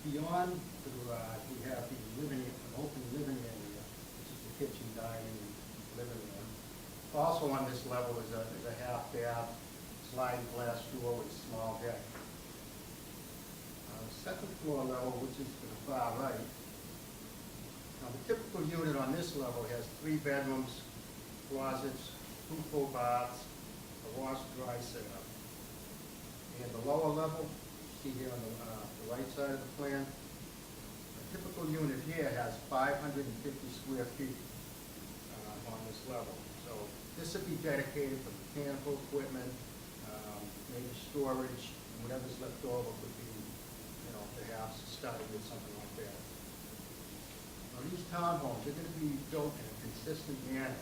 beyond the garage, we have the an open living area, which is the kitchen, dining, and living room. Also on this level is a half bath, sliding glass door with a small deck. The second floor level, which is to the far right. Now, the typical unit on this level has 3 bedrooms, closets, 2 full baths, a wash-dry setup. And the lower level, see here on the right side of the plan, a typical unit here has 550 square feet on this level. So this would be dedicated for mechanical equipment, maybe storage, and whatever's left over would be, perhaps starting with something like that. Now, these townhomes are going to be built in a consistent manner.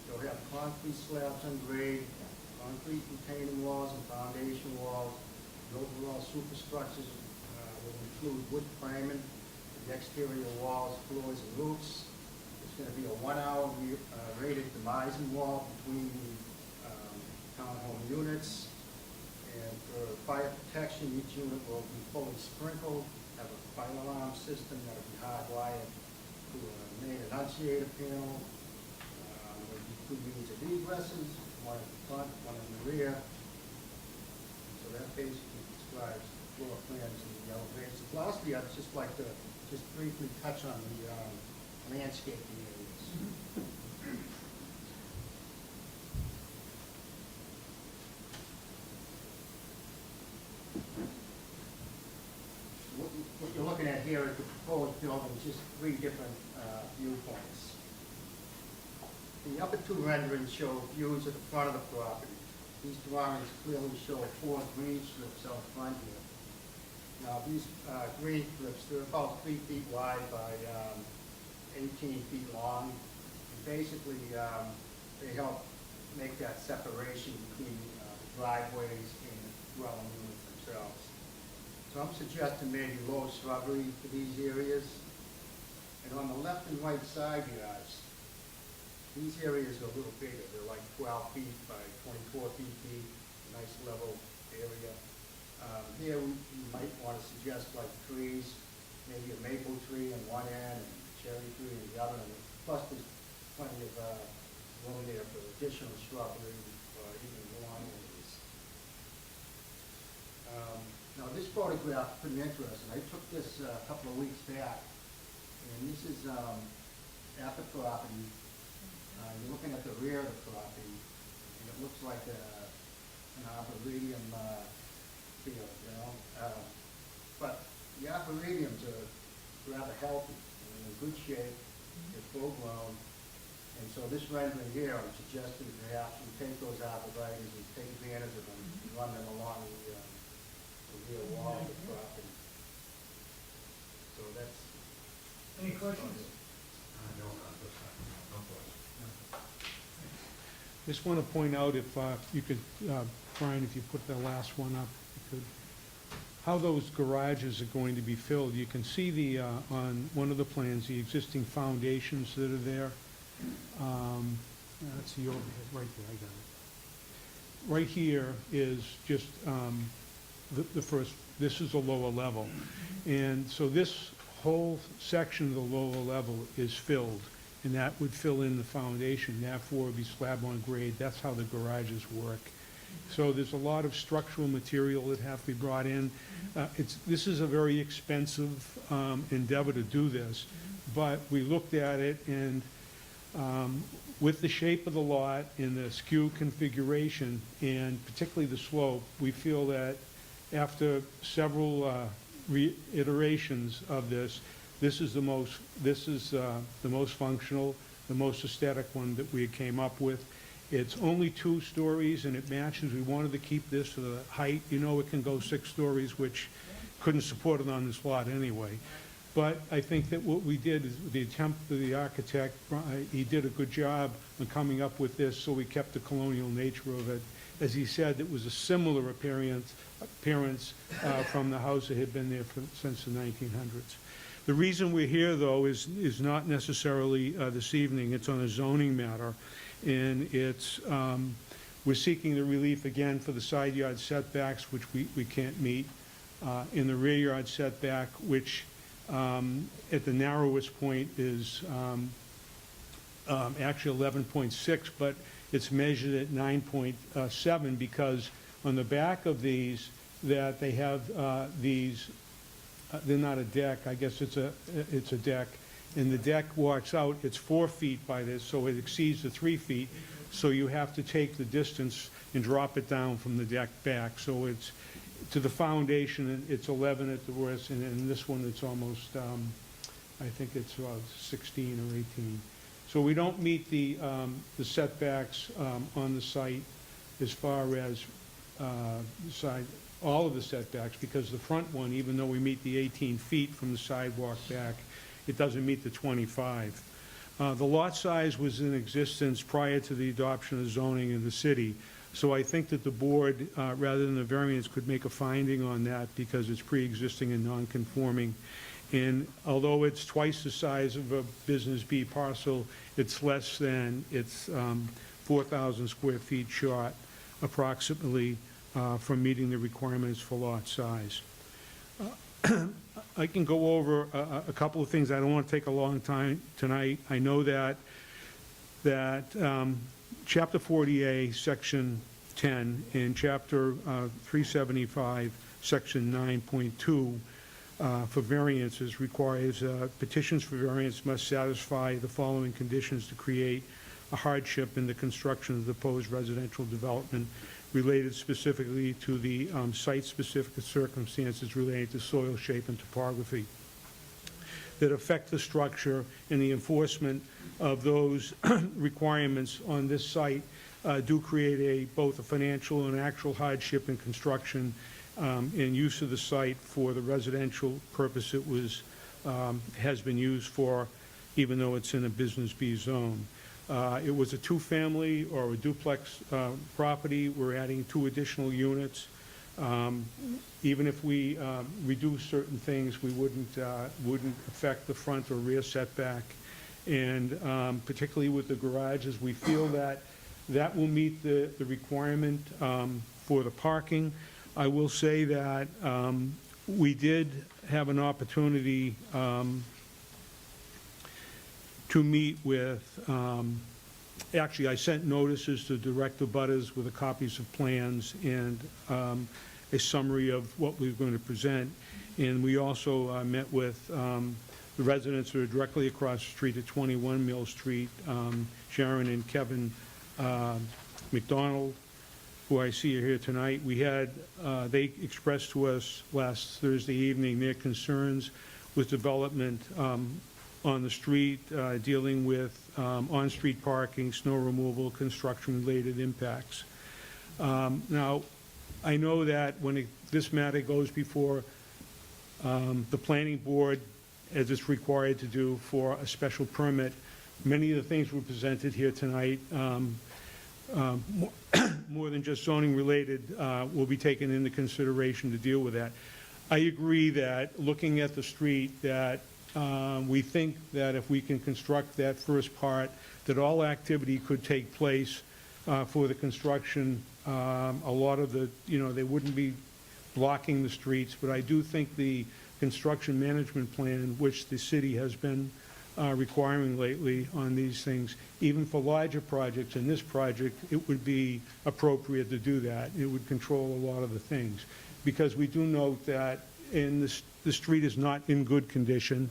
They'll have concrete slabs on grade, concrete retaining walls and foundation walls. The overall superstructures will include wood framing, the exterior walls, floors, and roofs. There's going to be a 1-hour rated demising wall between the townhome units. And for fire protection, each unit will be fully sprinkled, have a fire alarm system that will be hardwired to a main enunciator panel. There'll be 2 means of egresses, one at the front, one in the rear. So that basically describes the floor plans and the elevations. Lastly, I'd just like to just briefly touch on the landscaping areas. What you're looking at here is the proposed building, just 3 different viewpoints. The upper 2 renderings show views of the front of the property. These drawings clearly show 4 green strips out front here. Now, these green strips, they're about 3 feet wide by 18 feet long. And basically, they help make that separation between the driveways and the dwelling units themselves. So I'm suggesting maybe low shrubbery for these areas. And on the left and right side yards, these areas are a little bigger. They're like 12 feet by 24 feet deep, nice level area. Here you might want to suggest like trees, maybe a maple tree on one end and a cherry tree on the other. And plus there's plenty of room there for additional shrubbery or even lawn areas. Now this photograph is pretty interesting. I took this a couple of weeks back, and this is at the property. You're looking at the rear of the property, and it looks like an arboretum field, you know? But the arboretums are rather healthy, and in good shape, they're full-grown. And so this rendering here, I'm suggesting perhaps we take those arborvitaes and take advantage of them, and run them along the rear wall of the property. So that's. Any questions? Just want to point out, if you could, Brian, if you put the last one up, you could, how those garages are going to be filled. You can see the, on one of the plans, the existing foundations that are there. That's the overhead, right there, I got it. Right here is just the first, this is a lower level. And so this whole section of the lower level is filled, and that would fill in the foundation, therefore it'd be slab on grade. That's how the garages work. So there's a lot of structural material that have to be brought in. This is a very expensive endeavor to do this, but we looked at it, and with the shape of the lot and the skew configuration, and particularly the slope, we feel that after several reiterations of this, this is the most functional, the most aesthetic one that we came up with. It's only 2 stories, and it matches. We wanted to keep this to the height. You know, it can go 6 stories, which couldn't support it on this lot anyway. But I think that what we did is the attempt of the architect, he did a good job in coming up with this, so we kept the colonial nature of it. As he said, it was a similar appearance from the house that had been there since the 1900s. The reason we're here, though, is not necessarily this evening. It's on a zoning matter, and it's we're seeking the relief again for the side yard setbacks, which we can't meet, in the rear yard setback, which at the narrowest point is actually 11.6, but it's measured at 9.7 because on the back of these, that they have these, they're not a deck, I guess it's a deck, and the deck walks out, it's 4 feet by this, so it exceeds the 3 feet, so you have to take the distance and drop it down from the deck back, so it's to the foundation, it's 11 at the worst, and in this one, it's almost, I think it's 16 or 18. So we don't meet the setbacks on the site as far as all of the setbacks, because the front one, even though we meet the 18 feet from the sidewalk back, it doesn't meet the 25. The lot size was in existence prior to the adoption of zoning in the city, so I think that the board, rather than the variance, could make a finding on that because it's pre-existing and non-conforming. And although it's twice the size of a Business B parcel, it's less than, it's 4,000 square feet short, approximately, from meeting the requirements for lot size. I can go over a couple of things. I don't want to take a long time tonight. I know that Chapter 40A, Section 10, and Chapter 375, Section 9.2, for variances requires petitions for variance must satisfy the following conditions to create a hardship in the construction of the proposed residential development related specifically to the site-specific circumstances related to soil shape and topography that affect the structure, and the enforcement of those requirements on this site do create both a financial and actual hardship in construction and use of the site for the residential purpose it was has been used for, even though it's in a Business B zone. It was a 2-family or a duplex property. We're adding 2 additional units. Even if we reduce certain things, we wouldn't affect the front or rear setback. And particularly with the garages, we feel that that will meet the requirement for the parking. I will say that we did have an opportunity to meet with, actually I sent notices to direct the abutters with the copies of plans and a summary of what we were going to present. And we also met with The residents are directly across the street at 21 Mill Street, Sharon and Kevin McDonald, who I see are here tonight. We had, they expressed to us last Thursday evening their concerns with development on the street, dealing with on-street parking, snow removal, construction-related impacts. Now, I know that when this matter goes before the planning board, as it's required to do for a special permit, many of the things were presented here tonight, more than just zoning related, will be taken into consideration to deal with that. I agree that looking at the street, that we think that if we can construct that first part, that all activity could take place for the construction. A lot of the, they wouldn't be blocking the streets, but I do think the construction management plan, which the city has been requiring lately on these things, even for larger projects, in this project, it would be appropriate to do that. It would control a lot of the things. Because we do note that the street is not in good condition.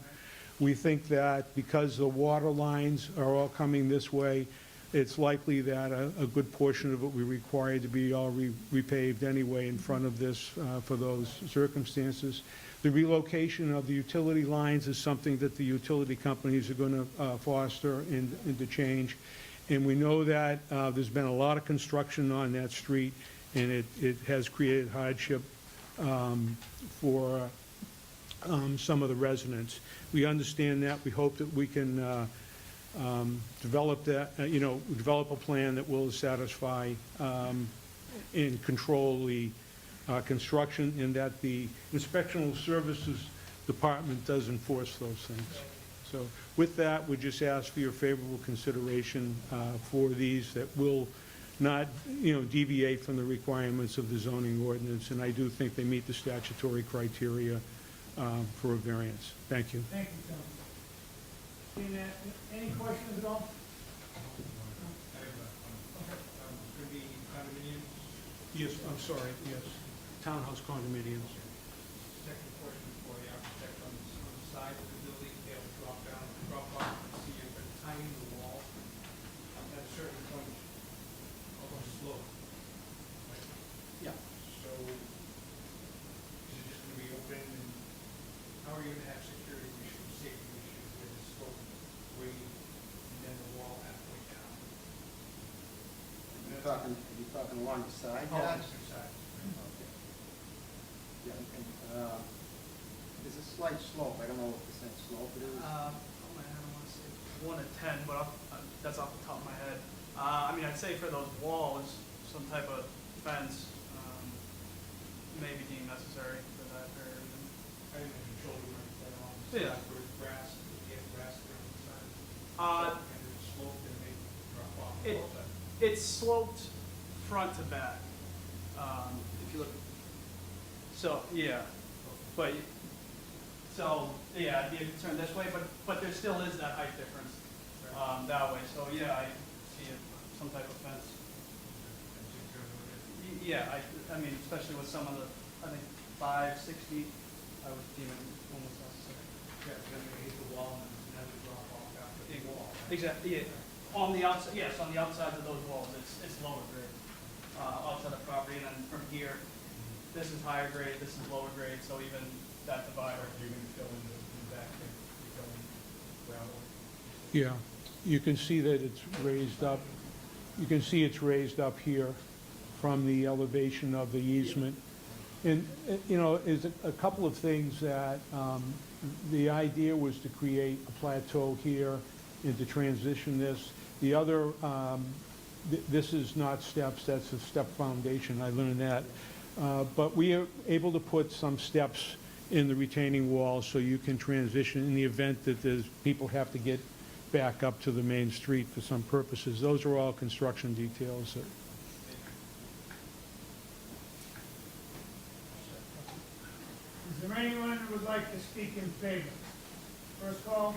We think that because the water lines are all coming this way, it's likely that a good portion of it will be required to be all repaved anyway in front of this for those circumstances. The relocation of the utility lines is something that the utility companies are going to foster and to change. And we know that there's been a lot of construction on that street, and it has created hardship for some of the residents. We understand that. We hope that we can develop that, develop a plan that will satisfy and control the construction, and that the Inspectional Services Department does enforce those things. So with that, we just ask for your favorable consideration for these that will not, deviate from the requirements of the zoning ordinance, and I do think they meet the statutory criteria for a variance. Thank you. Thank you, Tom. Any questions at all? Yes, I'm sorry, yes. Townhouse condominiums. Second question for the architect on the side of the building, they'll drop off and see if they're tying the wall at a certain point of a slope. Right? Yeah. So, is it just gonna be open, and how are you gonna have security issues, safety issues with the slope grade and then the wall halfway down? You're talking along the side? Oh, yeah? on the side. Okay. Yeah, there's a slight slope, I don't know what percent slope it is. I don't want to say 1 to 10, but that's off the top of my head. I'd say for those walls, some type of fence may be deemed necessary for that area. I didn't have children right there on the side where it's grass, if you have grass there on the side. And it's sloped and may drop off. It's sloped front to back. If you look. So, yeah. But, I'd be concerned this way, but there still is that height difference that way. So, yeah, I see some type of fence. Yeah, especially with some of the, I think, 5, 6 feet, I would deem it almost necessary. Yeah, then we hit the wall and then we drop off after the wall. Exactly, yeah. On the outside, yes, on the outsides of those walls, it's lower grade, outside the property, and then from here, this is higher grade, this is lower grade, so even that divider. You're gonna fill in the back, you fill in gravel. Yeah, you can see that it's raised up. You can see it's raised up here from the elevation of the easement. And, is a couple of things that the idea was to create a plateau here and to transition this. The other, this is not steps, that's a step foundation, I learned that. But we are able to put some steps in the retaining wall so you can transition in the event that people have to get back up to the main street for some purposes. Those are all construction details. Is there anyone who would like to speak in favor? First call,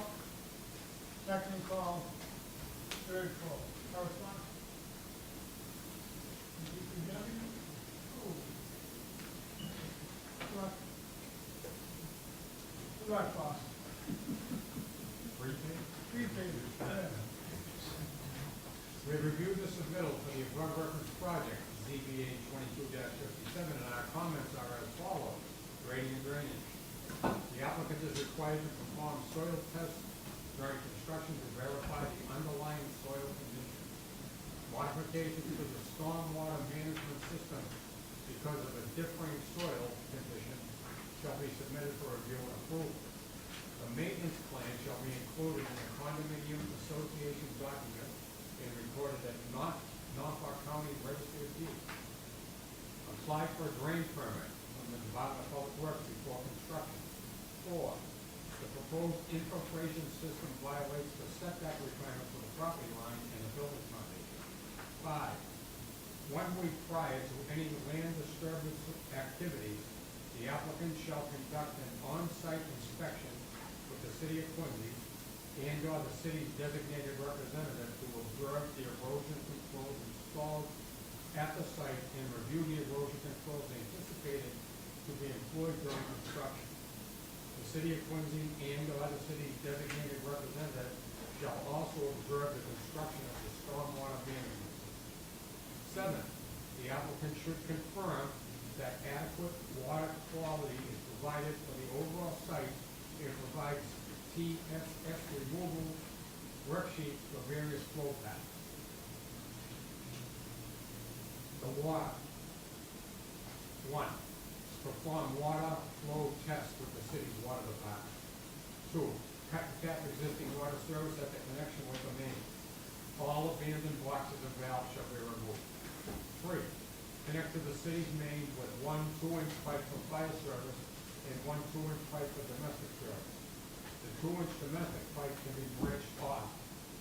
second call, third call. Correspondence? Good luck, boss. reviewed the submittal for the above referenced project, ZBA 22-57, and our comments are as follows. Grading and drainage. The applicant is required to perform soil tests during construction to verify the underlying soil conditions. Modifications to the stormwater management system because of a differing soil condition shall be submitted for review and approval. The maintenance plan shall be included in the condominium association document and recorded at Norfolk County Registry of Deeds. Apply for a drain permit from the Department of Public Works before construction. 4, the proposed infiltration system violates the setback requirement for the property line and the building foundation. 5, 1 week prior to any land disturbance activities, the applicant shall conduct an on-site inspection with the city of Quincy and/or the city's designated representative to observe the erosion controls installed at the site and review the erosion controls anticipated to be employed during construction. The city of Quincy and/or the city's designated representative shall also observe the construction of the stormwater management system. 7, the applicant should confirm that adequate water quality is provided for the overall site and provides TSS removal worksheets for various flow patterns. The water. 1, perform water flow tests with the city's water department. 2, cut and tap existing water service at the connection with the main. All abandoned boxes and valves shall be removed. 3, connect to the city's main with 1 2-inch pipe for fire service and 1 2-inch pipe for domestic service. The 2-inch domestic pipe can be branched off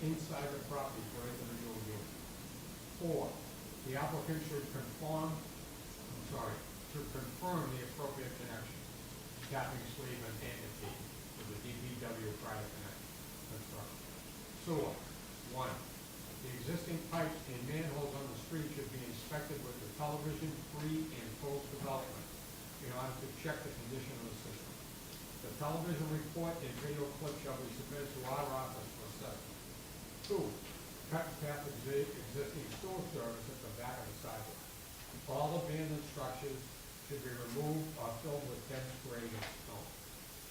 inside the property for individual use. 4, the applicant should confirm the appropriate connection, capping sleeve and key with the DPW prior construction. Sewer. 1, the existing pipes and manholes on the street should be inspected with the television pre- and post-development in order to check the condition of the system. The television report and video clip shall be submitted to our office for assessment. 2, cut and tap existing sewer service at the back of the sidewalk. All abandoned structures should be removed or filled with dense grade and stone.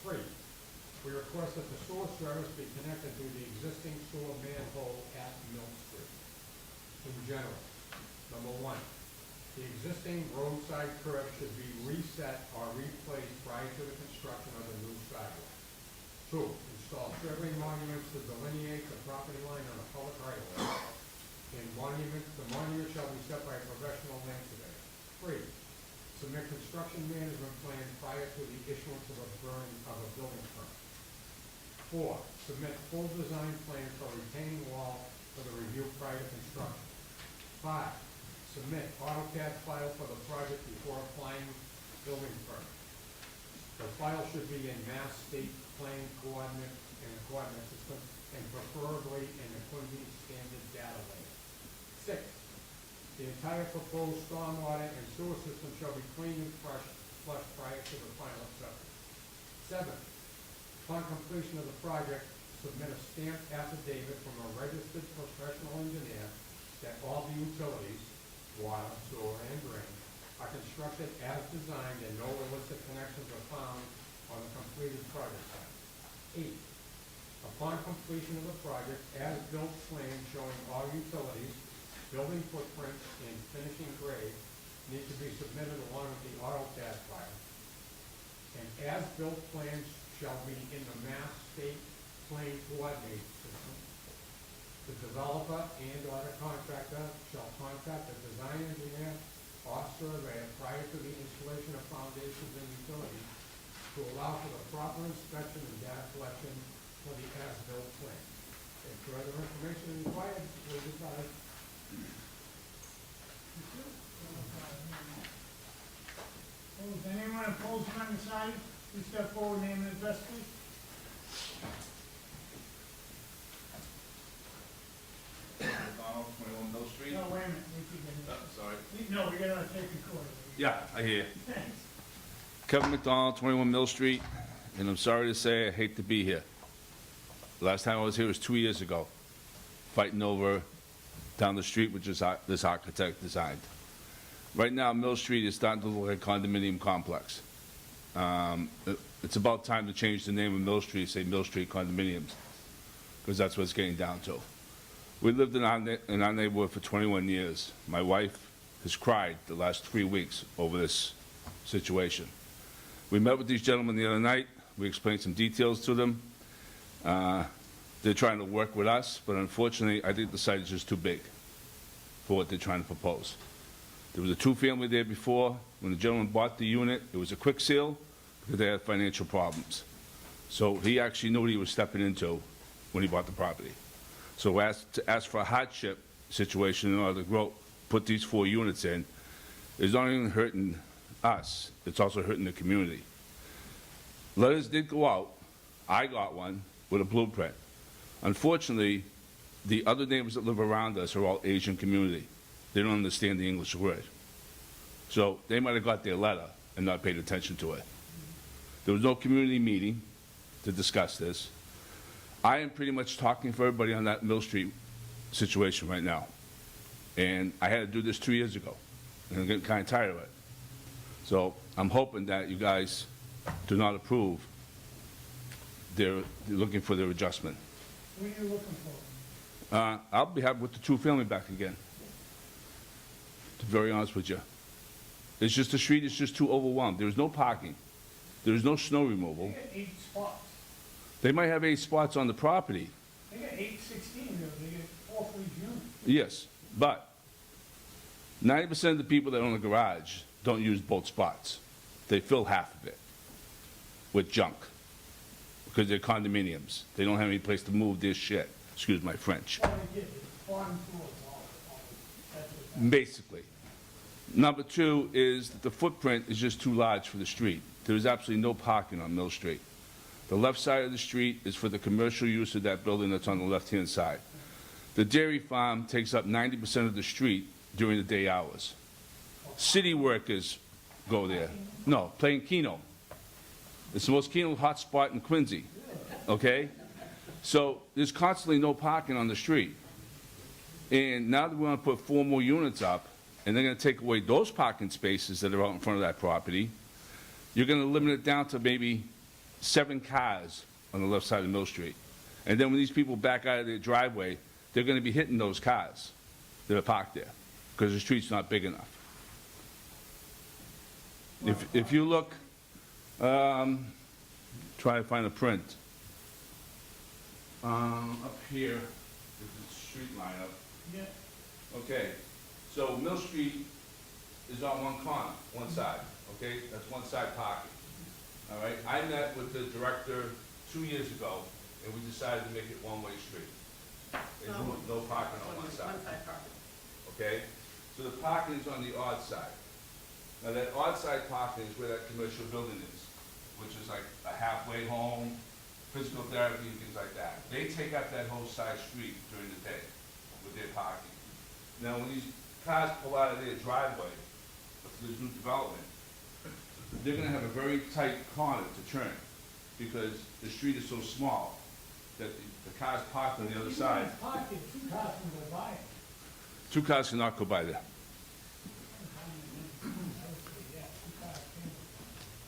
3, we request that the sewer service be connected to the existing sewer manhole at Mill Street. In general, number 1, the existing roadside curb should be reset or replaced prior to the construction of the new sidewalk. 2, install survey monuments to delineate the property line on a public right of way. And the monument shall be set by a professional land surveyor. 3, submit construction management plans prior to the issuance of a building permit. 4, submit full design plans for retaining wall for the review prior to construction. 5, submit AutoCAD file for the project before applying building permit. The file should be in Mass State Plan coordinate system and preferably in the Quincy Standard Data Lake. 6, the entire proposed stormwater and sewer system shall be cleaned and flushed prior to the final acceptance. 7, upon completion of the project, submit a stamped affidavit from a registered professional engineer that all the utilities, water, sewer, and drain, are constructed as designed and no illicit connections are found on the completed project site. 8, upon completion of the project, as-built plans showing all utilities, building footprints, and finishing grade need to be submitted along with the AutoCAD file. And as-built plans shall be in the Mass State Plan coordinate system. The developer and/or the contractor shall contact the design engineer or surveyor prior to the installation of foundations and utilities to allow for the proper inspection and data collection for the as-built plan. If further information is required, please advise. Is anyone opposed or undecided? Please step forward, name and address, please. McDonald, 21 Mill Street. No, wait a minute. Wait till you Sorry. get- No, we're gonna take recording. Yeah, I hear you. Thanks. Kevin McDonald, 21 Mill Street, and I'm sorry to say I hate to be here. Last time I was here was 2 years ago, fighting over down the street, which is this architect designed. Right now, Mill Street is starting to look like a condominium complex. It's about time to change the name of Mill Street, say Mill Street Condominiums, because that's what it's getting down to. We lived in our neighborhood for 21 years. My wife has cried the last 3 weeks over this situation. We met with these gentlemen the other night. We explained some details to them. They're trying to work with us, but unfortunately, I think the site is just too big for what they're trying to propose. There was a two-family there before. When the gentleman bought the unit, it was a quick sale because they had financial problems. So he actually knew what he was stepping into when he bought the property. So to ask for a hardship situation in order to put these 4 units in is not even hurting us, it's also hurting the community. Letters did go out. I got one with a blueprint. Unfortunately, the other neighbors that live around us are all Asian community. They don't understand the English word. So they might have got their letter and not paid attention to it. There was no community meeting to discuss this. I am pretty much talking for everybody on that Mill Street situation right now. And I had to do this 2 years ago, and I'm getting kind of tired of it. So I'm hoping that you guys do not approve. They're looking for their adjustment. What are you looking for? I'll be happy with the two-family back again, to be very honest with you. It's just the street is just too overwhelmed. There's no parking. There's no snow removal. They got 8 spots. They might have 8 spots on the property. They got 816 there, they get 4 for each unit. Yes, but 90% of the people that own a garage don't use both spots. They fill half of it with junk because they're condominiums. They don't have any place to move their shit. Excuse my French. Well, they get bottom floor, that's what Basically. Number 2 is that the footprint is just too large for the street. There is absolutely no parking on Mill Street. The left side of the street is for the commercial use of that building that's on the left-hand side. The dairy farm takes up 90% of the street during the day hours. City workers go there. No, playing Keno. It's the most Keno hotspot in Quincy, okay? So there's constantly no parking on the street. And now that we want to put 4 more units up, and they're going to take away those parking spaces that are out in front of that property, you're going to limit it down to maybe 7 cars on the left side of Mill Street. And then when these people back out of their driveway, they're going to be hitting those cars that are parked there because the street's not big enough. If you look, try to find a print. Up here is the street lineup. Yeah. Okay, so Mill Street is on one corner, one side, okay? That's one side parking, all right? I met with the director 2 years ago, and we decided to make it one-way street. There's no parking on one side. Okay? So the parking is on the odd side. Now, that odd side parking is where that commercial building is, which is like a halfway home, physical therapy, and things like that. They take up that whole side street during the day with their parking. Now, when these cars pull out of their driveway, if there's new development, they're gonna have a very tight corner to turn because the street is so small that the cars parked on the other side. Parking, 2 cars can go by it. 2 cars cannot go by there.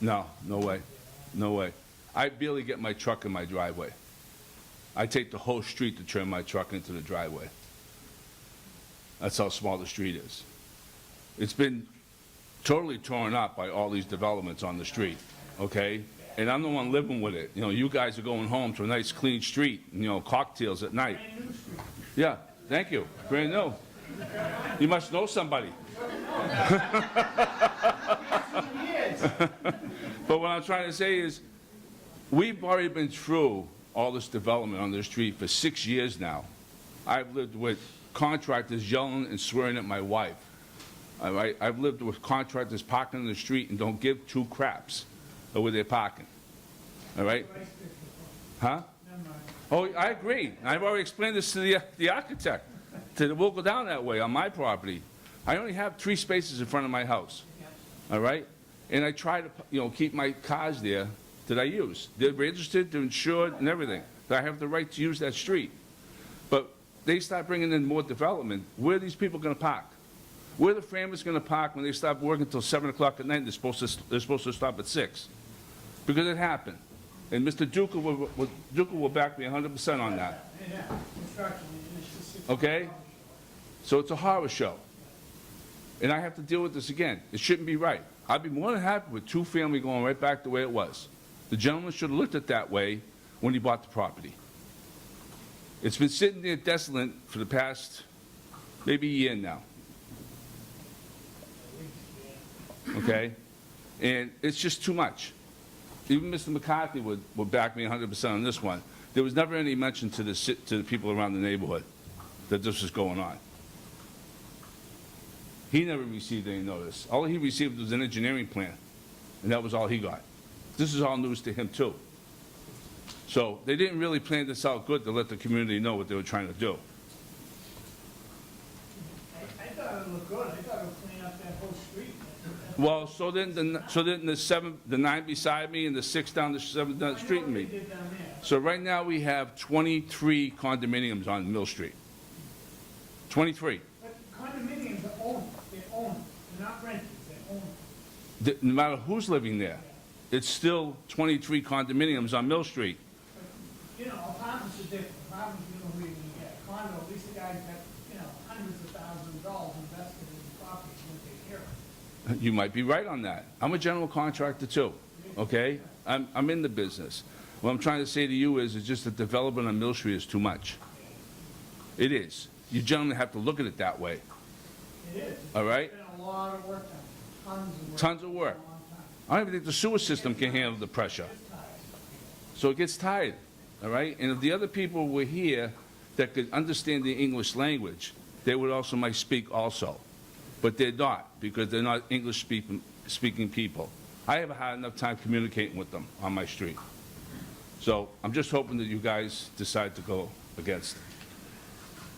No, no way, no way. I barely get my truck in my driveway. I take the whole street to turn my truck into the driveway. That's how small the street is. It's been totally torn up by all these developments on the street, okay? And I'm the one living with it. You know, you guys are going home to a nice clean street, you know, cocktails at night. Yeah, thank you, brand new. You must know somebody. But what I'm trying to say is, we've already been through all this development on this street for 6 years now. I've lived with contractors yelling and swearing at my wife. All right? I've lived with contractors parking on the street and don't give 2 craps over their parking. All right? Huh? Oh, I agree. I've already explained this to the architect. We'll go down that way on my property. I only have 3 spaces in front of my house. All right? And I try to, you know, keep my cars there that I use. They're registered, they're insured, and everything. I have the right to use that street. But they start bringing in more development, where are these people gonna park? Where are the families gonna park when they stop working until 7 o'clock at night, and they're supposed to stop at 6? Because it happened. And Mr. Duca will back me 100% on that, Yeah, construction, and it's just. okay? So it's a horror show. And I have to deal with this again. It shouldn't be right. I'd be more than happy with two-family going right back the way it was. The gentleman should have looked at it that way when he bought the property. It's been sitting there desolate for the past maybe a year now. Okay? And it's just too much. Even Mr. McCarthy would back me 100% on this one. There was never any mention to the people around the neighborhood that this was going on. He never received any notice. All he received was an engineering plan, and that was all he got. This is all news to him, too. So they didn't really plan this out good to let the community know what they were trying to do. I thought it looked good, I thought it would clean up that whole street. Well, so then the 9 beside me and the 6 down the 7th down the street and me. They did down there. So right now, we have 23 condominiums on Mill Street. 23. But condominiums are owned, they're owned, they're not renters, they're owned. No matter who's living there, it's still 23 condominiums on Mill Street. You know, apartments are different, apartments, you know, where you get a condo, at least the guy's got, you know, hundreds of thousands of dollars invested in the property, he's gonna take care of it. You might be right on that. I'm a general contractor too, okay? I'm in the business. What I'm trying to say to you is just that development on Mill Street is too much. It is. You gentlemen have to look at it that way, It is. all right? There's been a lot of work done, tons of work. Tons of work. I don't even think the sewer system can handle the pressure. So it gets tired, all right? And if the other people were here that could understand the English language, they would also might speak also. But they're not, because they're not English-speaking people. I have a hard enough time communicating with them on my street. So I'm just hoping that you guys decide to go against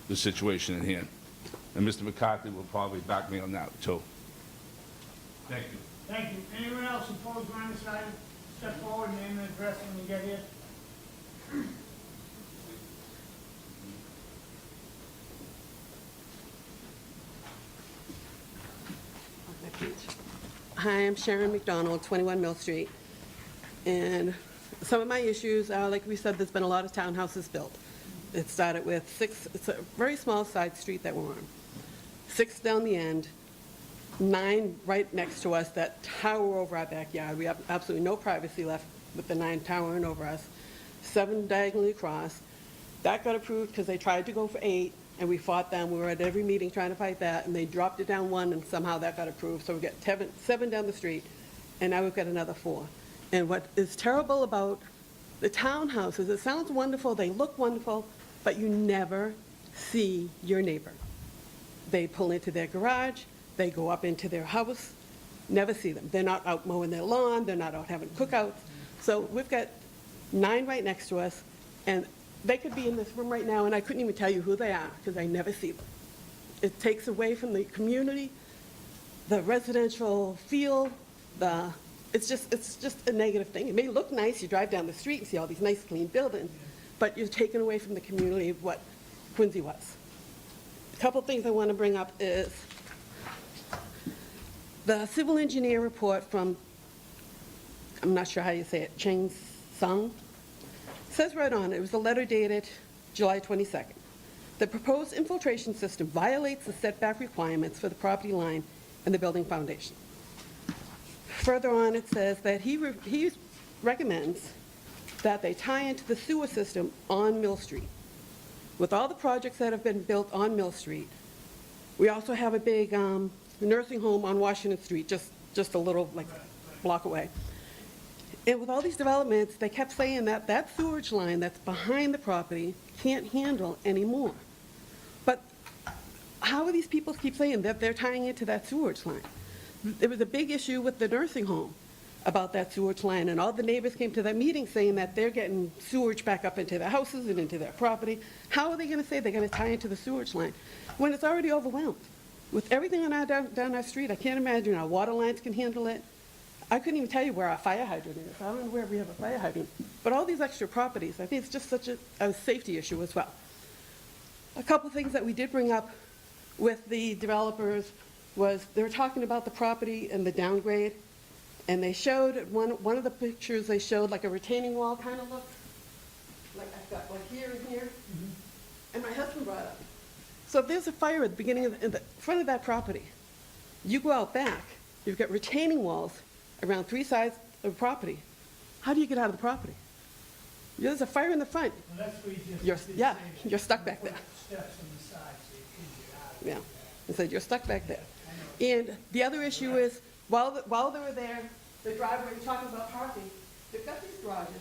the situation in hand. And Mr. McCarthy will probably back me on that, too. Thank you. Thank you. Anyone else opposed or undecided, step forward, name and address when you get here. Hi, I'm Sharon McDonald, 21 Mill Street. And some of my issues are, like we said, there's been a lot of townhouses built. It started with 6, it's a very small side street that we're on. 6 down the end, 9 right next to us that tower over our backyard. We have absolutely no privacy left with the 9 towering over us. 7 diagonally across. That got approved because they tried to go for 8, and we fought them. We were at every meeting trying to fight that, and they dropped it down 1, and somehow that got approved. So we got 7 down the street, and now we've got another 4. And what is terrible about the townhouses, it sounds wonderful, they look wonderful, but you never see your neighbor. They pull into their garage, they go up into their house, never see them. They're not out mowing their lawn, they're not out having cookouts. So we've got 9 right next to us, and they could be in this room right now, and I couldn't even tell you who they are, because I never see them. It takes away from the community, the residential feel, it's just a negative thing. It may look nice, you drive down the street and see all these nice, clean buildings, but you're taking away from the community of what Quincy was. A couple things I want to bring up is the civil engineer report from, I'm not sure how you say it, Chang Sung, says right on, it was a letter dated July 22nd. The proposed infiltration system violates the setback requirements for the property line and the building foundation. Further on, it says that he recommends that they tie into the sewer system on Mill Street. With all the projects that have been built on Mill Street, we also have a big nursing home on Washington Street, just a little, like, block away. And with all these developments, they kept saying that that sewage line that's behind the property can't handle anymore. But how are these people keep saying that they're tying into that sewage line? There was a big issue with the nursing home about that sewage line, and all the neighbors came to that meeting saying that they're getting sewage back up into their houses and into their property. How are they going to say they're going to tie into the sewage line when it's already overwhelmed? With everything on down our street, I can't imagine our water lines can handle it. I couldn't even tell you where our fire hydrant is. I don't know where we have a fire hydrant. But all these extra properties, I think it's just such a safety issue as well. A couple things that we did bring up with the developers was they were talking about the property and the downgrade, and they showed, one of the pictures, they showed like a retaining wall kind of look, like I've got like here and here, and my husband brought up. So if there's a fire at the beginning of, in the front of that property, you go out back, you've got retaining walls around 3 sides of the property. How do you get out of the property? There's a fire in the front. Well, that's what you just You're, did yeah, say, you're stuck back there. steps on the side so you can get out of it. Yeah, I said, you're stuck back there. And the other issue is, while they were there, the driveway, talking about parking, they've got these garages,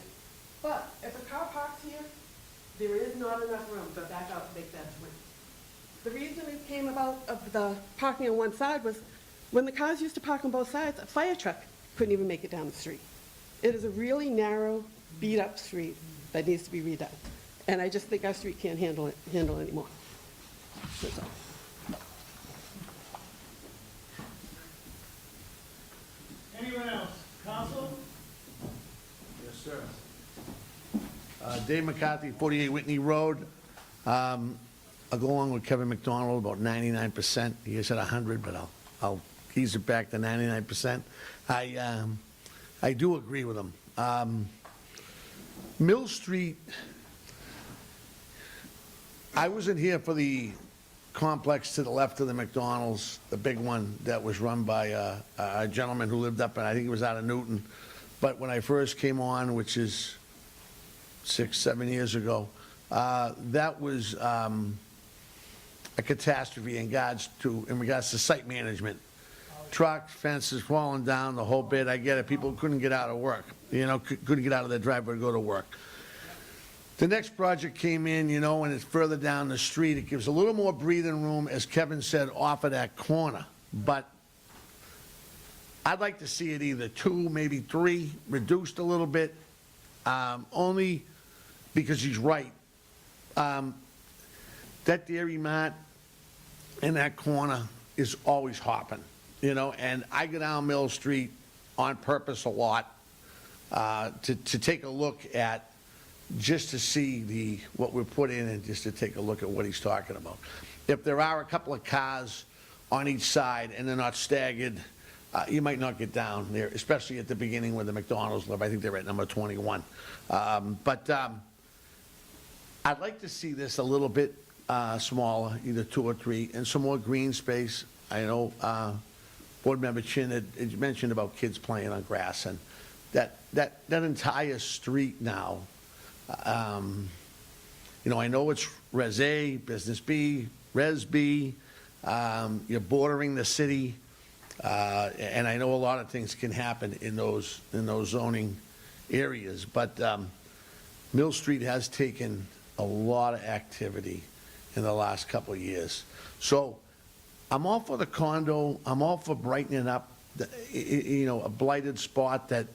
but if a car parks here, there is not enough room to back out and make that swing. The reason it came about of the parking on one side was, when the cars used to park on both sides, a fire truck couldn't even make it down the street. It is a really narrow, beat-up street that needs to be redone. And I just think our street can't handle it anymore. That's all. Anyone else? Council? Yes, sir. Dave McCarthy, 48 Whitney Road. I'll go along with Kevin McDonald, about 99%. He said 100, but I'll ease it back to 99%. I do agree with him. Mill Street, I wasn't here for the complex to the left of the McDonald's, the big one that was run by a gentleman who lived up, and I think he was out of Newton. But when I first came on, which is 6, 7 years ago, that was a catastrophe in regards to site management. Trucks, fences falling down, the whole bit. I get it. People couldn't get out of work, couldn't get out of their driveway to go to work. The next project came in, and it's further down the street. It gives a little more breathing room, as Kevin said, off of that corner. But I'd like to see it either 2, maybe 3, reduced a little bit, only because he's right. That Dairy Mart in that corner is always hopping, and I go down Mill Street on purpose a lot to take a look at, just to see what we put in and just to take a look at what he's talking about. If there are a couple of cars on each side and they're not staggered, you might not get down there, especially at the beginning where the McDonald's live. I think they're at number 21. But I'd like to see this a little bit smaller, either 2 or 3, and some more green space. I know Board Member Chin had mentioned about kids playing on grass, and that entire street now, I know it's Res A, Business B, Res B, you're bordering the city, and I know a lot of things can happen in those zoning areas, but Mill Street has taken a lot of activity in the last couple of years. So I'm all for the condo, I'm all for brightening up, a blighted spot that,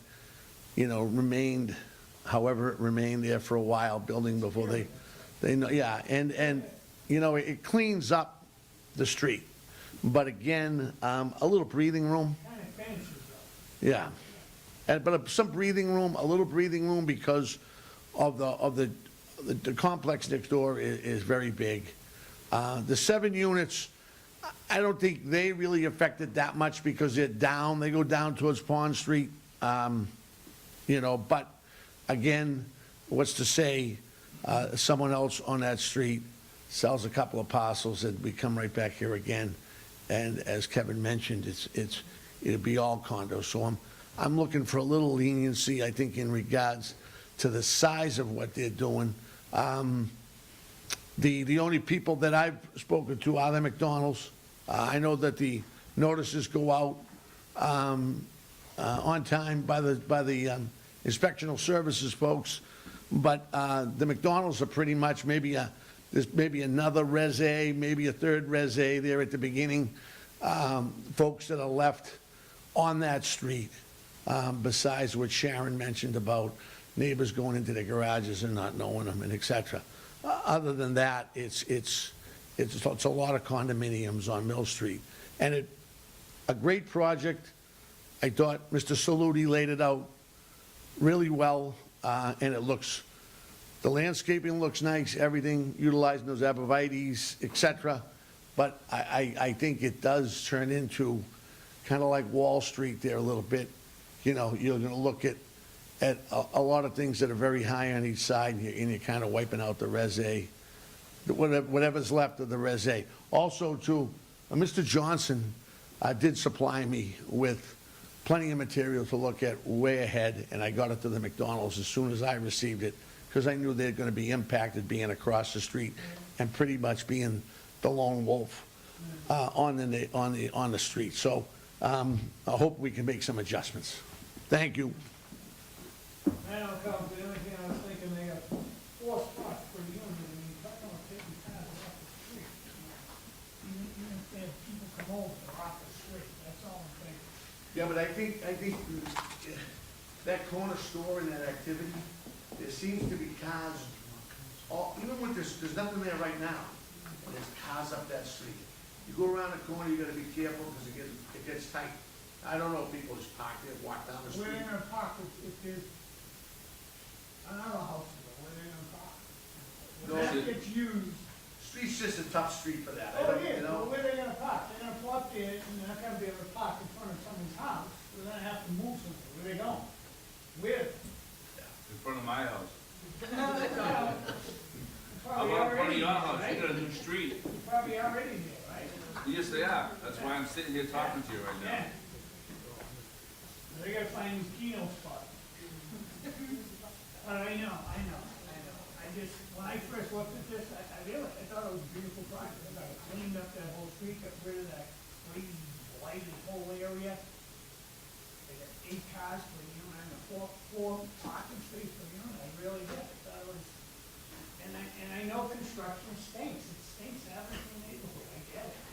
remained, however it remained there for a while, building before they know, yeah, and it cleans up the street. But again, a little breathing room. Kind of finishes up. Yeah, but some breathing room, a little breathing room, because of the complex next door is very big. The 7 units, I don't think they really affected that much because they're down. They go down towards Pond Street, but again, what's to say someone else on that street sells a couple of parcels and we come right back here again. And as Kevin mentioned, it'll be all condos. So I'm looking for a little leniency, I think, in regards to the size of what they're doing. The only people that I've spoken to are the McDonald's. I know that the notices go out on time by the inspectional services folks, but the McDonald's are pretty much there's maybe another Res A, maybe a third Res A there at the beginning, folks that are left on that street, besides what Sharon mentioned about neighbors going into their garages and not knowing them, and et cetera. Other than that, it's a lot of condominiums on Mill Street. And a great project. I thought Mr. Saludi laid it out really well, and it looks The landscaping looks nice, everything utilizing those abrevieties, et cetera. But I think it does turn into kind of like Wall Street there a little bit. You know, you're gonna look at a lot of things that are very high on each side, and you're kind of wiping out the Res A, whatever's left of the Res A. Also, too, Mr. Johnson did supply me with plenty of material to look at way ahead, and I got it to the McDonald's as soon as I received it, because I knew they're gonna be impacted being across the street and pretty much being the lone wolf on the street. So I hope we can make some adjustments. Thank you. Madam Council, the only thing I was thinking, they have 4 spots per unit, I mean, that's gonna take you cars off the street. Even if they have people come over, they're off the street, that's all I'm thinking. Yeah, but I think that corner store and that activity, there seems to be cars, even with this, there's nothing there right now. There's cars up that street. You go around the corner, you gotta be careful, because it gets tight. I don't know if people just park there, walk down the Where street. they gonna park if there's another house there, where they gonna park? No, When that gets used, Street's just a tough street for that, oh, you yeah, know? but where they gonna park? They're gonna pull up there, and they're not gonna be able to park in front of someone's house, they're gonna have to move something, where they going? Where? In front of my house. Probably How about in front of already your there, house? right? You got a new street. Probably already there, right? Yes, they are. That's why I'm sitting here talking to you right now. Yeah. They gotta find these Keno spots. But I know. I just, when I first looked at this, I thought it was a beautiful project. I cleaned up that whole street, got rid of that crazy blighted whole area. They got 8 cars per unit and 4 parking spaces per unit. I really did. I thought it was, and I know construction stinks. It stinks in every neighborhood. I get it.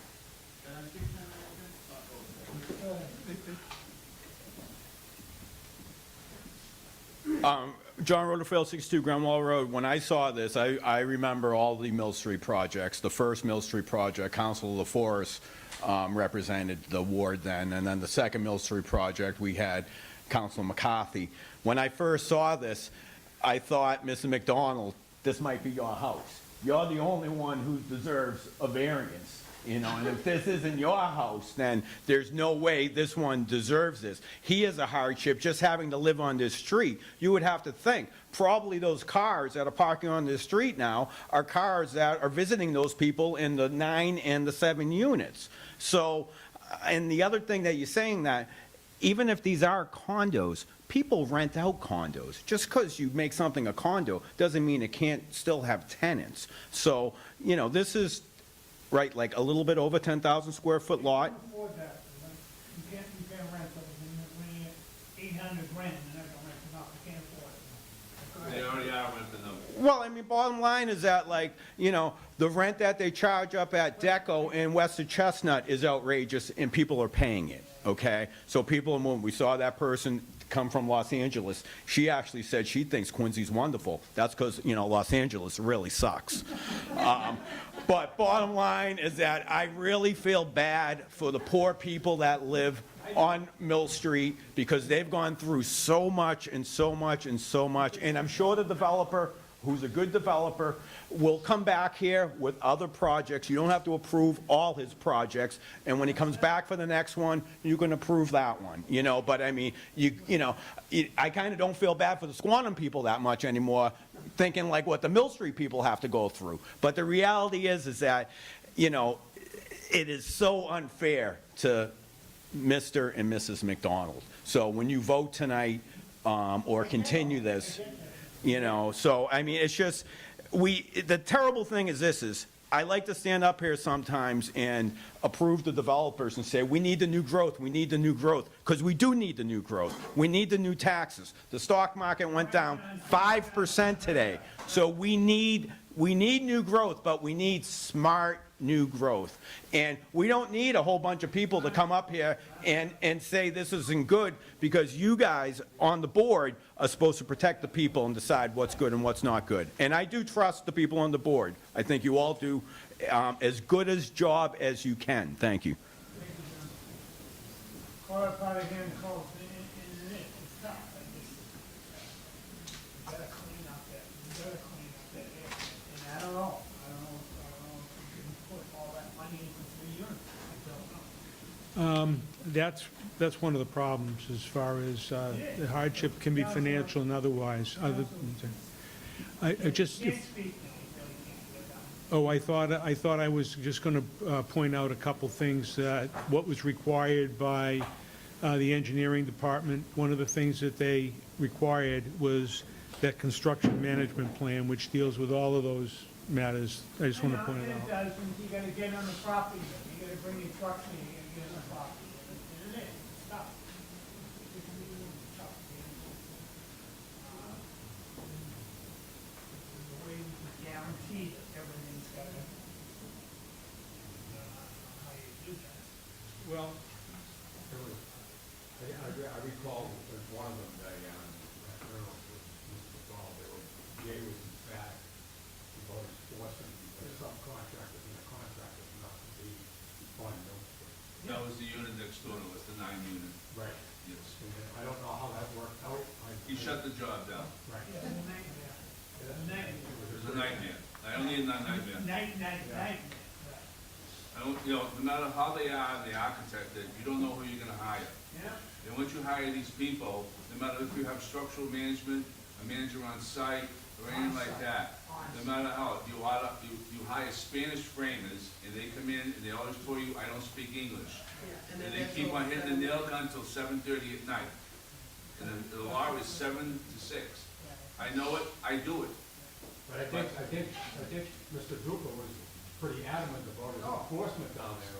John Rutherford, 62 Grand Wall Road. When I saw this, I remember all the Mill Street projects. The first Mill Street project, Council of the Forest represented the ward then, and then the second Mill Street project, we had Councilor McCarthy. When I first saw this, I thought, Mr. McDonald, this might be your house. You're the only one who deserves a variance. You know, and if this isn't your house, then there's no way this one deserves this. He is a hardship just having to live on this street. You would have to think, probably those cars that are parking on this street now are cars that are visiting those people in the 9 and the 7 units. So, and the other thing that you're saying that, even if these are condos, people rent out condos. Just because you make something a condo doesn't mean it can't still have tenants. So, you know, this is, right, like a little bit over 10,000 square foot lot. You can't afford that. You can't rent something when you get 800 grand, and they're gonna rent them out. You can't afford it. They already are renting them. Well, I mean, bottom line is that, like, you know, the rent that they charge up at Deco in Western Chestnut is outrageous, and people are paying it, okay? So people are moving. We saw that person come from Los Angeles. She actually said she thinks Quincy's wonderful. That's because, you know, Los Angeles really sucks. But bottom line is that I really feel bad for the poor people that live on Mill Street, because they've gone through so much and so much and so much. And I'm sure the developer, who's a good developer, will come back here with other projects. You don't have to approve all his projects. And when he comes back for the next one, you can approve that one, you know. But I mean, you know, I kind of don't feel bad for the Squantum people that much anymore, thinking like what the Mill Street people have to go through. But the reality is that, you know, it is so unfair to Mr. and Mrs. McDonald. So when you vote tonight, or continue this, you know, so, I mean, it's just, the terrible thing is this is, I like to stand up here sometimes and approve the developers and say, we need the new growth, we need the new growth, because we do need the new growth. We need the new taxes. The stock market went down 5% today. So we need new growth, but we need smart new growth. And we don't need a whole bunch of people to come up here and say this isn't good, because you guys on the board are supposed to protect the people and decide what's good and what's not good. And I do trust the people on the board. I think you all do as good a job as you can. Thank you. Call it part of hand calls, and it's tough. You gotta clean up that, you gotta clean That's one of the problems as far as the hardship can be financial and otherwise. I just, I thought I was just going to point out a couple things that what was required by the engineering department. One of the things that they required was that construction management plan, which deals with all of those matters. I just want to point it out. You gotta get on the property, you gotta bring your trucks in, you gotta get on the property. And it is, it's tough. It's really tough. The way we can guarantee that everything's gonna, how you do that. Well, I recall that one of them, they, I don't know if it was Mr. McDonald, Jay was in fact, about forcing the subcontractors and the contractors not to be on Mill Street. That was the unit next door to us, the 9 unit. Right. Yes. I don't know how that worked out. He shut the job down. Right. Yeah, it's a nightmare. It's a nightmare. It was a nightmare. I only a nightmare. Nightmare. I don't, you know, no matter how they are, the architect, that you don't know who you're gonna hire. Yeah. And once you hire these people, no matter if you have structural management, a manager on site, or anything like that, no matter how, you hire Spanish framers, and they come in, and they always tell you, I don't speak English. And they keep on hitting the nail gun until 7:30 at night. And the law is 7 to 6. I know it, I do it. But I think Mr. Duca was pretty adamant about his enforcement down there.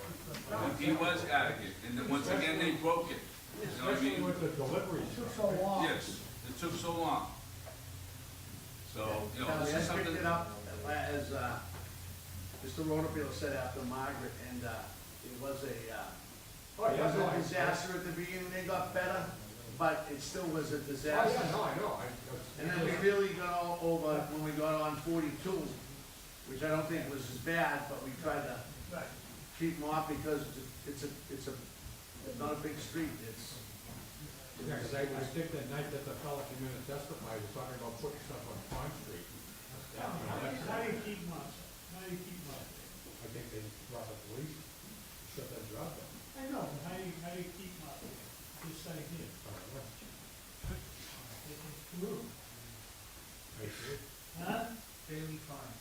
He was adamant, and then once again, they broke it. You know what I Especially mean? with the deliveries. Took so long. Yes, it took so long. So, you know, Kelly, this I is something. picked it up as, Mr. Rotopila said after Margaret, and, it was a disaster at the beginning, they got better, but it still was a disaster. I know. And then we really got all over when we got on 42, which I don't think was as bad, but we tried to keep them off because it's not a big street, it's. Yeah, because I think that night that the fellow came in and testified, he was talking about putting stuff on Pond Street. How do you keep them up? How do you keep them up? I think they brought the police, shut that job down. I know, but how do you keep them up? This side here. It's true. I see. Huh? Daily fines.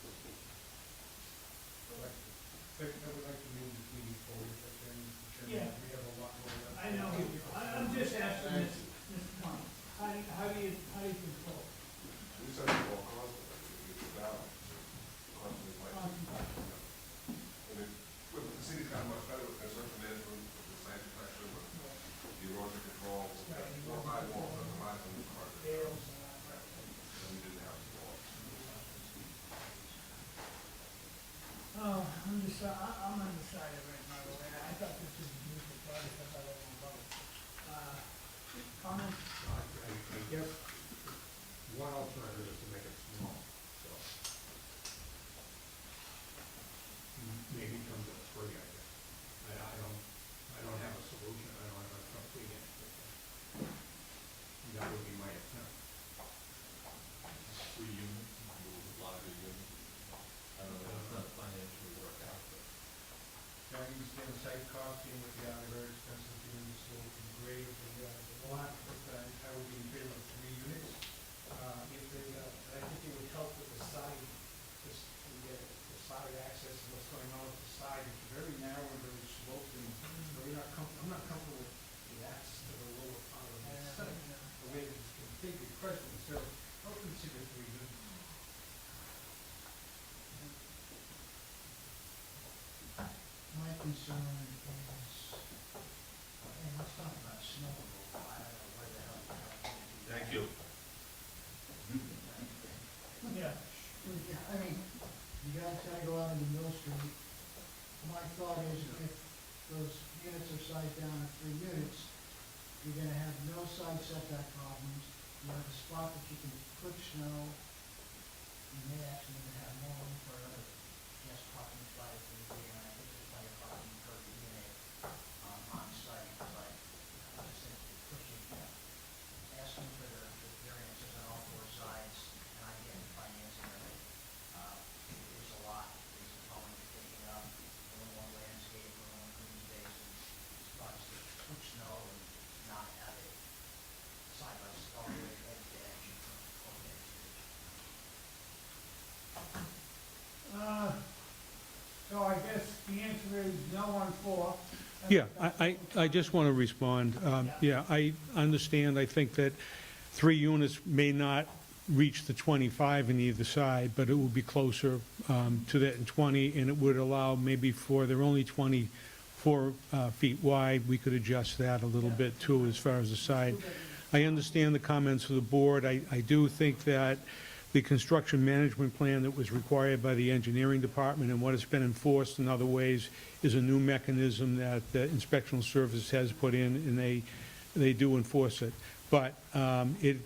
I would like to move the meeting forward, but then Yeah. we have a lot more. I know, I'm just asking this, Mr. Thomas, how do you control? We said it's all constantly, it's down, constantly like. And the city's gotten much better with construction management, with the site protection, with the erosion control, more high walls, and the high from the car. And we didn't have to walk. Oh, I'm undecided right now, I thought this was a beautiful project, I thought I was about it. Comments? I guess one alternative is to make it small, so. Maybe come to 3, I guess. I don't have a solution, I don't have a complete answer. That would be my attempt. 3 units, a lot of units. I don't know, it's not financially worked out, but. Can I understand the site cost, being with the very expensive units, so grade of the lot, but I would be in favor of 3 units. If they, I think it would help with the side, just to get the side access and what's going on with the side. It's very narrow and very sloping, I'm not comfortable with the access to the lower part of the site, the way that it's configured presently, so I would consider 3 units. My concern is, and let's talk about snow removal, I don't know where the hell. Thank you. Yeah. I mean, you guys gotta go out into Mill Street. My thought is if those units are sized down at 3 units, you're gonna have no side setback problems. You have a spot that you can put snow. You may actually even have more room for another guest parking spot if you agree, and I think there's plenty of parking per unit on site, but I'm just simply pushing, asking for the variances on all 4 sides, and I get the financing of it. There's a lot, there's a problem with taking up, a little more landscape, a little more green space, and spot I just want to respond. Yeah, I understand, I think that 3 units may not reach the 25 in either side, but it would be closer to that in 20, and it would allow maybe for, they're only 24 feet wide, we could adjust that a little bit too as far as the side. I understand the comments of the board. I do think that the construction management plan that was required by the engineering department and what has been enforced in other ways is a new mechanism that the inspectional service has put in, and they do enforce it. But it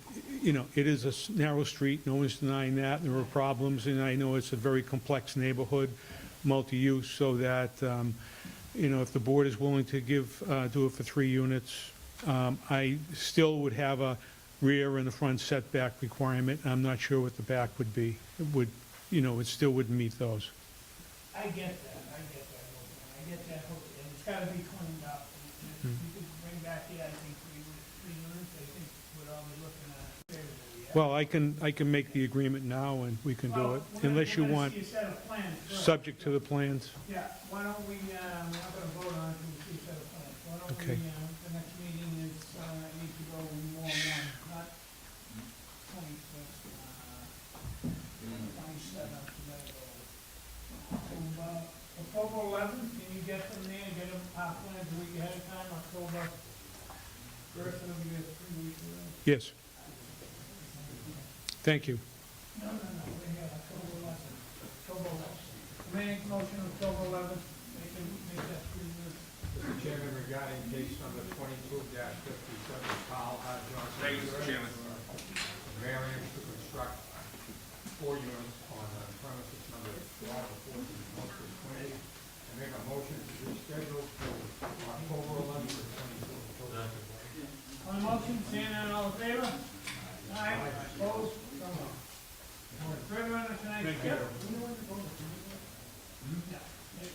is a narrow street, no one's denying that. There are problems, and I know it's a very complex neighborhood, multi-use, so that, if the board is willing to do it for 3 units, I still would have a rear and the front setback requirement. I'm not sure what the back would be. It still wouldn't meet those. I get that, and it's gotta be cleaned up. And if you could bring back the, I think, 3 units, I think we're only looking at favorably, yeah? Well, I can make the agreement now, and we can do it, unless you want, We're gonna see a set of plans first. subject to the plans. Yeah, why don't we, we're not gonna vote on it until we see a set of plans. Why don't Okay. we, the next meeting is, need to go more than, not 26th, 27th, we gotta go. October 11th, can you get them there, get them, plans a week ahead of time, October 1st, it'll be 3 weeks away. Yes. Thank you. No, we're here, October 11th, Make motion October 11th, make that 3 weeks. Mr. Chairman, regarding case number 22-57, Carl R. Johnson. Thank you, Mr. Chairman. Variance to construct 4 units on the premises number 12 or 14, Northwood 20. I make a motion to reschedule to October 11th or 22. On the motion, seeing none, all in favor? Aye. Opposed? So moved. Further on to tonight's. Thank you. Yeah, it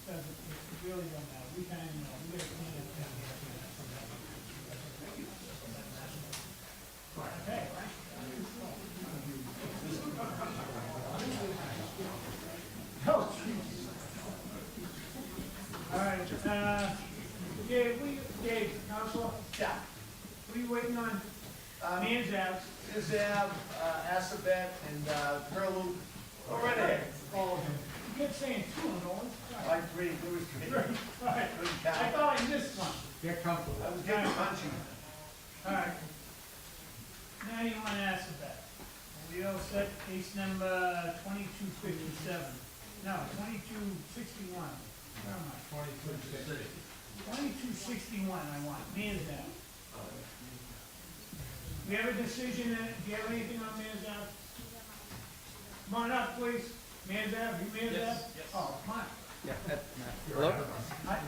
doesn't, it really don't matter, we kind of, we gotta clean it down. Okay. Oh, Jesus. All right, Dave, Counselor? Yeah. What are you waiting on? Man's Ave. Is Assabet and Curlew. Go right ahead. All of them. You kept saying 2 on all. Like 3, there was 3. All right. I thought I missed one. Get comfortable. I was getting punchy. All right. 91 Assabet. We all set case number 2257. No, 2261. Where am I? 2260. 2261 I want, Man's Ave. We have a decision, do you have anything on Man's Ave? Come on up, please. Man's Ave, you Man's Ave? Yes. Oh, come on. Yeah. Hello?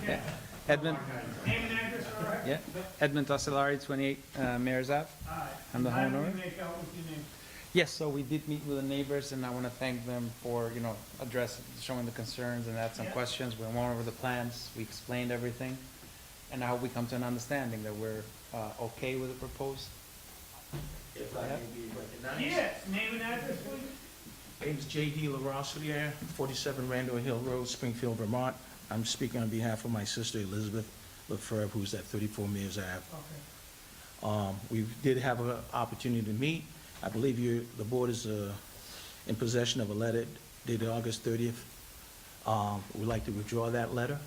Yeah. Edmund. Name and address, all right? Yeah. Edmund Tosselari, 28 Mayor's Ave. All right. I'm the How homeowner. did we make out with your name? Yes, so we did meet with the neighbors, and I want to thank them for, showing the concerns and ask some Yeah. questions. We went over the plans, we explained everything, and I hope we come to an understanding that we're okay with the proposed. If I may be recognized. Yes, name and address, please. My name is J.D. LaRossiere, 47 Randall Hill Road, Springfield, Vermont. I'm speaking on behalf of my sister Elizabeth Lefebvre, who's at 34 Mears Ave. Okay. We did have an opportunity to meet. I believe the board is in possession of a letter dated August 30th. We'd like to withdraw that letter,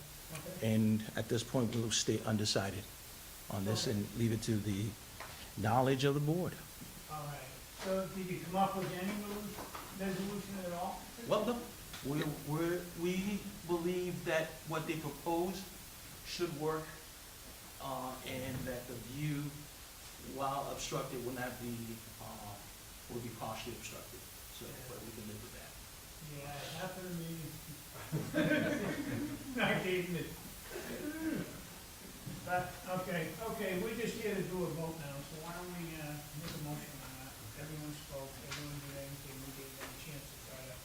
and at this point, we'll stay undecided on this and leave it to the knowledge of the board. All right. So did you come up with any resolution at all? Well, no, we believe that what they propose should work, and that the view, while obstructed, will not be, will be partially obstructed. So, but we can live with that. Yeah, it happened to me. Not kidding it. But, okay, we're just here to do a vote now, so why don't we, make a motion on that? Everyone spoke, everyone did anything, we gave them a chance to try to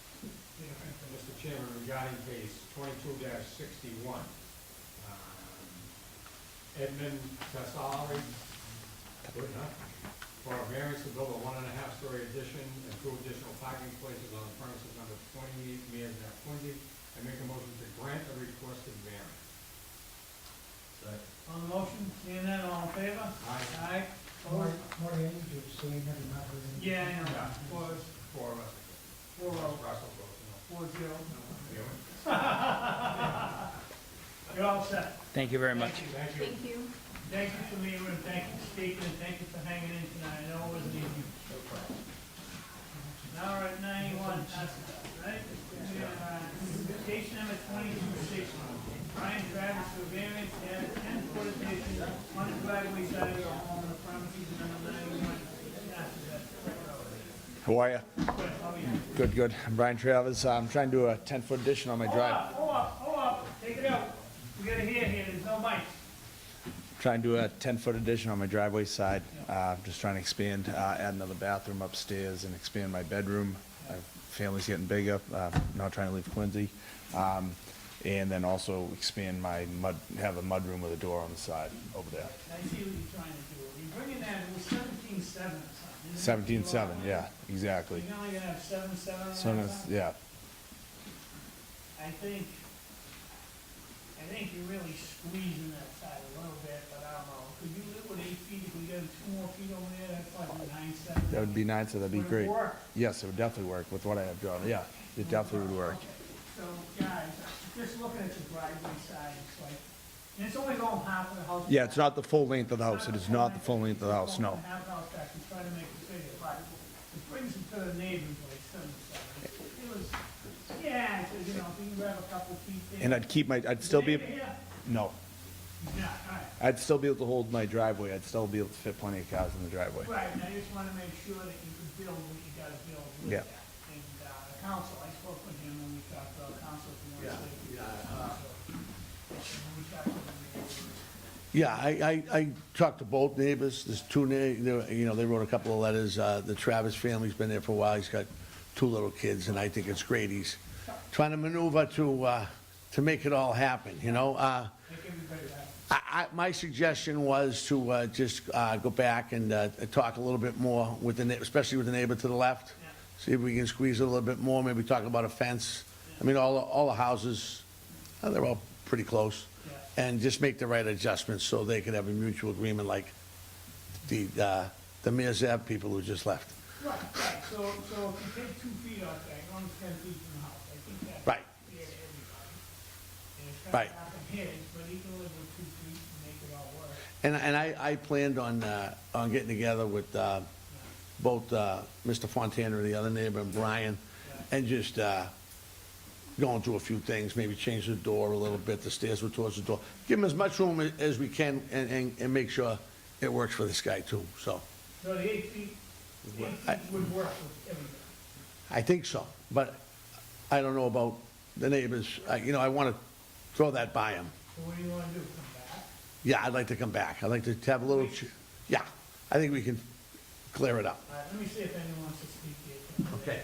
get a thing. Mr. Chairman, regarding case 22-61, Edmund Tasari, good enough, for a variance to build a 1.5-story addition and 2 additional parking places on the premises number 28 Mears Ave, Quincy. I make a motion to grant the requested variance. On the motion, seeing none, all in favor? Aye. Opposed? Marty, I need to abstain, having not heard anything. Yeah, I know. Four of us. 4-0. Russell votes 4-0. no. You're all set. Thank you very much. Thank you. Thank you for meeting, and thank you for speaking, and thank you for hanging in tonight. I know it wasn't easy. Now we're at 91, that's right? Case number 2260. Brian Travis for variance and 10-foot addition on the driveway side of the home on the premises number 91. How are you? Good, how are you? Good, good. I'm Brian Travers. I'm trying to do a 10-foot addition on my drive. Hold up, take it out. We got a hair here, there's no mics. Trying to do a 10-foot addition on my driveway side. Just trying to expand, add another bathroom upstairs and expand my bedroom. My family's getting bigger, not trying to leave Quincy. And then also expand my have a mudroom with a door on the side over there. I see what you're trying to do. You're bringing that, it was 17.7 or something. 17.7, yeah, exactly. You're only gonna have 7.7 on So, that side? yeah. I think you're really squeezing that side a little bit, but I don't know. Could you live with 8 feet if we got 2 more feet over there? That's like 9.7. That would be nice, so that'd be Would it great. work? Yes, it would definitely work with what I have drawn. Yeah, it definitely would work. So, guys, just looking at your driveway side, it's like, and it's only going half of the house. Yeah, it's not the full length of the house. It is not the full length of the house, no. Half house back, and try to make it bigger, but it brings it to the neighbors like 7.7. It was, yeah, it's, you know, if you grab a couple feet there. And I'd still be, Neighbor here? no. Yeah, all right. I'd still be able to hold my driveway. I'd still be able to fit plenty of cars in the driveway. Right, and I just want to make sure that you can build what you got to build with Yeah. that. And the council, I spoke with him when we talked to our council. Yeah, I talked to both neighbors. There's two, you know, they wrote a couple of letters. The Travis family's been there for a while. He's got 2 little kids, and I think it's great. He's trying to maneuver to make it all happen, you know? My suggestion was to just go back and talk a little bit more with especially with the neighbor to the left. See if we can squeeze it a little bit more, maybe talk about a fence. I mean, all the houses, they're all pretty close. And just make the right adjustments so they could have a mutual agreement like the Mears Ave people who just left. Right, so if you take 2 feet off that, you're only 10 feet from the house. I think that's Right. fair to everybody. And it's kind Right. of half of his, but he can live with 2 feet and make it all work. And I planned on getting together with both Mr. Fontana and the other neighbor, and Brian, and just going through a few things, maybe change the door a little bit, the stairs were towards the door. Give him as much room as we can and make sure it works for this guy too, so. So the 8 feet would work with everything. I think so, but I don't know about the neighbors. You know, I want to throw that by him. So what do you want to do, come back? Yeah, I'd like to come back. I'd like to have a little, yeah, I think we can clear it up. All right, let me see if anyone wants to speak here. Okay.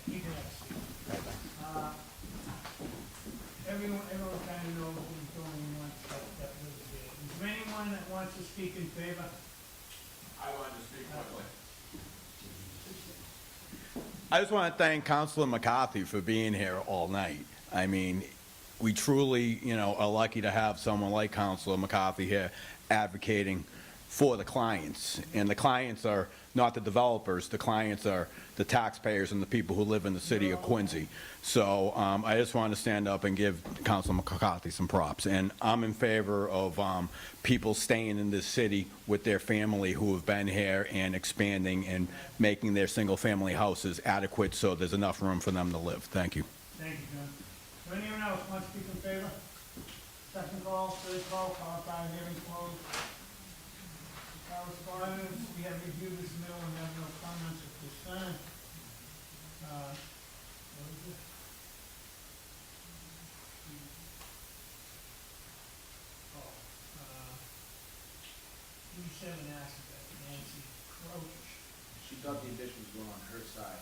Keep it up. Everyone kind of knows what he's doing and wants that lives there. Is there anyone that wants to speak in favor? I wanted to speak quickly. I just want to thank Councilor McCarthy for being here all night. I mean, we truly, you know, are lucky to have someone like Councilor McCarthy here advocating for the clients. And the clients are not the developers, the clients are the taxpayers and the people who live in the city of Quincy. So I just want to stand up and give Councilor McCarthy some props. And I'm in favor of people staying in this city with their family who have been here and expanding and making their single-family houses adequate so there's enough room for them to live. Thank you. Thank you, John. Does anyone else want to speak in favor? Second call, third call, followed by hearing closed. Correspondence, we have reviewed this mill and have no comments at this time. What is it? 37 Assabet, Nancy Croach. She thought the additions were on her side.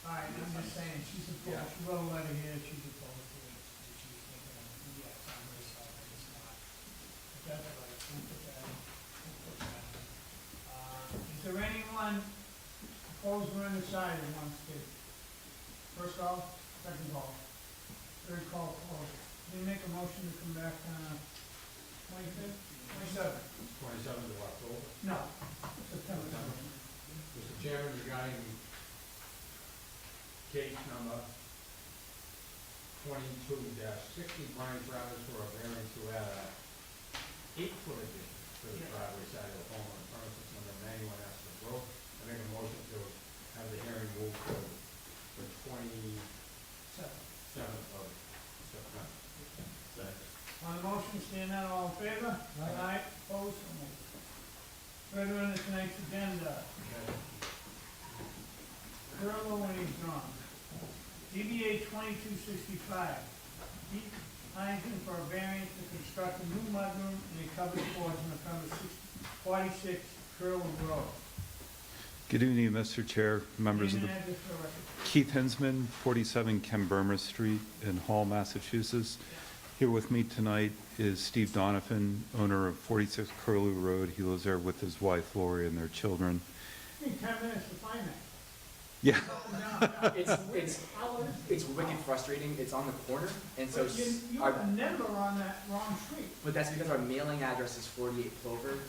All right, I'm just saying, she's opposed, she wrote a letter here, she's opposed to it. She's thinking, yeah, it's on her side, but it's not. But that's all right, we'll put that in. We'll put that in. Is there anyone opposed or undecided who wants to? First call, second call, third call closed. Can you make a motion to come back, 25th? case number 22-60, Brian Travis for a variance to add a 8-foot addition to the driveway side of the home on premises number 91 Astor Road. I make a motion to have the hearing moved to the 27th of September. On the motion, stand out, all in favor? Aye. Opposed, so moved. Further on tonight's agenda. Curlo and he's gone. DBA 2265, Pete Heineken for a variance to construct a new mudroom and a covered porch on the premise 46 Curlo Road. Good evening, Mr. Chair, members of the... Name and address for the record. Keith Hinsman, 47 Kenburmer Street in Hall, Massachusetts. Here with me tonight is Steve Donovan, owner of 46 Curlew Road. He lives there with his wife Lori and their children. You need 10 minutes to find that. Yeah. It's wicked frustrating. It's on the corner, and so But you have a number on that wrong street. but that's because our mailing address is 48 Plover,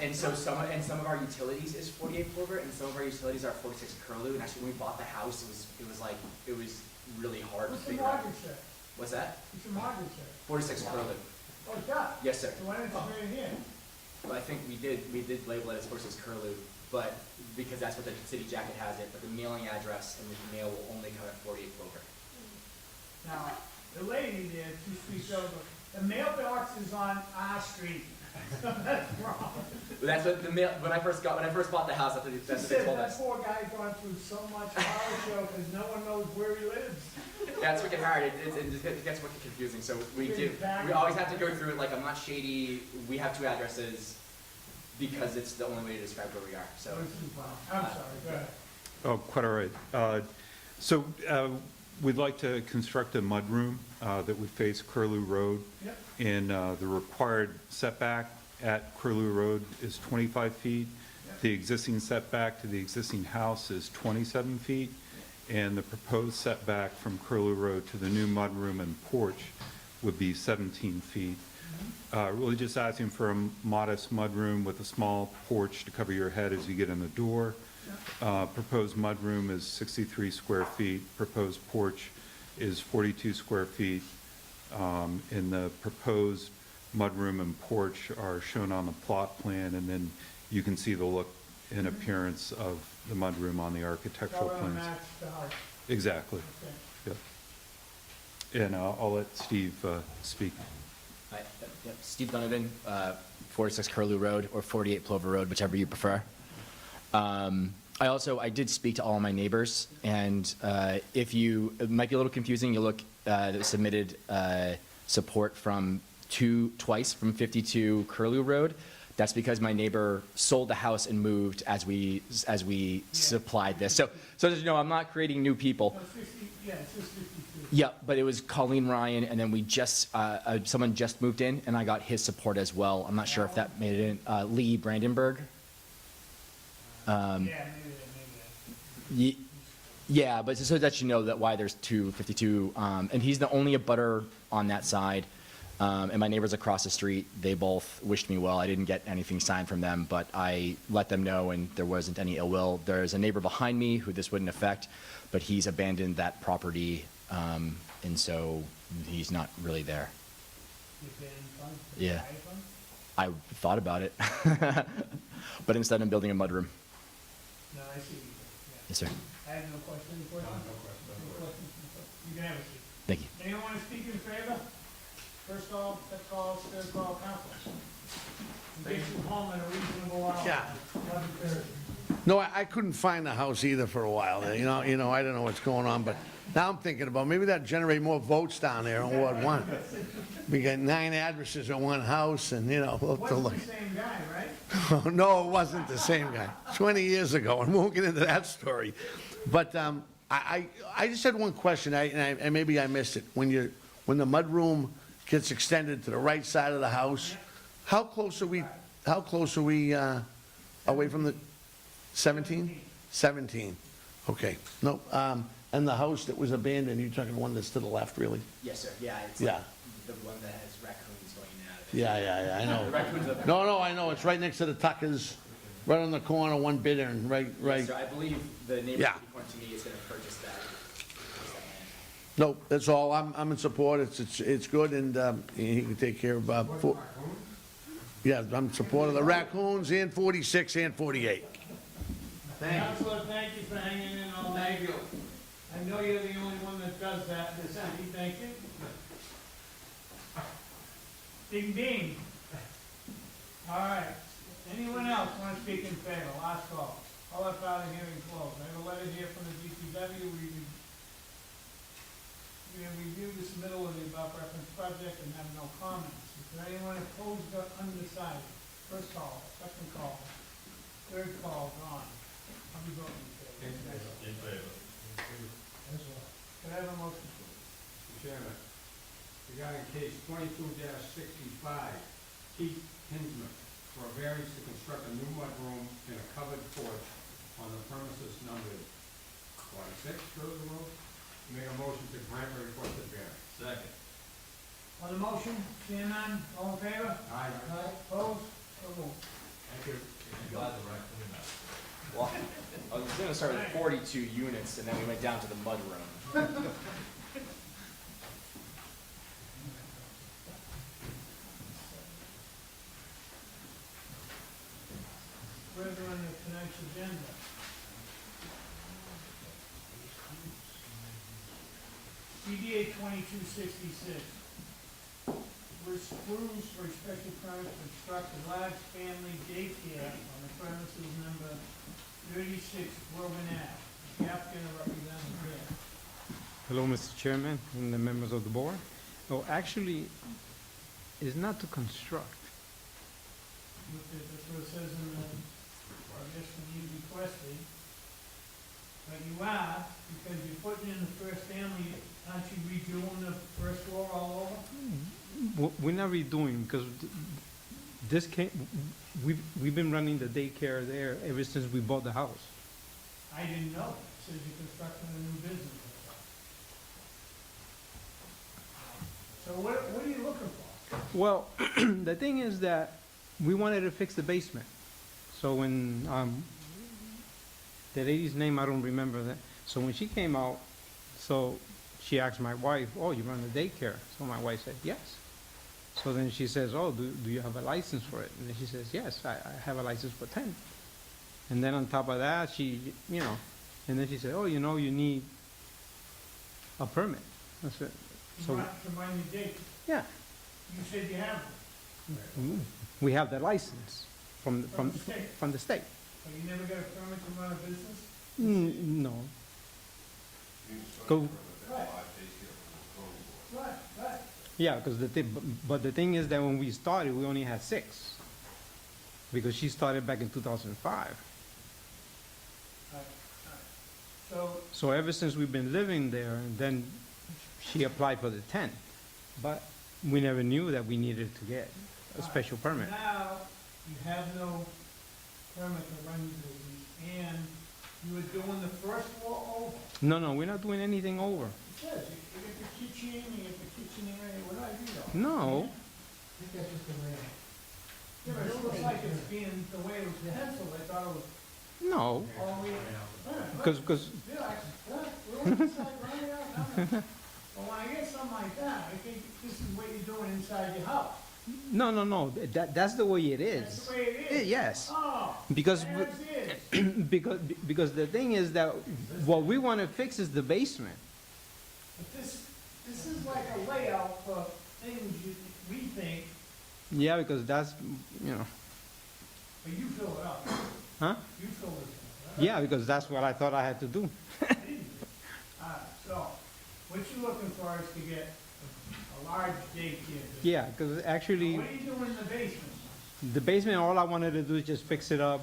and so some of our utilities is 48 Plover, and some of our utilities are 46 Curlew. And actually, when we bought the house, it was really hard What's to the figure out. mortgage there? What's that? What's the mortgage there? 46 Curlew. Oh, it's got. Yes, sir. So why didn't you put it here? Well, I think we did label it as 46 Curlew, but because that's what the city jacket has it. But the mailing address and the mail will only come at 48 Plover. Now, the lady there, 2 streets over, the mailbox is on our street. That's wrong. But that's what the mail. When I first bought the house, that's what She they said told that us. poor guy gone through so much horror show because no one knows where he lives. That's wicked hard. It gets wicked confusing. So we always have to go through it. Like, I'm not shady. We have 2 addresses because it's the only way to describe where we are. So I'm sorry, go ahead. Oh, quite all right. We'd like to construct a mudroom that would face Curlew Road. Yep. And the required setback at Curlew Road is 25 feet. The existing setback to the existing house is 27 feet. And the proposed setback from Curlew Road to the new mudroom and porch would be 17 feet. Really just asking for a modest mudroom with a small porch to cover your head as you get in the door. Proposed mudroom is 63 square feet. Proposed porch is 42 square feet. And the proposed mudroom and porch are shown on the plot plan, and then you can see the look and appearance of the mudroom on the architectural Cover and plans. match the house. Exactly. Okay. Yeah. And I'll let Steve speak. Hi, yep, Steve Donovan, 46 Curlew Road or 48 Plover Road, whichever you prefer. I did speak to all my neighbors, and it might be a little confusing. You look, submitted support from twice from 52 Curlew Road. That's because my neighbor sold the house and moved as we supplied this. So as you know, I'm not creating new people. No, 60, yeah, it's just 52. Yeah, but it was Colleen Ryan, and then we just, someone just moved in, and I got his support as well. I'm not sure if that made it in. Lee Brandenburg. Yeah, maybe. Yeah, but just so that you know that why there's 252, and he's the only abutter on that side. And my neighbors across the street, they both wished me well. I didn't get anything signed from them, but I let them know, and there wasn't any ill will. There's a neighbor behind me who this wouldn't affect, but he's abandoned that property, and so he's not really there. You paying funds? Yeah. High funds? I thought about it, but instead I'm building a mudroom. No, I see. Yes, sir. I have no questions for you. No questions. You can have a seat. Thank you. Anyone want to speak in favor? First call, second call, third call, council. Get you home at a reasonable hour. Yeah. 11:30. No, I couldn't find the house either for a while. You know, I don't know what's going on, but now I'm thinking about maybe that generate more votes down there in Ward 1. We got 9 addresses in one house, and we'll have to Wasn't look. the same guy, right? No, it wasn't the same guy. 20 years ago, and we won't get into that story. But I just had one question, and maybe I missed it. When the mudroom gets extended to the right side of the house, how close are we away from the 17? 17. Okay. No. And the house that was abandoned, you're talking the one that's to the left, really? Yes, sir. Yeah, it's Yeah. the one that has raccoons going in and out of it. Yeah, I The know. raccoons are- No, I know. It's right next to the Tuckers, right on the corner, one bidder, and right. Yes, sir. I believe the neighbor Yeah. who pointed to me is going to purchase that. Nope, that's all. I'm in support. It's good, and he can take care of, yeah, I'm in support of the raccoons and 46 and 48. Counselor, thank you for hanging in all night. I know you're the only one that does that in this city, thank you. Ding ding. All right, anyone else want to speak in favor? Last call. I'll let out of hearing closed. I have a letter here from the DPW. We have reviewed the submittal of the above referenced project and have no comments. Is there anyone opposed or undecided? First call, second call, third call, gone. I'll be voting in favor. In favor. Could I have a motion, please? Mr. Chairman, regarding case 22-65, Keith Hinsman, for a variance to construct a new mudroom and a covered porch on the premises numbered 46 Curlew Road. Make a motion to grant the requested variance. Second. On the motion, seeing none, all in favor? Aye. Opposed? So moved. Thank you. Glad the raccoon out. Well, I was gonna start with 42 units, and then we went down to the mudroom. Further on tonight's agenda. CDA 2266. Bruce Cruz for a special permit to construct a large family daycare on the premises number 36 Grogan Ave. The applicant or representative here. Hello, Mr. Chairman and the members of the board. Oh, actually, it's not to construct. That's what it says in the, I guess when you requested. But you are, because you're putting in the first family, aren't you redoing the first floor all over? We're not redoing, because this came, we've been running the daycare there ever since we bought the house. I didn't know. It says you're constructing a new business. So what are you looking for? Well, the thing is that we wanted to fix the basement. So when, the lady's name, I don't remember that. So when she came out, so she asked my wife, oh, you run a daycare? So my wife said, yes. So then she says, oh, do you have a license for it? And then she says, yes, I have a license for 10. And then on top of that, she, you know, and then she said, oh, you know, you need a permit. I said, To run your daycare? yeah, You said you have one. we have the license from From the state? from the state. But you never got a permit to run a business? No. Go, Right. Right. yeah, because but the thing is that when we started, we only had 6. Because she started back in 2005. So ever since we've been living there, and then she applied for the 10. But we never knew that we needed to get a special permit. Now, you have no permit to run your business, and you were doing the first floor over. No, we're not doing anything over. It says, you get the kitchen, you get the kitchen area, what I do though? No, I think that's just the way. Yeah, but it looks like it's being the way it was penciled, I thought it was no, all the way. because, Yeah, we're on the side, right out, down there. Well, when I get something like that, I think this is what you're doing inside your house. no, that's the way it is. That's the way it is? Yes. Oh, Because, as is. because the thing is that what we want to fix is the basement. But this is like a layout for things we think, Yeah, because that's, you know, but you fill it up. huh? You fill it in, right? Yeah, because that's what I thought I had to do. So, what you're looking for is to get a large daycare. Yeah, because actually, What are you doing in the basement? the basement, all I wanted to do is just fix it up,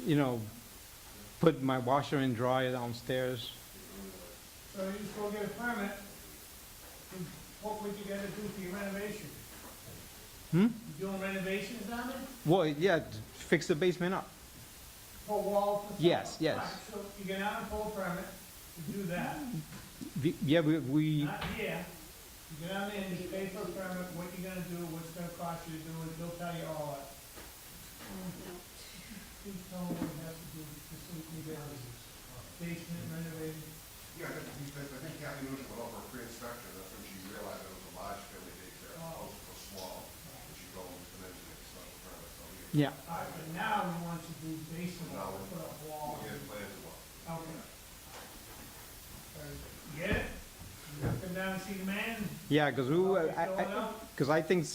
you know, put my washer and dryer downstairs. So you just go get a permit, and what would you gotta do for your renovation? Hmm? You doing renovations down there? Well, yeah, fix the basement up. Put walls and stuff? Yes, yes. Right, so you get out and pull a permit to do that, Yeah, we, not here. You get out there and you pay for a permit, what you're gonna do, what's it gonna cost you to do it, they'll tell you all that. Please tell me what it has to do, just so we can get it. Basement renovated. Yeah, I think Kathy Nugent went over a pre-inspection, that's when she realized it was a large family daycare, as opposed to a small, and she go and dimension it, special permit, so we. All right, but now he wants to do basement, Now put up walls. We get plans as well. Okay. Get it? You come down and see the man? Yeah, because Okay, I think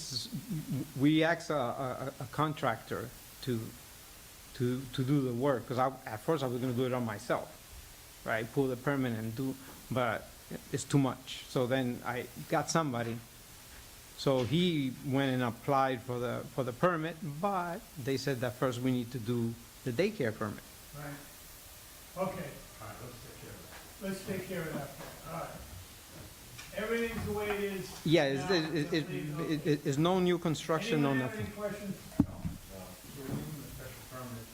we asked a contractor to do the work, because at first I was gonna do it on myself, right? Pull the permit and do, but it's too much. So then I got somebody. So he went and applied for the permit, but they said that first we need to do the daycare permit. Right. Okay. All right, let's take care of that. All right. Everything's the way it is. Yeah, now. it's no new construction, no Anyone have nothing. any questions? So we're giving them a special permit,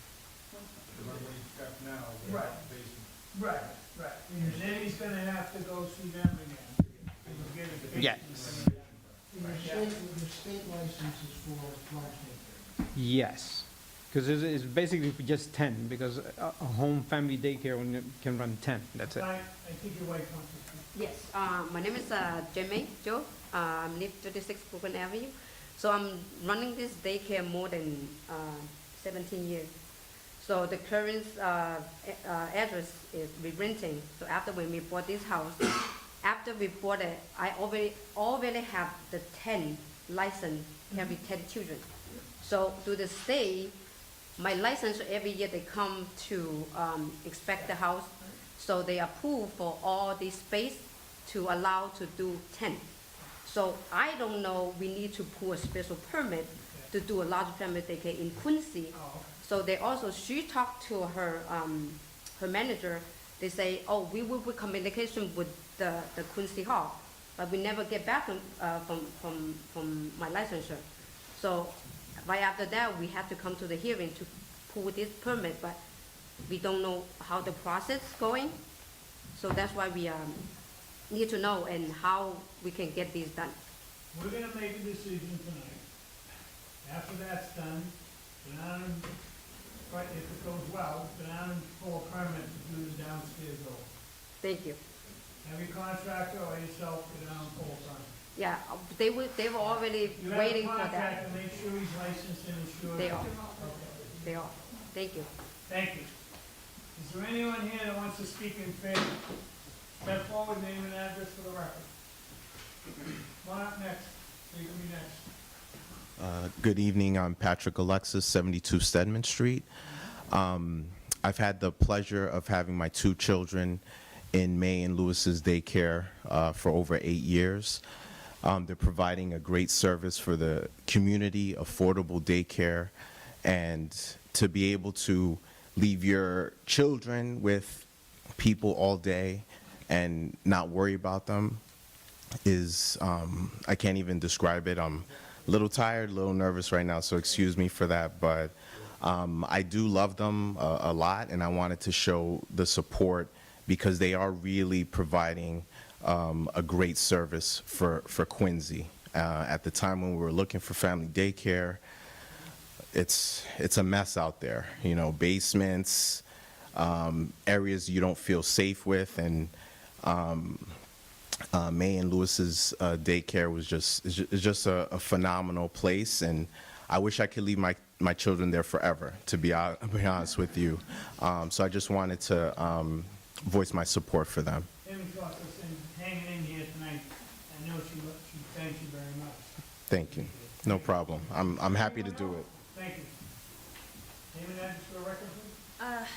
the one we got now, the Right. basement. Right. And then he's gonna have to go see them again. And get a big- Yes. The state license is for large daycare. Yes, because it's basically just 10, because a home family daycare can run 10, that's it. I think your wife wants to speak. Yes, my name is Jamie Jo. I live 26 Brooklyn Avenue. So I'm running this daycare more than 17 years. So the current address is we renting. So after when we bought this house, after we bought it, I already have the 10 license, carry 10 children. So to the state, my license every year they come to inspect the house. So they approve for all this space to allow to do 10. So I don't know, we need to pull a special permit to do a large family daycare in Quincy. So they also, she talked to her manager, they say, oh, we will put communication with the Quincy Hall, but we never get back from my licensure. So right after that, we have to come to the hearing to pull this permit, but we don't know how the process is going. So that's why we need to know and how we can get this done. We're gonna make a decision tonight. After that's done, go down and, right, if it goes well, go down and pull a permit to do the downstairs door. Thank you. Have your contractor or yourself go down and pull a permit. Yeah, they were already You have waiting a for that. contractor, make sure he's licensed and insured. They are. Okay. They are. Thank you. Thank you. Is there anyone here that wants to speak in favor? Step forward, name and address for the record. Come on up next. So you can be next. Good evening, I'm Patrick Alexis, 72 Stedman Street. I've had the pleasure of having my two children in May and Lewis's daycare for over 8 years. They're providing a great service for the community, affordable daycare, and to be able to leave your children with people all day and not worry about them is, I can't even describe it. I'm a little tired, a little nervous right now, so excuse me for that, but I do love them a lot, and I wanted to show the support because they are really providing a great service for Quincy. At the time when we were looking for family daycare, it's a mess out there, you know, basements, areas you don't feel safe with, and May and Lewis's daycare was just a phenomenal place, and I wish I could leave my children there forever, to be honest with you. So I just wanted to voice my support for them. Tammy Foster hanging in here tonight. I know she thanks you very much. Thank you. No problem. I'm happy to do it. Thank you. Name and address for the record, please.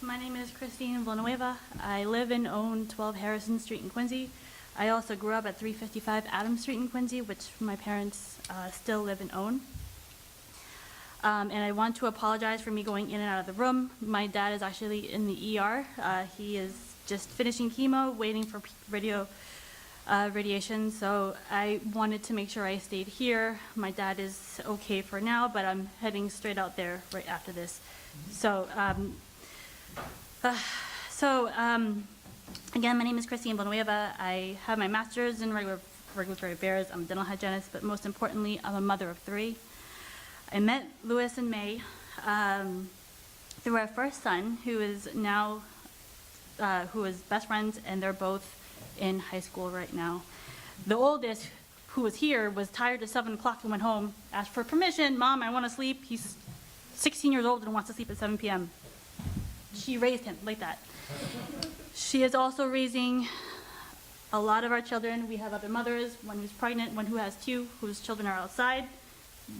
My name is Christine Villanueva. I live and own 12 Harrison Street in Quincy. I also grew up at 355 Adams Street in Quincy, which my parents still live and own. And I want to apologize for me going in and out of the room. My dad is actually in the ER. He is just finishing chemo, waiting for radiation, so I wanted to make sure I stayed here. My dad is okay for now, but I'm heading straight out there right after this. So, again, my name is Christine Villanueva. I have my master's in regulatory affairs. I'm a dental hygienist, but most importantly, I'm a mother of 3. I met Lewis in May through our first son, who is now who is best friends, and they're both in high school right now. The oldest, who was here, was tired at 7 o'clock and went home, asked for permission. Mom, I want to sleep. He's 16 years old and wants to sleep at 7 p.m. She raised him like that. She is also raising a lot of our children. We have other mothers, one who's pregnant, one who has 2, whose children are outside.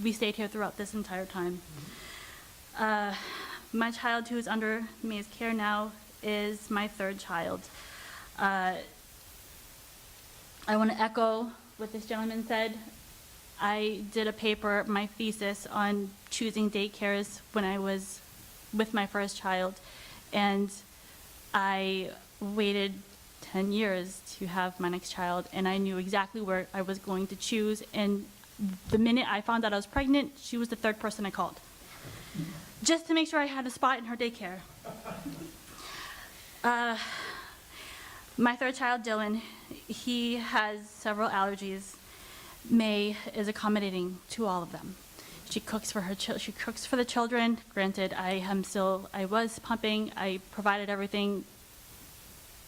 We stayed here throughout this entire time. My child who is under May's care now is my 3rd child. I want to echo what this gentleman said. I did a paper, my thesis, on choosing daycares when I was with my first child, and I waited 10 years to have my next child, and I knew exactly where I was going to choose, and the minute I found out I was pregnant, she was the 3rd person I called, just to make sure I had a spot in her daycare. My 3rd child, Dylan, he has several allergies. May is accommodating to all of them. She cooks for she cooks for the children. Granted, I was pumping. I provided everything.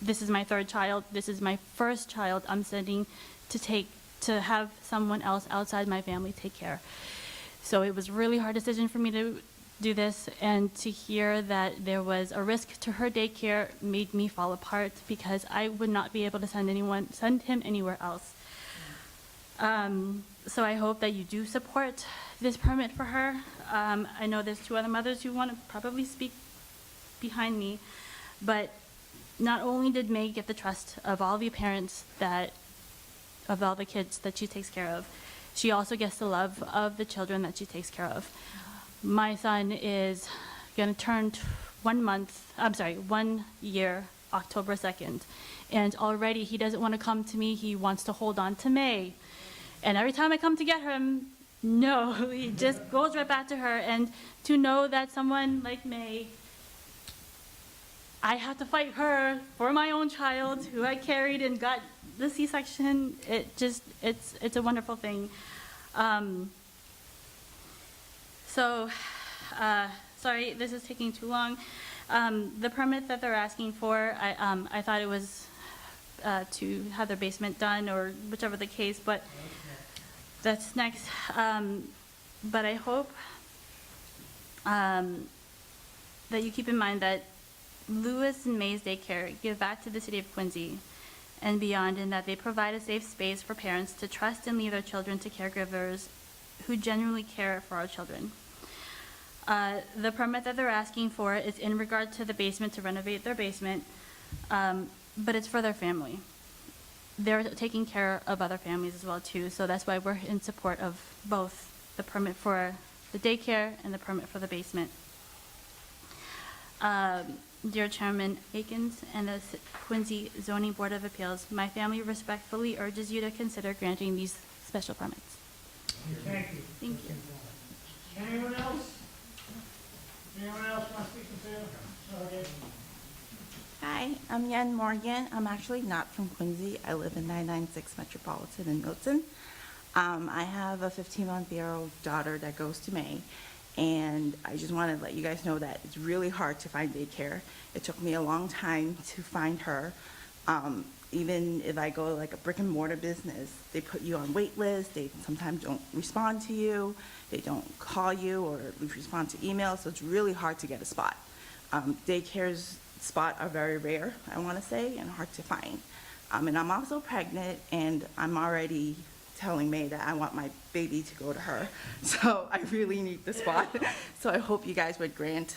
This is my 3rd child. This is my first child I'm sending to have someone else outside my family take care. So it was a really hard decision for me to do this, and to hear that there was a risk to her daycare made me fall apart, because I would not be able to send him anywhere else. So I hope that you do support this permit for her. I know there's 2 other mothers who want to probably speak behind me, but not only did May get the trust of all the parents of all the kids that she takes care of, she also gets the love of the children that she takes care of. My son is going to turn 1 year, October 2nd, and already he doesn't want to come to me. He wants to hold on to May. And every time I come to get him, no, he just goes right back to her. And to know that someone like May, I have to fight her for my own child who I carried and got the C-section, it's a wonderful thing. Sorry, this is taking too long. The permit that they're asking for, I thought it was to have their basement done, or whichever the case, but that's next. But I hope that you keep in mind that Lewis and May's Daycare give back to the city of Quincy and beyond, in that they provide a safe space for parents to trust and leave their children to caregivers who genuinely care for our children. The permit that they're asking for is in regard to the basement, to renovate their basement, but it's for their family. They're taking care of other families as well too, so that's why we're in support of both the permit for the daycare and the permit for the basement. Dear Chairman Akins and the Quincy Zoning Board of Appeals, my family respectfully urges you to consider granting these special permits. Thank you. Thank you. Anyone else? Anyone else want to speak to this? Okay. Hi, I'm Yen Morgan. I'm actually not from Quincy. I live in 996 Metropolitan in Milton. I have a 15-month-old daughter that goes to May, and I just want to let you guys know that it's really hard to find daycare. It took me a long time to find her. Even if I go to like a brick and mortar business, they put you on wait lists. They sometimes don't respond to you. They don't call you or respond to emails, so it's really hard to get a spot. Daycare's spot are very rare, I want to say, and hard to find. And I'm also pregnant, and I'm already telling May that I want my baby to go to her. So I really need the spot. So I hope you guys would grant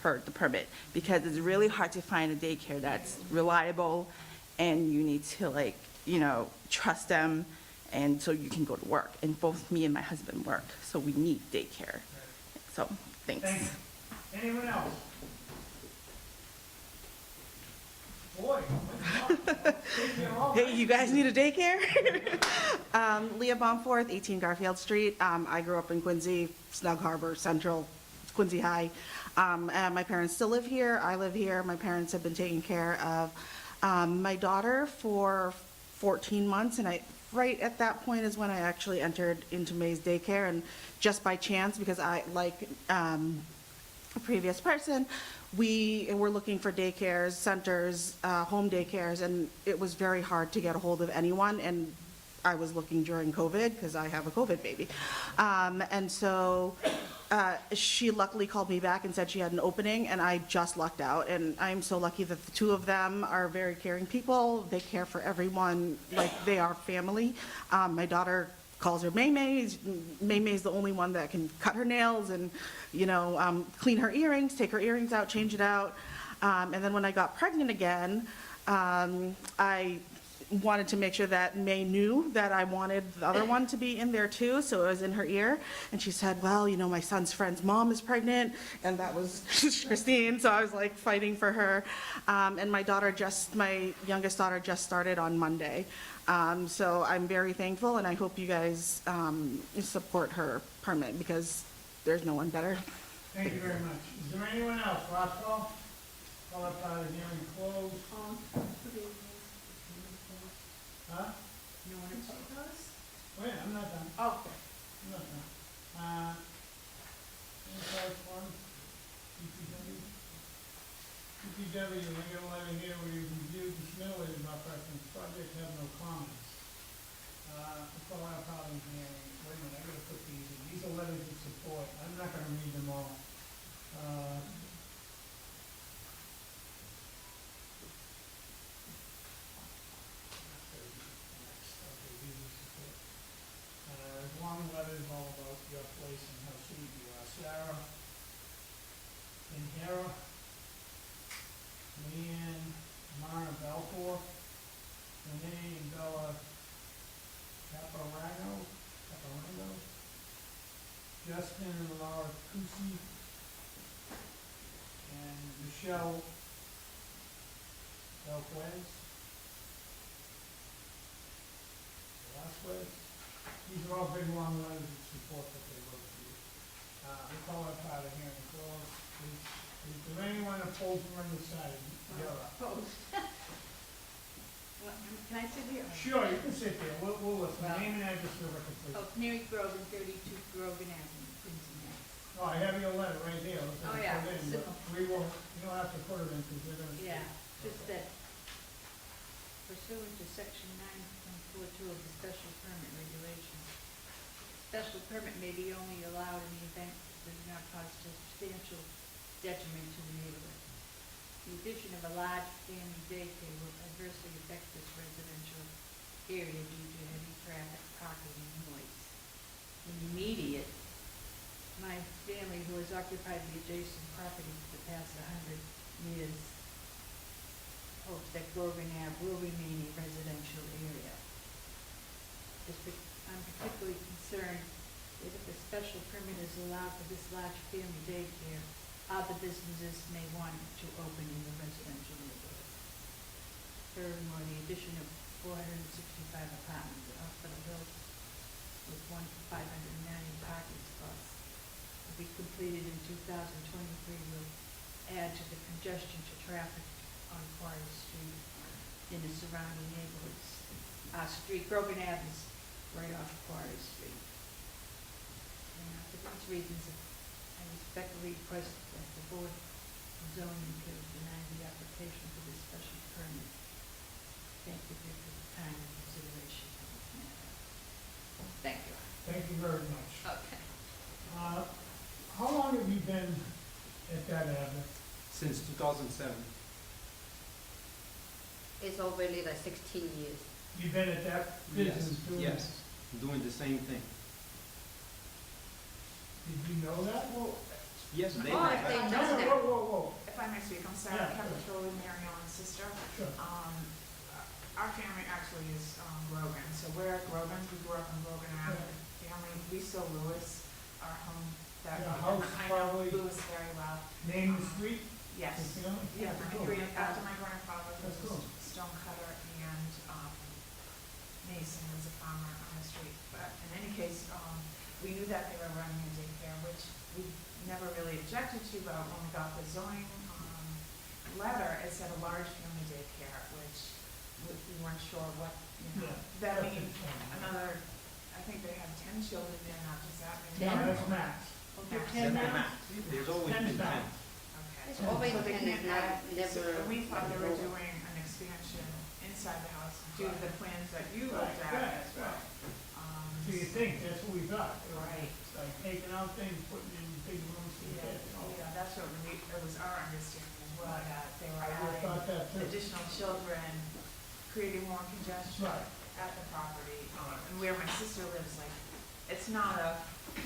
her the permit, because it's really hard to find a daycare that's reliable, and you need to, like, you know, trust them, and so you can go to work. And both me and my husband work, so we need daycare. So, thanks. Thank you. Anyone else? Boy. Hey, you guys need a daycare? Leah Bomforth, 18 Garfield Street. I grew up in Quincy, Snug Harbor, Central, Quincy High. And my parents still live here. I live here. My parents have been taking care of my daughter for 14 months, and right at that point is when I actually entered into May's Daycare, and just by chance, because I like previous person, we were looking for daycares, centers, home daycares, and it was very hard to get a hold of anyone, and I was looking during COVID, because I have a COVID baby. And so she luckily called me back and said she had an opening, and I just lucked out. And I'm so lucky that the two of them are very caring people. They care for everyone like they are family. My daughter calls her May-May. May-May's the only one that can cut her nails and, clean her earrings, take her earrings out, change it out. And then when I got pregnant again, I wanted to make sure that May knew that I wanted the other one to be in there too, so it was in her ear. And she said, well, my son's friend's mom is pregnant, and that was Christine, so I was like fighting for her. And my youngest daughter just started on Monday. So I'm very thankful, and I hope you guys support her permit, because there's no one better. Thank you very much. Is there anyone else? Last call? Call up out of hearing closed. Huh? You want to take those? Wait, I'm not done. Oh. I'm not done. Inside one, DPW. DPW, regular letter here, we reviewed the snow is not reference project, have no comments. Let's call out out of hearing. Wait a minute, I gotta put these in. These are letters of support. I'm not gonna read them all. Long letters all about your place and how sweet you are. Sarah and Hera, Leanne, Mara Belfour, Renee and Bella Caparano, Justin and Laura Cusi, and Michelle Velquez. Velasquez. These are all big, long letters of support that they wrote to you. We call it part of hearing closed. Is there anyone opposed or undecided? You're up. Opposed. Can I sit here? Sure, you can sit there. We'll listen. Name and address for the record, please. Oh, Mary Grogan, 32 Grogan Avenue, Quincy, Mass. Oh, I have your letter right here. Let's Oh, put yeah. it in, but we will, you don't have to put it in because they're gonna. Yeah, just that pursuant to section 9.42 of the special permit regulations, special permit may be only allowed in the event it does not cause substantial detriment to the neighborhood. The addition of a large family daycare will adversely affect this residential area due to heavy traffic, parking, and noise. In the immediate, my family, who has occupied the adjacent property for the past 100 years, hopes that Grogan Ave will remain a residential area. I'm particularly concerned that if a special permit is allowed for this large family daycare, other businesses may want to open in the residential neighborhood. Furthermore, the addition of 465 apartments at Hospital Hill with 590 parking spots will be completed in 2023 will add to the congestion to traffic on Quarry Street in the surrounding neighborhoods. Grogan Ave is right off Quarry Street. And for these reasons, I respectfully request that the Board of Zoning Appeals deny the application for this special permit. Thank you for your time and consideration of this matter. Thank you. Thank you very much. Okay. How long have you been at that address? Since 2007. It's already like 16 years. You've been at that business doing that? Yes, doing the same thing. Did you know that? Well, Yes, they. Oh, if they no, know no, that. whoa. If I may speak, I'm Sarah Yeah, Capitroli, Mary Ellen's sister. Sure. Our family actually is Grogan, so we're at Grogan, we grew up on Grogan Avenue. Family, we still Lewis, our home, that, Yeah, house I know probably. Lewis very well. Name the street? Yes. The family? Yeah, Cool. after my grandfather was That's cool. a stonecutter and Mason was a farmer on the street. But in any case, we knew that they were running a daycare, which we never really objected to, but when we got the zoning letter, it said a large family daycare, which we weren't sure what, Yeah. that That's means it. another, I think they have 10 children there now, does that mean? No, that's max. Oh, Set the max. There's always been 10. It's always So they 10, it's can't not, add- never. so we thought they were doing an expansion inside the house due to the plans that you looked at as well. So you think, that's what we thought. Right. It's like taking out things, putting in big rooms for the kids. Yeah, that's what we, it was our understanding as well, that they were I would've thought that adding too. additional children, creating more congestion Right. at the property. And where my sister lives, like, it's not a,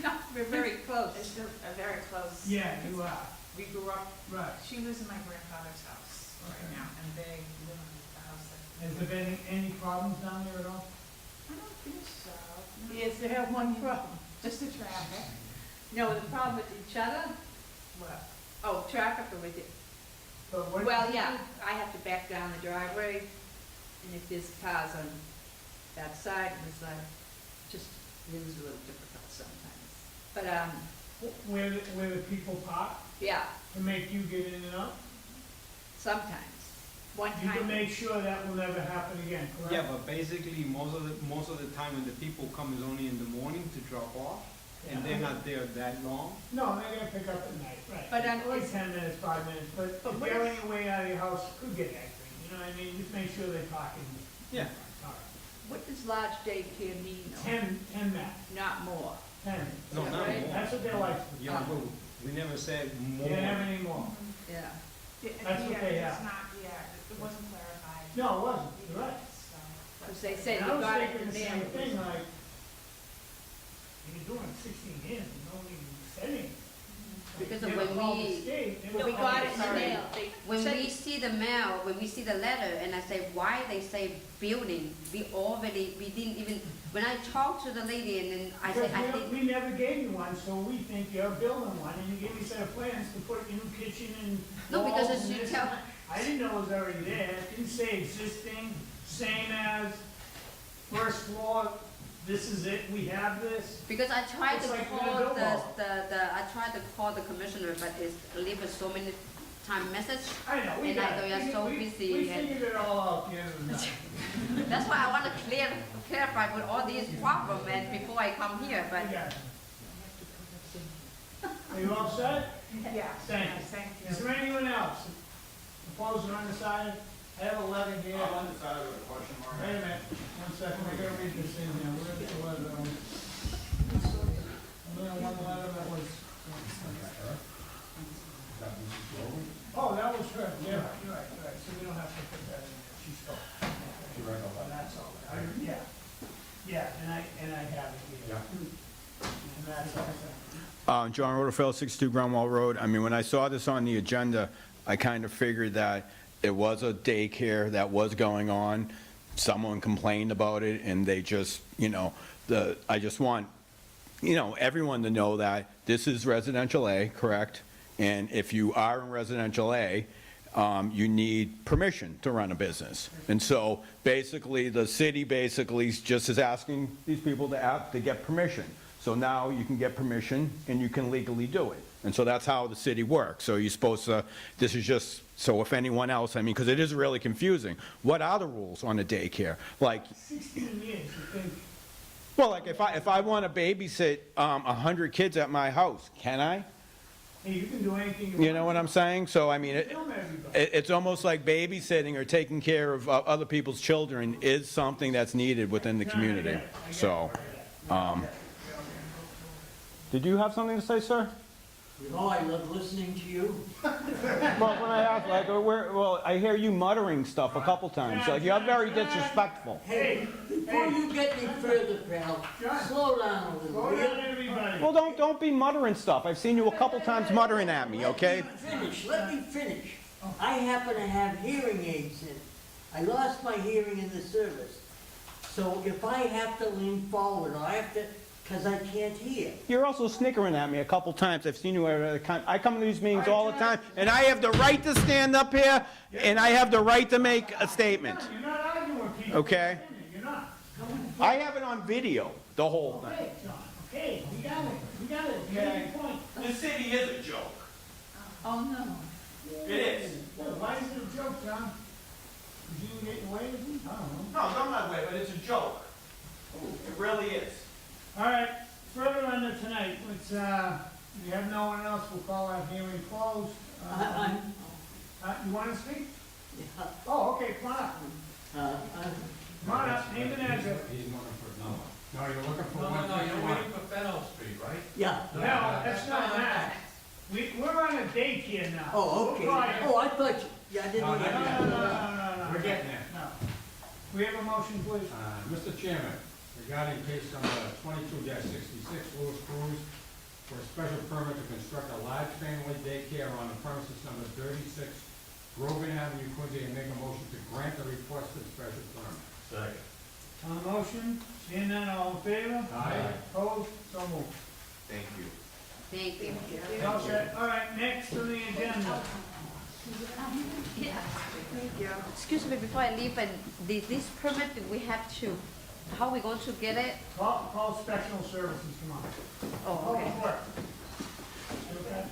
no, we're very close. It's a very close. Yeah, you are. We grew up, Right. she lives in my grandfather's house right now, and they live in the house that. Has there been any problems down there at all? I don't think so. No. Yes, they have one problem. Just the traffic. No, the problem with each other? What? Oh, traffic with it. But what? Well, yeah, I have to back down the driveway, and if there's cars on that side, it's like, just, it is a little difficult sometimes. But, Where the people park yeah, to make you get in and out? sometimes. One You can time, make sure that will never happen again, correct? Yeah, but basically, most of the time when the people come is only in the morning to drop off, and they're not there that long. No, they're gonna pick up at night, right. But, Like 10 minutes, 5 minutes, but if what they're on if- your way out of your house, it could get angry, you know what I mean? Just make sure they park in. Yeah. All right. what does large daycare mean, though? 10 max, Not more. 10. No, not Right. more. That's what they like. Yeah, but we never said They more. don't have any more. Yeah. That's what they have. It's not, yeah, it wasn't clarified. No, it wasn't, you're right. So, Because they said And you I was got it thinking in the there. same thing, like, you're doing 16 years, and nobody said anything. Because They of were when called the we, state, they No, were we called got the it in the state. mail. They when said- we see the mail, when we see the letter, and I say, why they say building, we didn't even, when I talked to the lady, and then I said, I Because think, we never gave you one, so we think you're building one, and you give me a set of plans to put your new kitchen and No, because walls as and you this tell- and that. I didn't know it was already there, it didn't say existing, same as, first floor, this is it, we have this. because I tried It's to like call you're gonna build I tried to call the commissioner, but it's leave us so many time message. I know, we And I got know it. you're so We busy, and figured it all out, at the end of the night. that's why I want to clarify with all these problems, and before I come here, but. We got it. Are you all set? Yeah. Thank you. Thank you. Is there anyone else? Opposed or undecided? I have a letter here. undecided with a question mark. Wait a minute, 1 second, I gotta read this in here, where's the letter? One letter that was. Oh, that was her, yeah, you're right, so we don't have to put that in there, she spoke. And that's all, yeah, and I have it here. And that's all. John Rutherford, 62 Grunwall Road. I mean, when I saw this on the agenda, I kind of figured that it was a daycare that was going on. Someone complained about it, and they just, I just want, everyone to know that this is residential A, correct? And if you are in residential A, you need permission to run a business. And so basically, the city basically just is asking these people to get permission. So now you can get permission and you can legally do it. And so that's how the city works. So you're supposed to, this is just, so if anyone else, I mean, because it is really confusing. What are the rules on a daycare? Like, 16 years, you think, well, like if I want to babysit 100 kids at my house, can I? hey, you can do anything you want. You know what I'm saying? So, I mean, Film everybody. it's almost like babysitting or taking care of other people's children is something that's needed within the community. So, did you have something to say, sir? Oh, I love listening to you. Well, when I asked, like, well, I hear you muttering stuff a couple times. Like, you're very disrespectful. Hey, before you get any further, pal, slow down a little. Slow will ya? down, everybody. Well, don't be muttering stuff. I've seen you a couple times muttering at me, okay? Let me finish. I happen to have hearing aids in. I lost my hearing in the service. So if I have to lean forward, or I have to, because I can't hear. You're also snickering at me a couple times. I've seen you I come to these meetings all the time, and I have the right to stand up here, and I have the right to make a statement, You're not arguing with people. okay? You're not. I have it on video, the whole thing. Okay, John, okay, we got it, you made your point. The city is a joke. Oh, no. It is. Well, why is it a joke, John? Did you get away with it? I don't know. No, it's not my way, but it's a joke. It really is. All right, further on to tonight, let's, We have no one else, we'll call that hearing closed. You want to speak? Yeah. Oh, okay, come on up. I'm Come on up, name and address. He's looking for, no, you're looking for No, one no, no, you're fifty-one. waiting for Fennel Street, right? Yeah. No, that's not that. We're on a daycare now. Oh, okay. We'll call you. Oh, I thought you, yeah, I didn't No, know not that. No. We're getting there. No. We have a motion, please. Mr. Chairman, regarding case number 22-66, Louis Cruz, for a special permit to construct a large family daycare on the premises number 36 Grogan Avenue, Quincy, and make a motion to grant the requested special permit. Second. On the motion, seeing none, all in favor? Aye. Opposed? So moved. Thank you. Thank you. All set. All right, next on the agenda. Excuse me, before I leave, and this permit, do we have to, how we going to get it? Call Special Services, come on. Oh, okay. Public Works. Okay.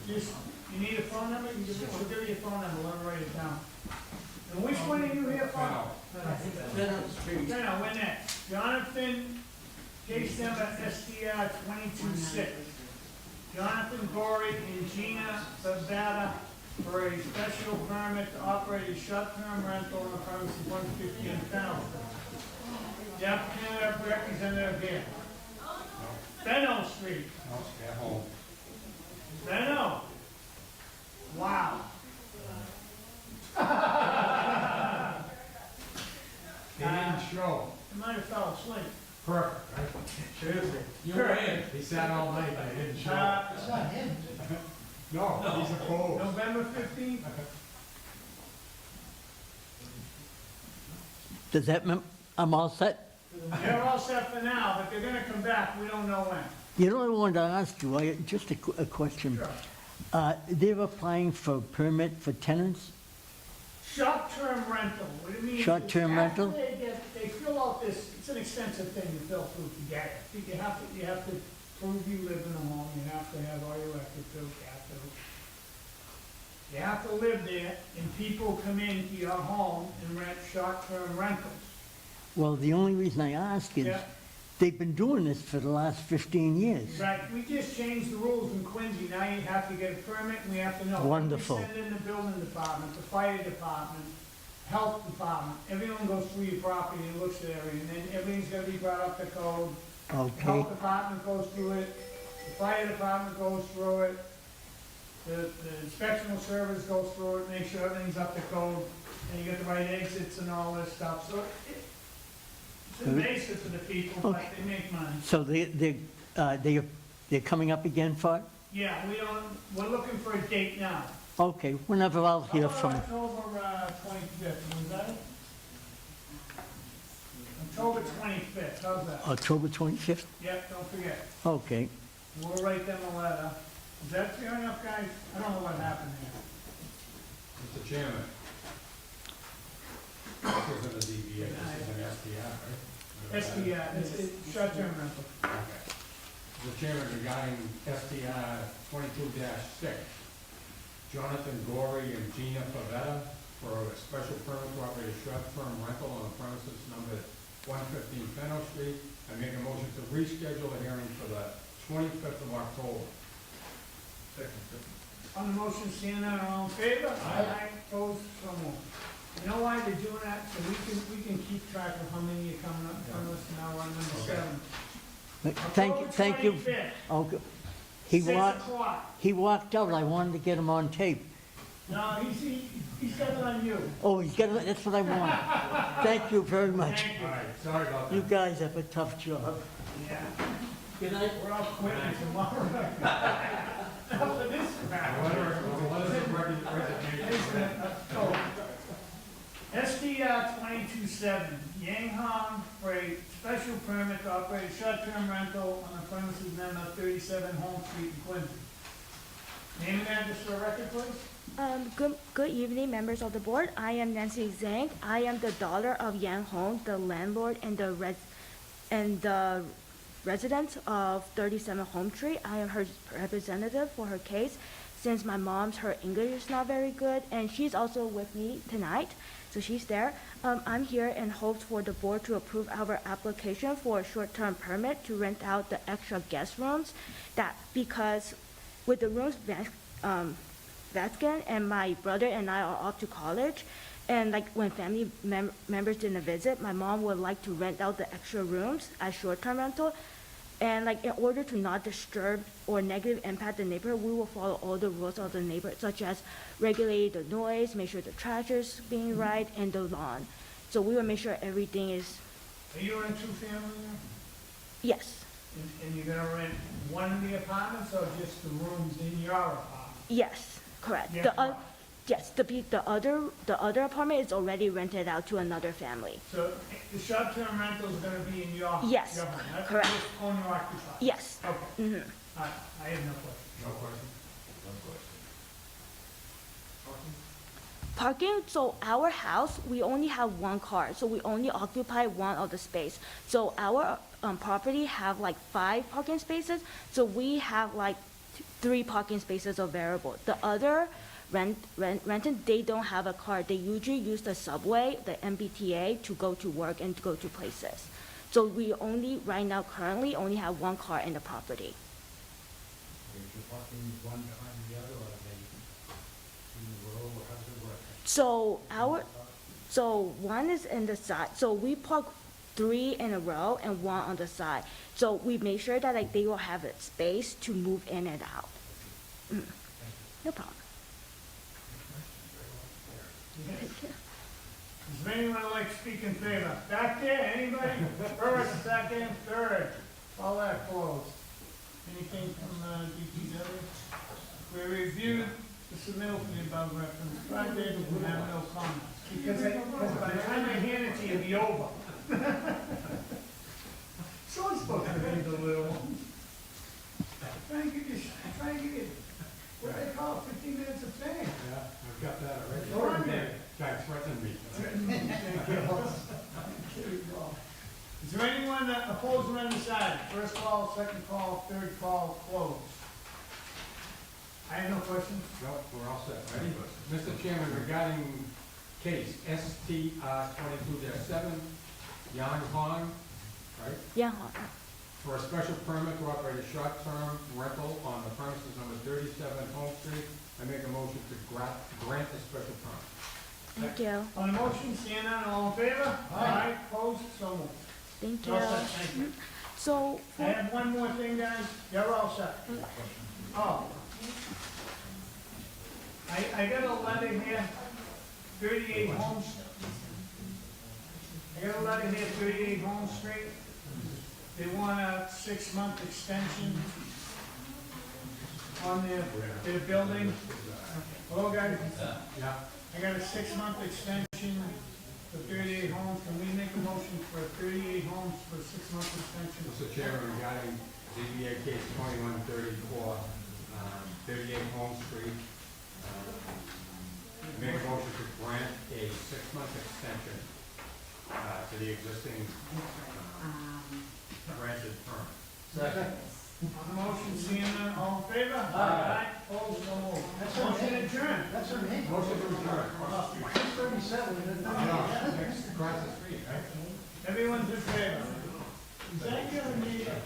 Just, you need a phone number? We'll give you a phone number, let me write it down. And which one are you here for? No, we're next. Jonathan, case number STR 22-6. Jonathan Gorey and Gina Babetta for a special permit to operate a short-term rental on the premises 115 Fennel Street. The applicant representative here. Fennel Street. No, stay home. Fennel. Wow. He didn't show. You might have fell asleep. Perfect, right? Seriously. You were in. He sat all night, but he didn't show. It's not him. No, he's opposed. November 15th? Does that mean I'm all set? They're all set for now, but they're gonna come back, we don't know when. You know, I wanted to ask you, just a question. Sure. They're applying for a permit for tenants? Short-term rental, what it means is Short-term rental? after they fill out this, it's an extensive thing to fill through to get it. You have to prove you live in a home, you have to have all your electric bills, you have to live there, and people come into your home and rent short-term rentals. Well, the only reason I ask is, Yeah. they've been doing this for the last 15 years. Right, we just changed the rules in Quincy, now you have to get a permit, and we have to know. Wonderful. We send in the building department, the fire department, health department, everyone goes through your property and looks at everything, and then everything's gotta be brought up to code. The Okay, health department goes through it, the fire department goes through it, the inspectional service goes through it, make sure everything's up to code, and you get the right exits and all this stuff, so it's invasive for the people, but they make money. so they're coming up again for it? Yeah, we're looking for a date now. Okay, whenever I'll hear How from, about October 25th, was that it? October 25th, how's that? October 25th? Yep, don't forget. Okay. We'll write them a letter. Is that fair enough, guys? I don't know what happened here. Mr. Chairman. This isn't a DBA, this is an STR, right? SDR, it's short-term rental. Okay. Mr. Chairman, regarding STR 22-6, Jonathan Gorey and Gina Pavetta for a special permit to operate a short-term rental on the premises number 115 Fennel Street. I make a motion to reschedule the hearing for the 25th of October. On the motion, seeing none, all in favor? Aye. Opposed, so moved. You know why they're doing that? So we can keep track of how many are coming up from us now on number 7. Thank you. 25th, Okay. 6 o'clock. He walked out, I wanted to get him on tape. No, he's got it on you. Oh, he's got it, that's what I want. Thank you very much. Thank you. All right, sorry about that. You guys have a tough job. Yeah. Good night. We're all quitting tomorrow. Enough of this SDR 22-7, Yang Hong for a special permit to operate a short-term rental on the premises number 37 Home Street in Quincy. Name and address for the record, please. Good evening, members of the board. I am Nancy Zhang. I am the daughter of Yang Hong, the landlord and the resident of 37 Home Street. I am her representative for her case since her English is not very good, and she's also with me tonight. So she's there. I'm here in hopes for the board to approve our application for a short-term permit to rent out the extra guest rooms. That because with the rooms vacant and my brother and I are off to college, and like when family members didn't visit, my mom would like to rent out the extra rooms as short-term rental. And like in order to not disturb or negative impact the neighborhood, we will follow all the rules of the neighborhood, such as regulate the noise, make sure the trash is being right, and the lawn. So we will make sure everything is, Are you in a two-family now? yes, And you're gonna rent one of the apartments or just the rooms in your apartment? yes, correct. Yeah, The, correct. yes, the other apartment is already rented out to another family. So the short-term rental is gonna be in your? Yes, your home. That's correct. just owner occupied? Yes. Okay. Mhm. All right, I have no question. No question? Parking, so our house, we only have one car, so we only occupy one of the space. So our property have like 5 parking spaces, so we have like 3 parking spaces available. The other rented, they don't have a car. They usually use the subway, the MBTA, to go to work and to go to places. So we only, right now, currently, only have one car in the property. So one is in the side, so we park 3 in a row and 1 on the side. So we make sure that like they will have a space to move in and out. No problem. Does anyone like to speak in favor? Back there, anybody? First, second, third, all that closed. Anything from DPW? We reviewed the submittal for the above reference project, we have no comments. Because by the time I hand it to you, it'll be over. Someone's supposed to read the little one. Try and give you, what they call it, 15 minutes of fame. Yeah, I've got that already. Go on there. Guy threatened me. Is there anyone opposed or undecided? First call, second call, third call, closed. I have no questions. No, we're all set. Ready? Mr. Chairman, regarding case STR 22-7, Yang Hong, right? Yeah. For a special permit to operate a short-term rental on the premises number 37 Home Street, I make a motion to grant a special permit. Thank you. On the motion, stand on, all in favor? Aye. Opposed, so moved. Thank All you. set, thank you. So, I have one more thing, guys. You're all set. Oh. I got a letter here, 38 Holmes. I got a letter here, 38 Holmes Street. They want a 6-month extension on their building. Hello, guys? Yeah. I got a 6-month extension for 38 homes. Can we make a motion for 38 homes for a 6-month extension? Mr. Chairman, regarding ZBA case 2134, 38 Home Street, make a motion to grant a 6-month extension to the existing granted permit. Second. On the motion, seeing none, all in favor? Aye. Opposed, so moved. Motion adjourned. That's her name. Motion to adjourn. 637. Across the street, right? Everyone's in favor. Is that your meeting?